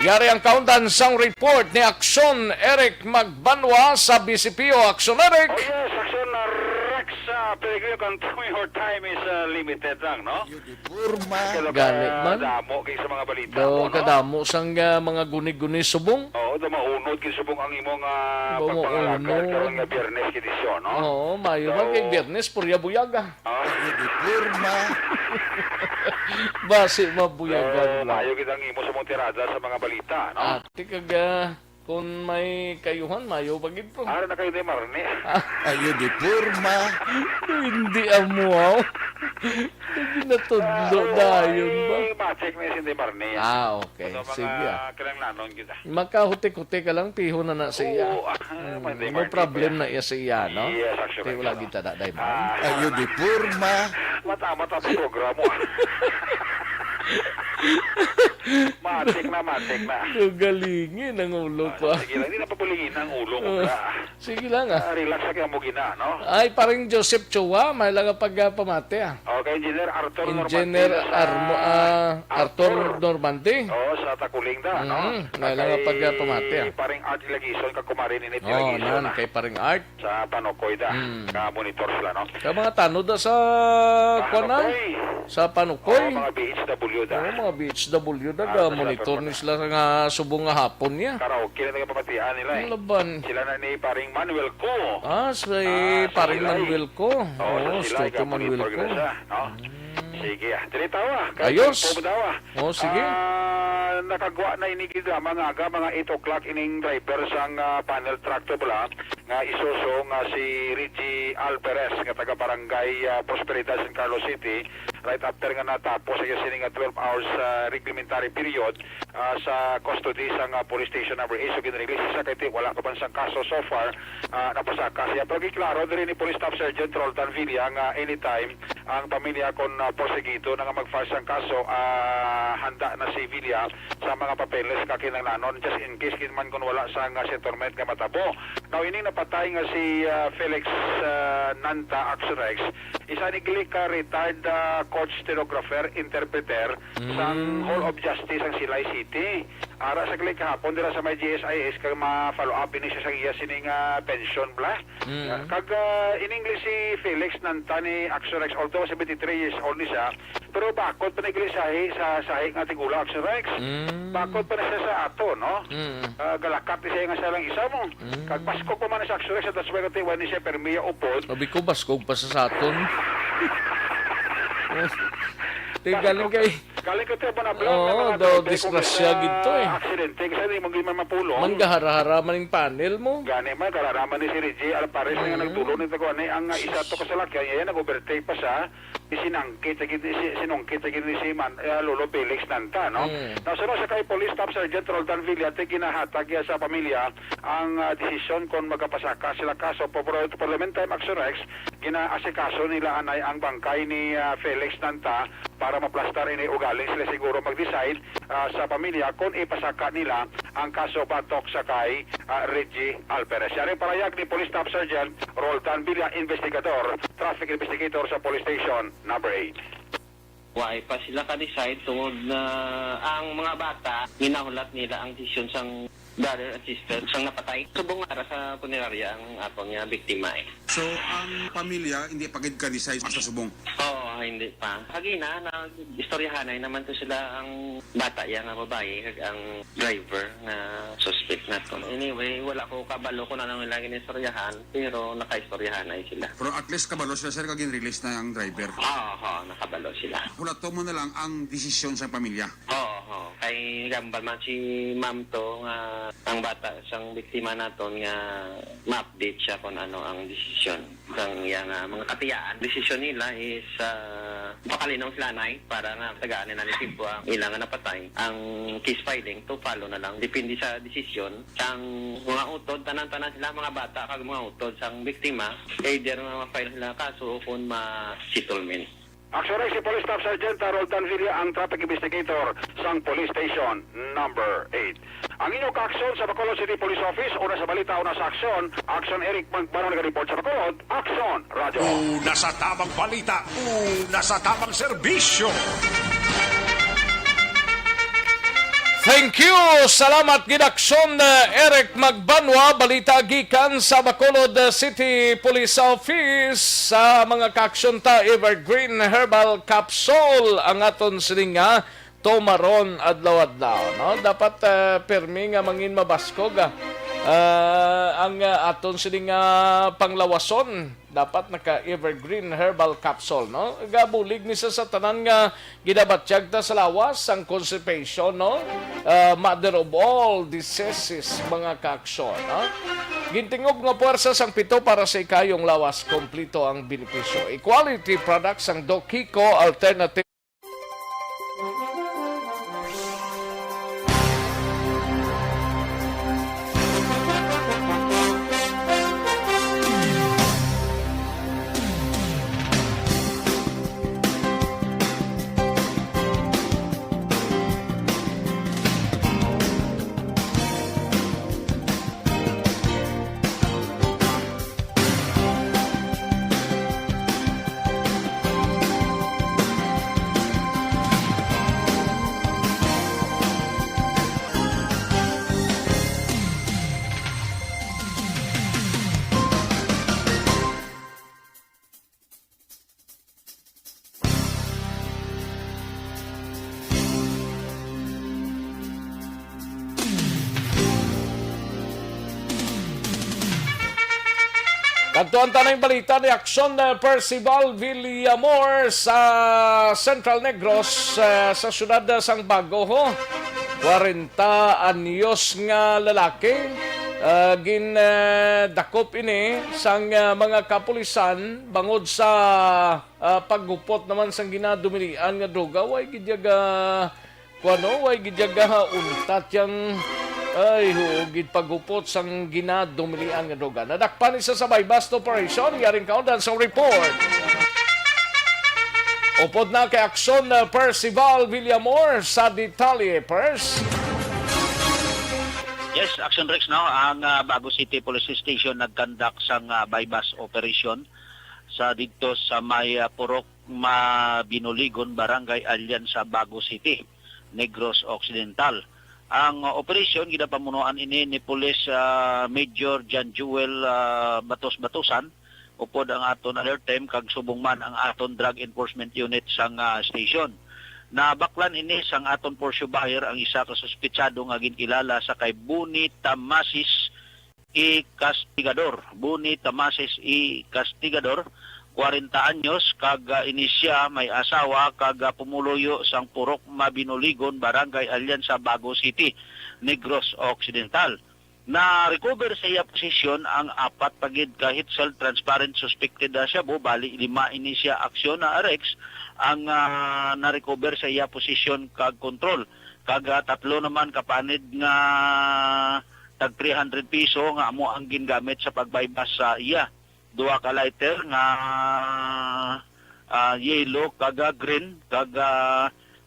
Yari ang kaundan sang report ni Aksyon Eric Magbanwa sa BCPO. Aksyon Eric. Oh yes, Aksyon Rex. Pero kung your time is limited lang, no? Ganit man. Kadamo kayo sa mga balita Do mo, no? kadamo sang mga guni-guni subong. Oo, maunod kayo subong ang imong Maunod. pagpangalagad karon nga Biyernes kidisyon, no? Oo, mayo man kay Biyernes purya buyaga. Basi mabuyagan lang. Mayo kitang imo sa mong tirada sa mga balita, no? Ati kag kung may kayuhan, mayo pagid po. Ara na kayo ni Marne. Ayo di purma. Hindi amuaw. Hindi natudlo dayon ba? Ma-check na si Marne. Okay. Sige. Kanang nanon kita. Makahuti-huti ka lang, piho na siya. No problem na iya siya, no? Yes, actually. Wala kita na, Dayman. Ayo di purma. Mata-mata sa programo. Matik na. Galingin ang ulo pa. Sige lang, hindi na papulingin ang ulo mo ka. Sige lang Relax sa kaya mo gina, no? Ay, parang Joseph Chua, may lang pagpamati Okay, Engineer Arthur Engineer Arthur Normandi. Sa Takuling da, no? May lang pagpamati Paring Art Ilagison, kakumarin init Ilagison. Kay paring Art. Sa Panokoy da. Ka-monitor sila, no? Sa mga tanod da sa Kwanan. Sa Panokoy. Mga BHW da. Mga BHW da. Monitor ni sila nga subong nga hapon niya. Karaoke na nagpapatian nila eh. Laban. Sila na ni paring Manuel Ko. Paring Manuel Ko. Sila Manuel Ko. No? Sige, dilitawa. Ayos. Sige. Nakagwa na inigid mga 8 o'clock ining driver sang panel tractor bala nga isuso nga si Richie Alperes nga taga barangay Prosperidad San Carlos City right after nga natapos sa sining 12 hours reglementary period sa custody sang police station number 8 so ginrelease sa kay wala ka man sang kaso so far napasaka siya pero giklaro diri ni Police Staff Sergeant Roldan Villa nga anytime ang pamilya kon porsegido na nga mag-file sang kaso handa na si Villa sa mga papeles kakinanglanon just in case kinman kung wala sa settlement nga matabo. Now ini napatay nga si Felix Nanta Axorex isa ni Glika retired court stenographer interpreter sang Hall of Justice ang Silay City. Ara sa Glika hapon dira sa may GSIS kag ma-follow up ini siya sa iya sining pension bla. Kag in English si Felix Nanta ni Axorex although 73 years old ni siya pero bakod pa naglisahi sa sahig nga tigula Axorex. Bakod pa na siya sa ato, no? Galakat siya nga siya lang isa mo. Kag Pasko pa man sa Axorex at aswag ati wani siya permiya upod. Sabi ko, baskog pa sa saton. Galing kay... Galing ka tayo ba na vlog? Oo, daw disgrasya gito eh. Aksidente, kasi hindi mo gimang mapulong. Man gahara-hara man yung panel mo. Gani man, kararaman ni si Reggie Alpares nga nagtulong nito ko ang isa to kasalakyan. Yan, nag-overtake pa siya. Sinungkit ni si Lolo Felix Nanta, no? Nasunod sa kay Police Staff Sergeant Roldan Villa, ginahatag sa pamilya ang desisyon kung magkapasaka sila kaso. For the meantime, Axorex, ginaasikaso nila anay ang bangkay ni Felix Nanta para maplastar ini ugaling sila siguro mag-decide sa pamilya kung ipasaka nila ang kaso patok sa kay Reggie Alperes. Yan ang parayag ni Police Staff Sergeant Roldan Villa, investigador, traffic investigator sa police station number 8. Why pa sila ka-decide tungod na ang mga bata, ginahulat nila ang desisyon sang brother at sister sang napatay. Subong ara sa punerarya ang atong nga biktima eh. So, ang pamilya, hindi pagid ka-decide sa subong? Oo, hindi pa. Hagina, istoryahanay naman to sila ang bata yan nga babae, kag ang driver na suspect na to. Anyway, wala ko kabalo kung ano nila ginistoryahan, pero nakaistoryahanay sila. Pero at least kabalo sila, sir, kagin-release na ang driver? Oo, nakabalo sila. Hulato mo na lang ang desisyon sa pamilya? Oo, kay gambal man si ma'am to nga ang bata sang biktima naton nga ma-update siya kung ano ang desisyon sang yang mga katiyaan. Desisyon nila is pakalinaw sila nay para nga tagaan na nalisipo ang ilang nga napatay. Ang case filing to follow na lang. Depende sa desisyon sang mga utod, tanan-tanan sila mga bata kag mga utod sang biktima, either ma-file sila kaso o kung ma-settlement. Aksyon Rex, si Police Staff Sergeant Roldan Villa, ang traffic investigator sang Police Station number 8. Ang inyong kaaksyon sa Bacolod City Police Office, una sa balita, una sa aksyon. Aksyon Eric Magbanong nag-report sa Bacolod. Aksyon Radio. Una sa tamang balita, una sa tamang serbisyo. Thank you! Salamat Gidaksyon Eric Magbanwa, balita gikan sa Bacolod City Police Office sa mga kaaksyon ta Evergreen Herbal Capsule ang aton sininga tomaron adlaw-adlaw, no? Dapat permi nga mangin mabaskog ang aton sininga panglawason dapat naka Evergreen Herbal Capsule, no? Gabulig ni sa tanan nga gidabatyag ta sa lawas ang constipation, no? Mother of all diseases, mga kaaksyon, no? Gintingob nga puwersa sang pito para sa ikayong lawas, kompleto ang benepisyo. Equality products ang Dokiko Alternative. Kantuan tanang balita ni Aksyon Percival Villamor sa Central Negros sa syudad sang Bago, ho. 40 anyos nga lalaki dakop ini sang mga kapulisan bangod sa paggupot naman sang ginadumilian nga droga. Way gidyaga way gidyaga untat yang ay hugid pagupot sang ginadumilian nga droga. Nadakpan isa sa bypass operation, yaring kaundan sa report. Upod na kay Aksyon Percival Villamor sa detalye, Pers. Yes, Action Rex now, ang Bago City Police Station nagkandak sang bypass operation sa dito sa may Purok Binuligon, Barangay Alyan sa Bago City, Negros Occidental. Ang operasyon ginapamunuan ini ni Police Major John Jewel Batos-Batosan upod ang aton alert team kag subong man ang aton drug enforcement unit sang station. Nabaklan ini sang aton Porsche buyer ang isa ka suspetsado nga ginkilala sa kay Buni Tamasis I Castigador. Buni Tamasis I Castigador, 40 anyos, kag inisya may asawa, kag pumuluyo sang Purok Mabinuligon, Barangay Alyan sa Bago City, Negros Occidental. Na-recover sa iya posisyon ang 4 pagid ka Hitsel transparent suspected siya bali 5 inisya aksyon na arex ang na-recover sa iya posisyon kag control. Kag 3 naman kapanid nga tag 300 piso nga amo ang gingamit sa pagbaybas sa iya. 2 ka lighter nga yellow kag green kag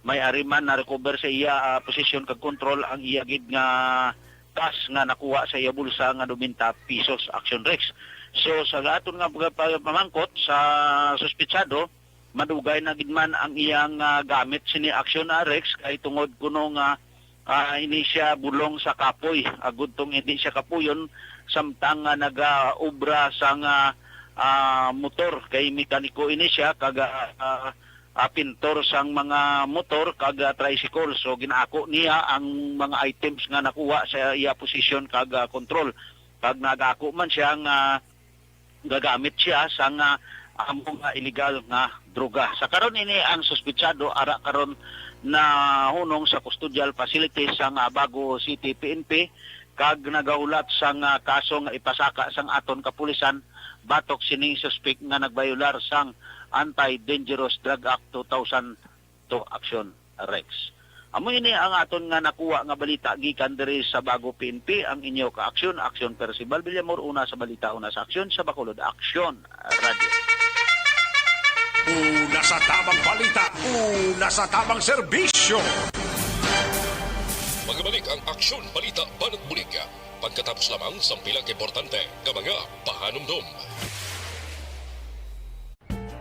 may ariman na recover sa iya posisyon kag control ang iya gid nga cash nga nakuha sa iya bulsa nga 20 pesos. Action Rex. So sa aton nga pamangkot sa suspetsado, madugay na gid man ang iyang gamit sini Action Rex kay tungod kuno nga ini siya bulong sa kapoy. Agud tong hindi siya kapuyon samtang nag-obra sang motor kay mekaniko ini siya kag pintor sang mga motor kag tricycle. So ginaako niya ang mga items nga nakuha sa iya posisyon kag control. Pag nagako man siya nga gagamit siya sang among illegal nga droga. Sa karon ini ang suspetsado ara karon na hunong sa custodial facilities sang Bago City PNP kag nagaulat sang kaso nga ipasaka sang aton kapulisan batok sining suspect nga nagbayular sang Anti-Dangerous Drug Act 2002 Aksyon Rex. Amo ini ang aton nga nakuha nga balita gikan diri sa Bago PNP, ang inyo ka Aksyon, Aksyon Percival Villamor, una sa balita, una sa aksyon sa Bacolod Aksyon Radio. Una sa tamang balita, una sa tamang serbisyo. Magbalik ang Aksyon Balita Banat Bulig pagkatapos lamang sa pilang importante ng mga pahanumdum.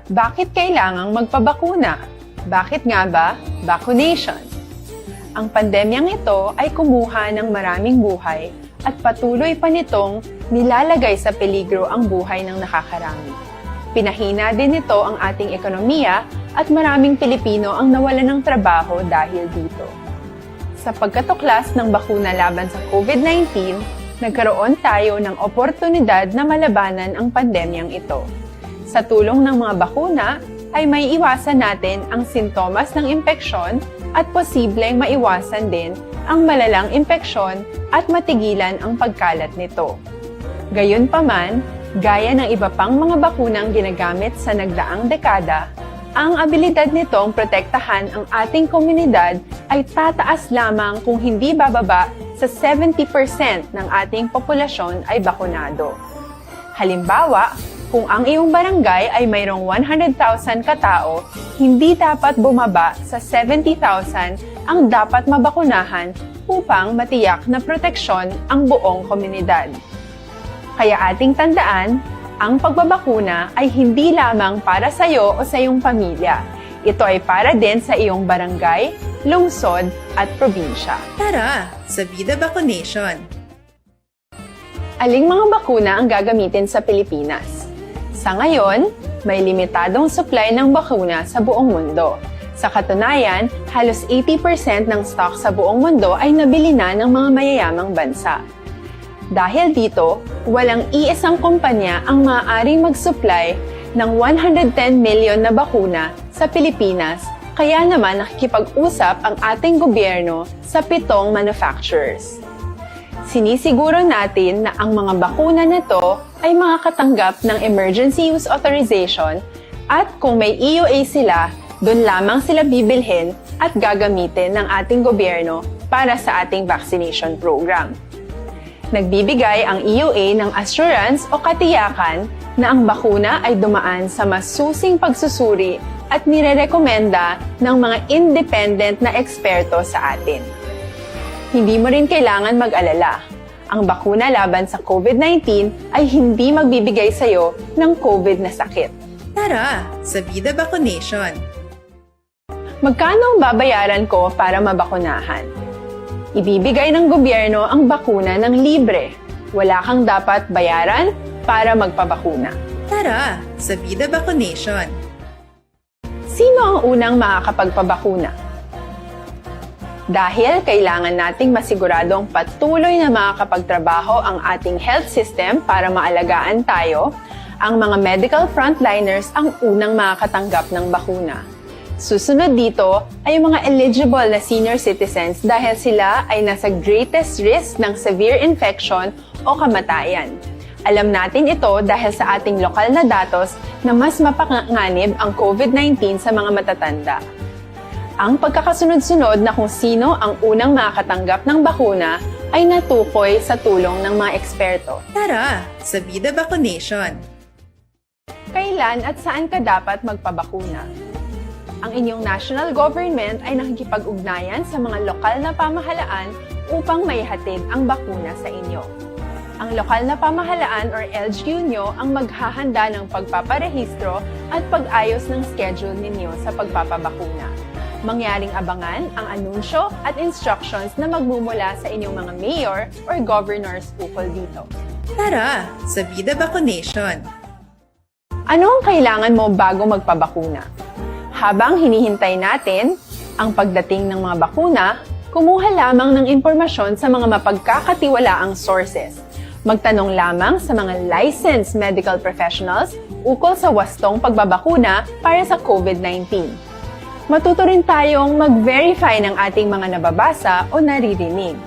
Bakit kailangang magpabakuna? Bakit nga ba vaccination? Ang pandemyang ito ay kumuha ng maraming buhay at patuloy pa nitong nilalagay sa peligro ang buhay ng nakakarami. Pinahina din nito ang ating ekonomiya at maraming Pilipino ang nawalan ng trabaho dahil dito. Sa pagkatuklas ng bakuna laban sa COVID-19, nagkaroon tayo ng oportunidad na malabanan ang pandemyang ito. Sa tulong ng mga bakuna, ay may iwasan natin ang sintomas ng impeksyon at posibleng maiwasan din ang malalang impeksyon at matigilan ang pagkalat nito. Gayunpaman, gaya ng iba pang mga bakunang ginagamit sa nagdaang dekada, ang abilidad nitong protektahan ang ating komunidad ay tataas lamang kung hindi bababa sa 70% ng ating populasyon ay bakunado. Halimbawa, kung ang iyong barangay ay mayroong 100,000 katao, hindi dapat bumaba sa 70,000 ang dapat mabakunahan upang matiyak na proteksyon ang buong komunidad. Kaya ating tandaan, ang pagbabakuna ay hindi lamang para sa iyo o sa iyong pamilya. Ito ay para din sa iyong barangay, lungsod at probinsya. Tara, sa Vida Vaccination! Aling mga bakuna ang gagamitin sa Pilipinas? Sa ngayon, may limitadong supply ng bakuna sa buong mundo. Sa katunayan, halos 80% ng stock sa buong mundo ay nabili na ng mga mayayamang bansa. Dahil dito, walang iisang kumpanya ang maaaring mag-supply ng 110 million na bakuna sa Pilipinas, kaya naman nakikipag-usap ang ating gobyerno sa 7 manufacturers. Sinisiguro natin na ang mga bakuna na ito ay makakatanggap ng Emergency Use Authorization at kung may EUA sila, doon lamang sila bibilhin at gagamitin ng ating gobyerno para sa ating vaccination program. Nagbibigay ang EUA ng assurance o katiyakan na ang bakuna ay dumaan sa masusing pagsusuri at nirerekomenda ng mga independent na eksperto sa atin. Hindi mo rin kailangan mag-alala. Ang bakuna laban sa COVID-19 ay hindi magbibigay sa iyo ng COVID na sakit. Tara, sa Vida Vaccination! Magkano ang babayaran ko para mabakunahan? Ibibigay ng gobyerno ang bakuna ng libre. Wala kang dapat bayaran para magpabakuna. Tara, sa Vida Vaccination! Sino ang unang makakapagpabakuna? Dahil kailangan nating masiguradong patuloy na makakapagtrabaho ang ating health system para maalagaan tayo, ang mga medical frontliners ang unang makakatanggap ng bakuna. Susunod dito ay yung mga eligible na senior citizens dahil sila ay nasa greatest risk ng severe infection o kamatayan. Alam natin ito dahil sa ating lokal na datos na mas mapanganib ang COVID-19 sa mga matatanda. Ang pagkakasunod-sunod na kung sino ang unang makakatanggap ng bakuna ay natukoy sa tulong ng mga eksperto. Tara, sa Vida Vaccination! Kailan at saan ka dapat magpabakuna? Ang inyong national government ay nakikipag-ugnayan sa mga lokal na pamahalaan upang maihatid ang bakuna sa inyo. Ang lokal na pamahalaan or LGU nyo ang maghahanda ng pagpaparehistro at pag-ayos ng schedule ninyo sa pagpapabakuna. Mangyaring abangan ang anunsyo at instructions na magmumula sa inyong mga mayor or governors ukol dito. Tara, sa Vida Vaccination! Ano ang kailangan mo bago magpabakuna? Habang hinihintay natin ang pagdating ng mga bakuna, kumuha lamang ng impormasyon sa mga mapagkakatiwalaang sources. Magtanong lamang sa mga licensed medical professionals ukol sa wastong pagbabakuna para sa COVID-19. Matuto rin tayong mag-verify ng ating mga nababasa o naririnig.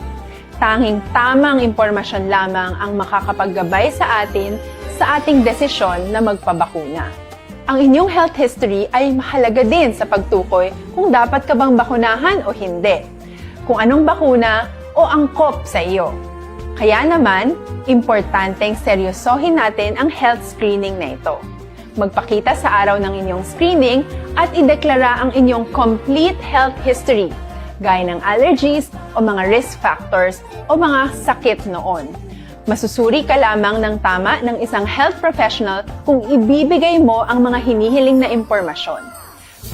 Tanging tamang impormasyon lamang ang makakapaggabay sa atin sa ating desisyon na magpabakuna. Ang inyong health history ay mahalaga din sa pagtukoy kung dapat ka bang bakunahan o hindi, kung anong bakuna o angkop sa iyo. Kaya naman, importanteng seryosohin natin ang health screening na ito. Magpakita sa araw ng inyong screening at ideklara ang inyong complete health history, gaya ng allergies o mga risk factors o mga sakit noon. Masusuri ka lamang ng tama ng isang health professional kung ibibigay mo ang mga hinihiling na impormasyon.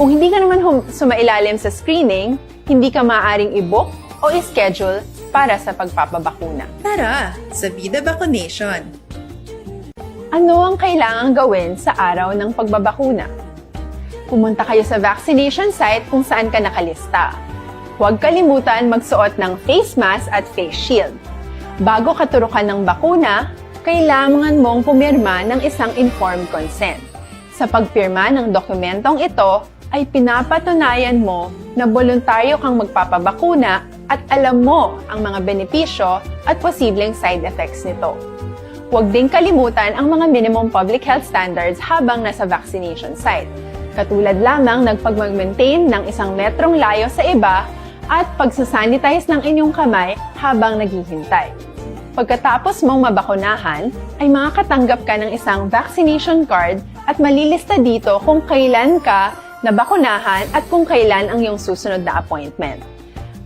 Kung hindi ka naman sumailalim sa screening, hindi ka maaaring i-book o i-schedule para sa pagpapabakuna. Tara sa Vida Vaccination! Ano ang kailangang gawin sa araw ng pagbabakuna? Pumunta kayo sa vaccination site kung saan ka nakalista. Huwag kalimutan magsuot ng face mask at face shield. Bago katurukan ng bakuna, kailangan mong pumirma ng isang informed consent. Sa pagpirma ng dokumentong ito, ay pinapatunayan mo na voluntaryo kang magpapabakuna at alam mo ang mga benepisyo at posibleng side effects nito. Huwag din kalimutan ang mga minimum public health standards habang nasa vaccination site. Katulad lamang nagpag-maintain ng 1 metrong layo sa iba at pagsasanitize ng inyong kamay habang naghihintay. Pagkatapos mong mabakunahan, ay makakatanggap ka ng isang vaccination card at malilista dito kung kailan ka nabakunahan at kung kailan ang iyong susunod na appointment.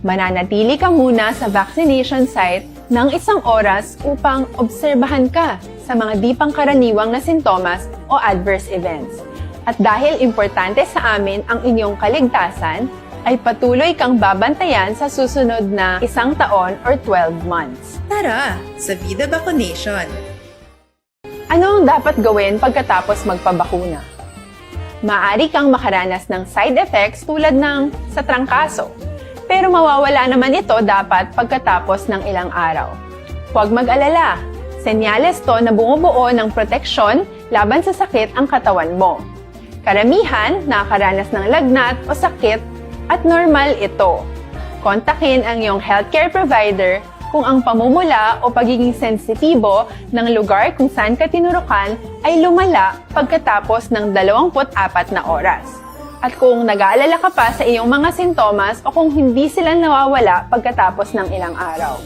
Mananatili ka muna sa vaccination site ng 1 oras upang obserbahan ka sa mga di pangkaraniwang na sintomas o adverse events. At dahil importante sa amin ang inyong kaligtasan, ay patuloy kang babantayan sa susunod na 1 taon or 12 months. Tara sa Vida Vaccination! Ano ang dapat gawin pagkatapos magpabakuna? Maaari kang makaranas ng side effects tulad ng sa trangkaso, pero mawawala naman ito dapat pagkatapos ng ilang araw. Huwag mag-alala, senyales to na bumubuo ng proteksyon laban sa sakit ang katawan mo. Karamihan nakakaranas ng lagnat o sakit at normal ito. Kontakin ang iyong healthcare provider kung ang pamumula o pagiging sensitibo ng lugar kung saan ka tinurukan ay lumala pagkatapos ng 24 na oras. At kung nag-aalala ka pa sa iyong mga sintomas o kung hindi sila nawawala pagkatapos ng ilang araw.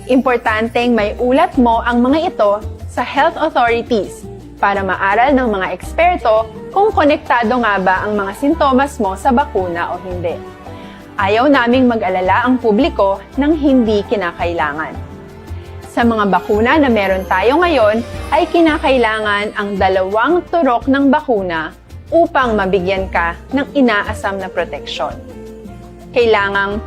Importanteng may ulat mo ang mga ito sa health authorities para maaral ng mga eksperto kung konektado nga ba ang mga sintomas mo sa bakuna o hindi. Ayaw naming mag-alala ang publiko ng hindi kinakailangan. Sa mga bakuna na meron tayo ngayon, ay kinakailangan ang 2 turok ng bakuna upang mabigyan ka ng inaasam na proteksyon. Kailangang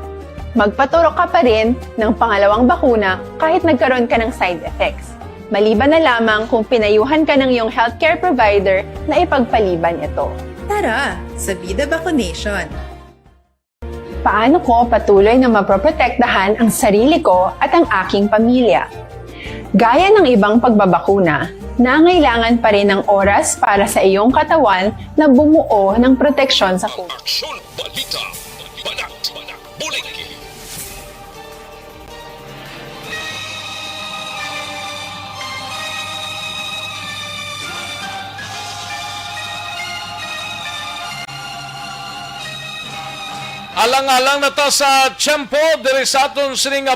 magpaturok ka pa rin ng pangalawang bakuna kahit nagkaroon ka ng side effects. Maliban na lamang kung pinayuhan ka ng iyong healthcare provider na ipagpaliban ito. Tara sa Vida Vaccination! Paano ko patuloy na maproprotektahan ang sarili ko at ang aking pamilya? Gaya ng ibang pagbabakuna, nangailangan pa rin ng oras para sa iyong katawan na bumuo ng proteksyon sa COVID. Aksyon, balita, banat, bulig. Alang-alang na ta sa tiyempo, diri sa aton sining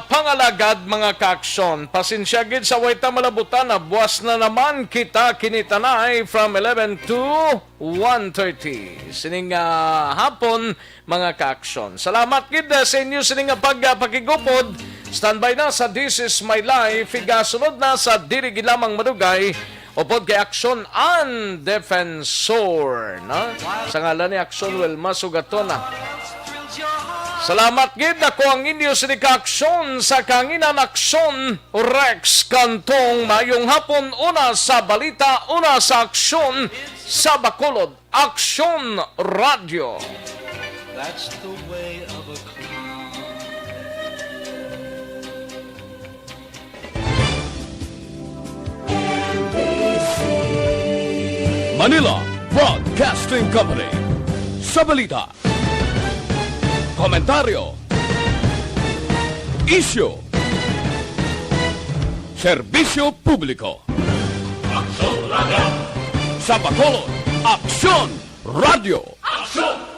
pangalagad mga kaaksyon. Pasensya gid sa way ta malabutan na buwas na naman kita kinitanay from 11 to 1:30. Sining hapon mga kaaksyon. Salamat gid sa inyo sining pakigupod. Standby na sa This Is My Life. Igasunod na sa diri gid lamang madugay. Upod kay Aksyon ang Defensor. No? Sa ngalan ni Aksyon, masugatona. Salamat gid ako ang inyo sinika Aksyon sa kanginan Aksyon Rex Cantong. Mayong hapon, una sa balita, una sa Aksyon sa Bacolod. Aksyon Radio. That's the way of a Manila Broadcasting Company. Sa balita, komentaryo, issue, serbisyo publiko. sa Bacolod, Aksyon Radio. Aksyon!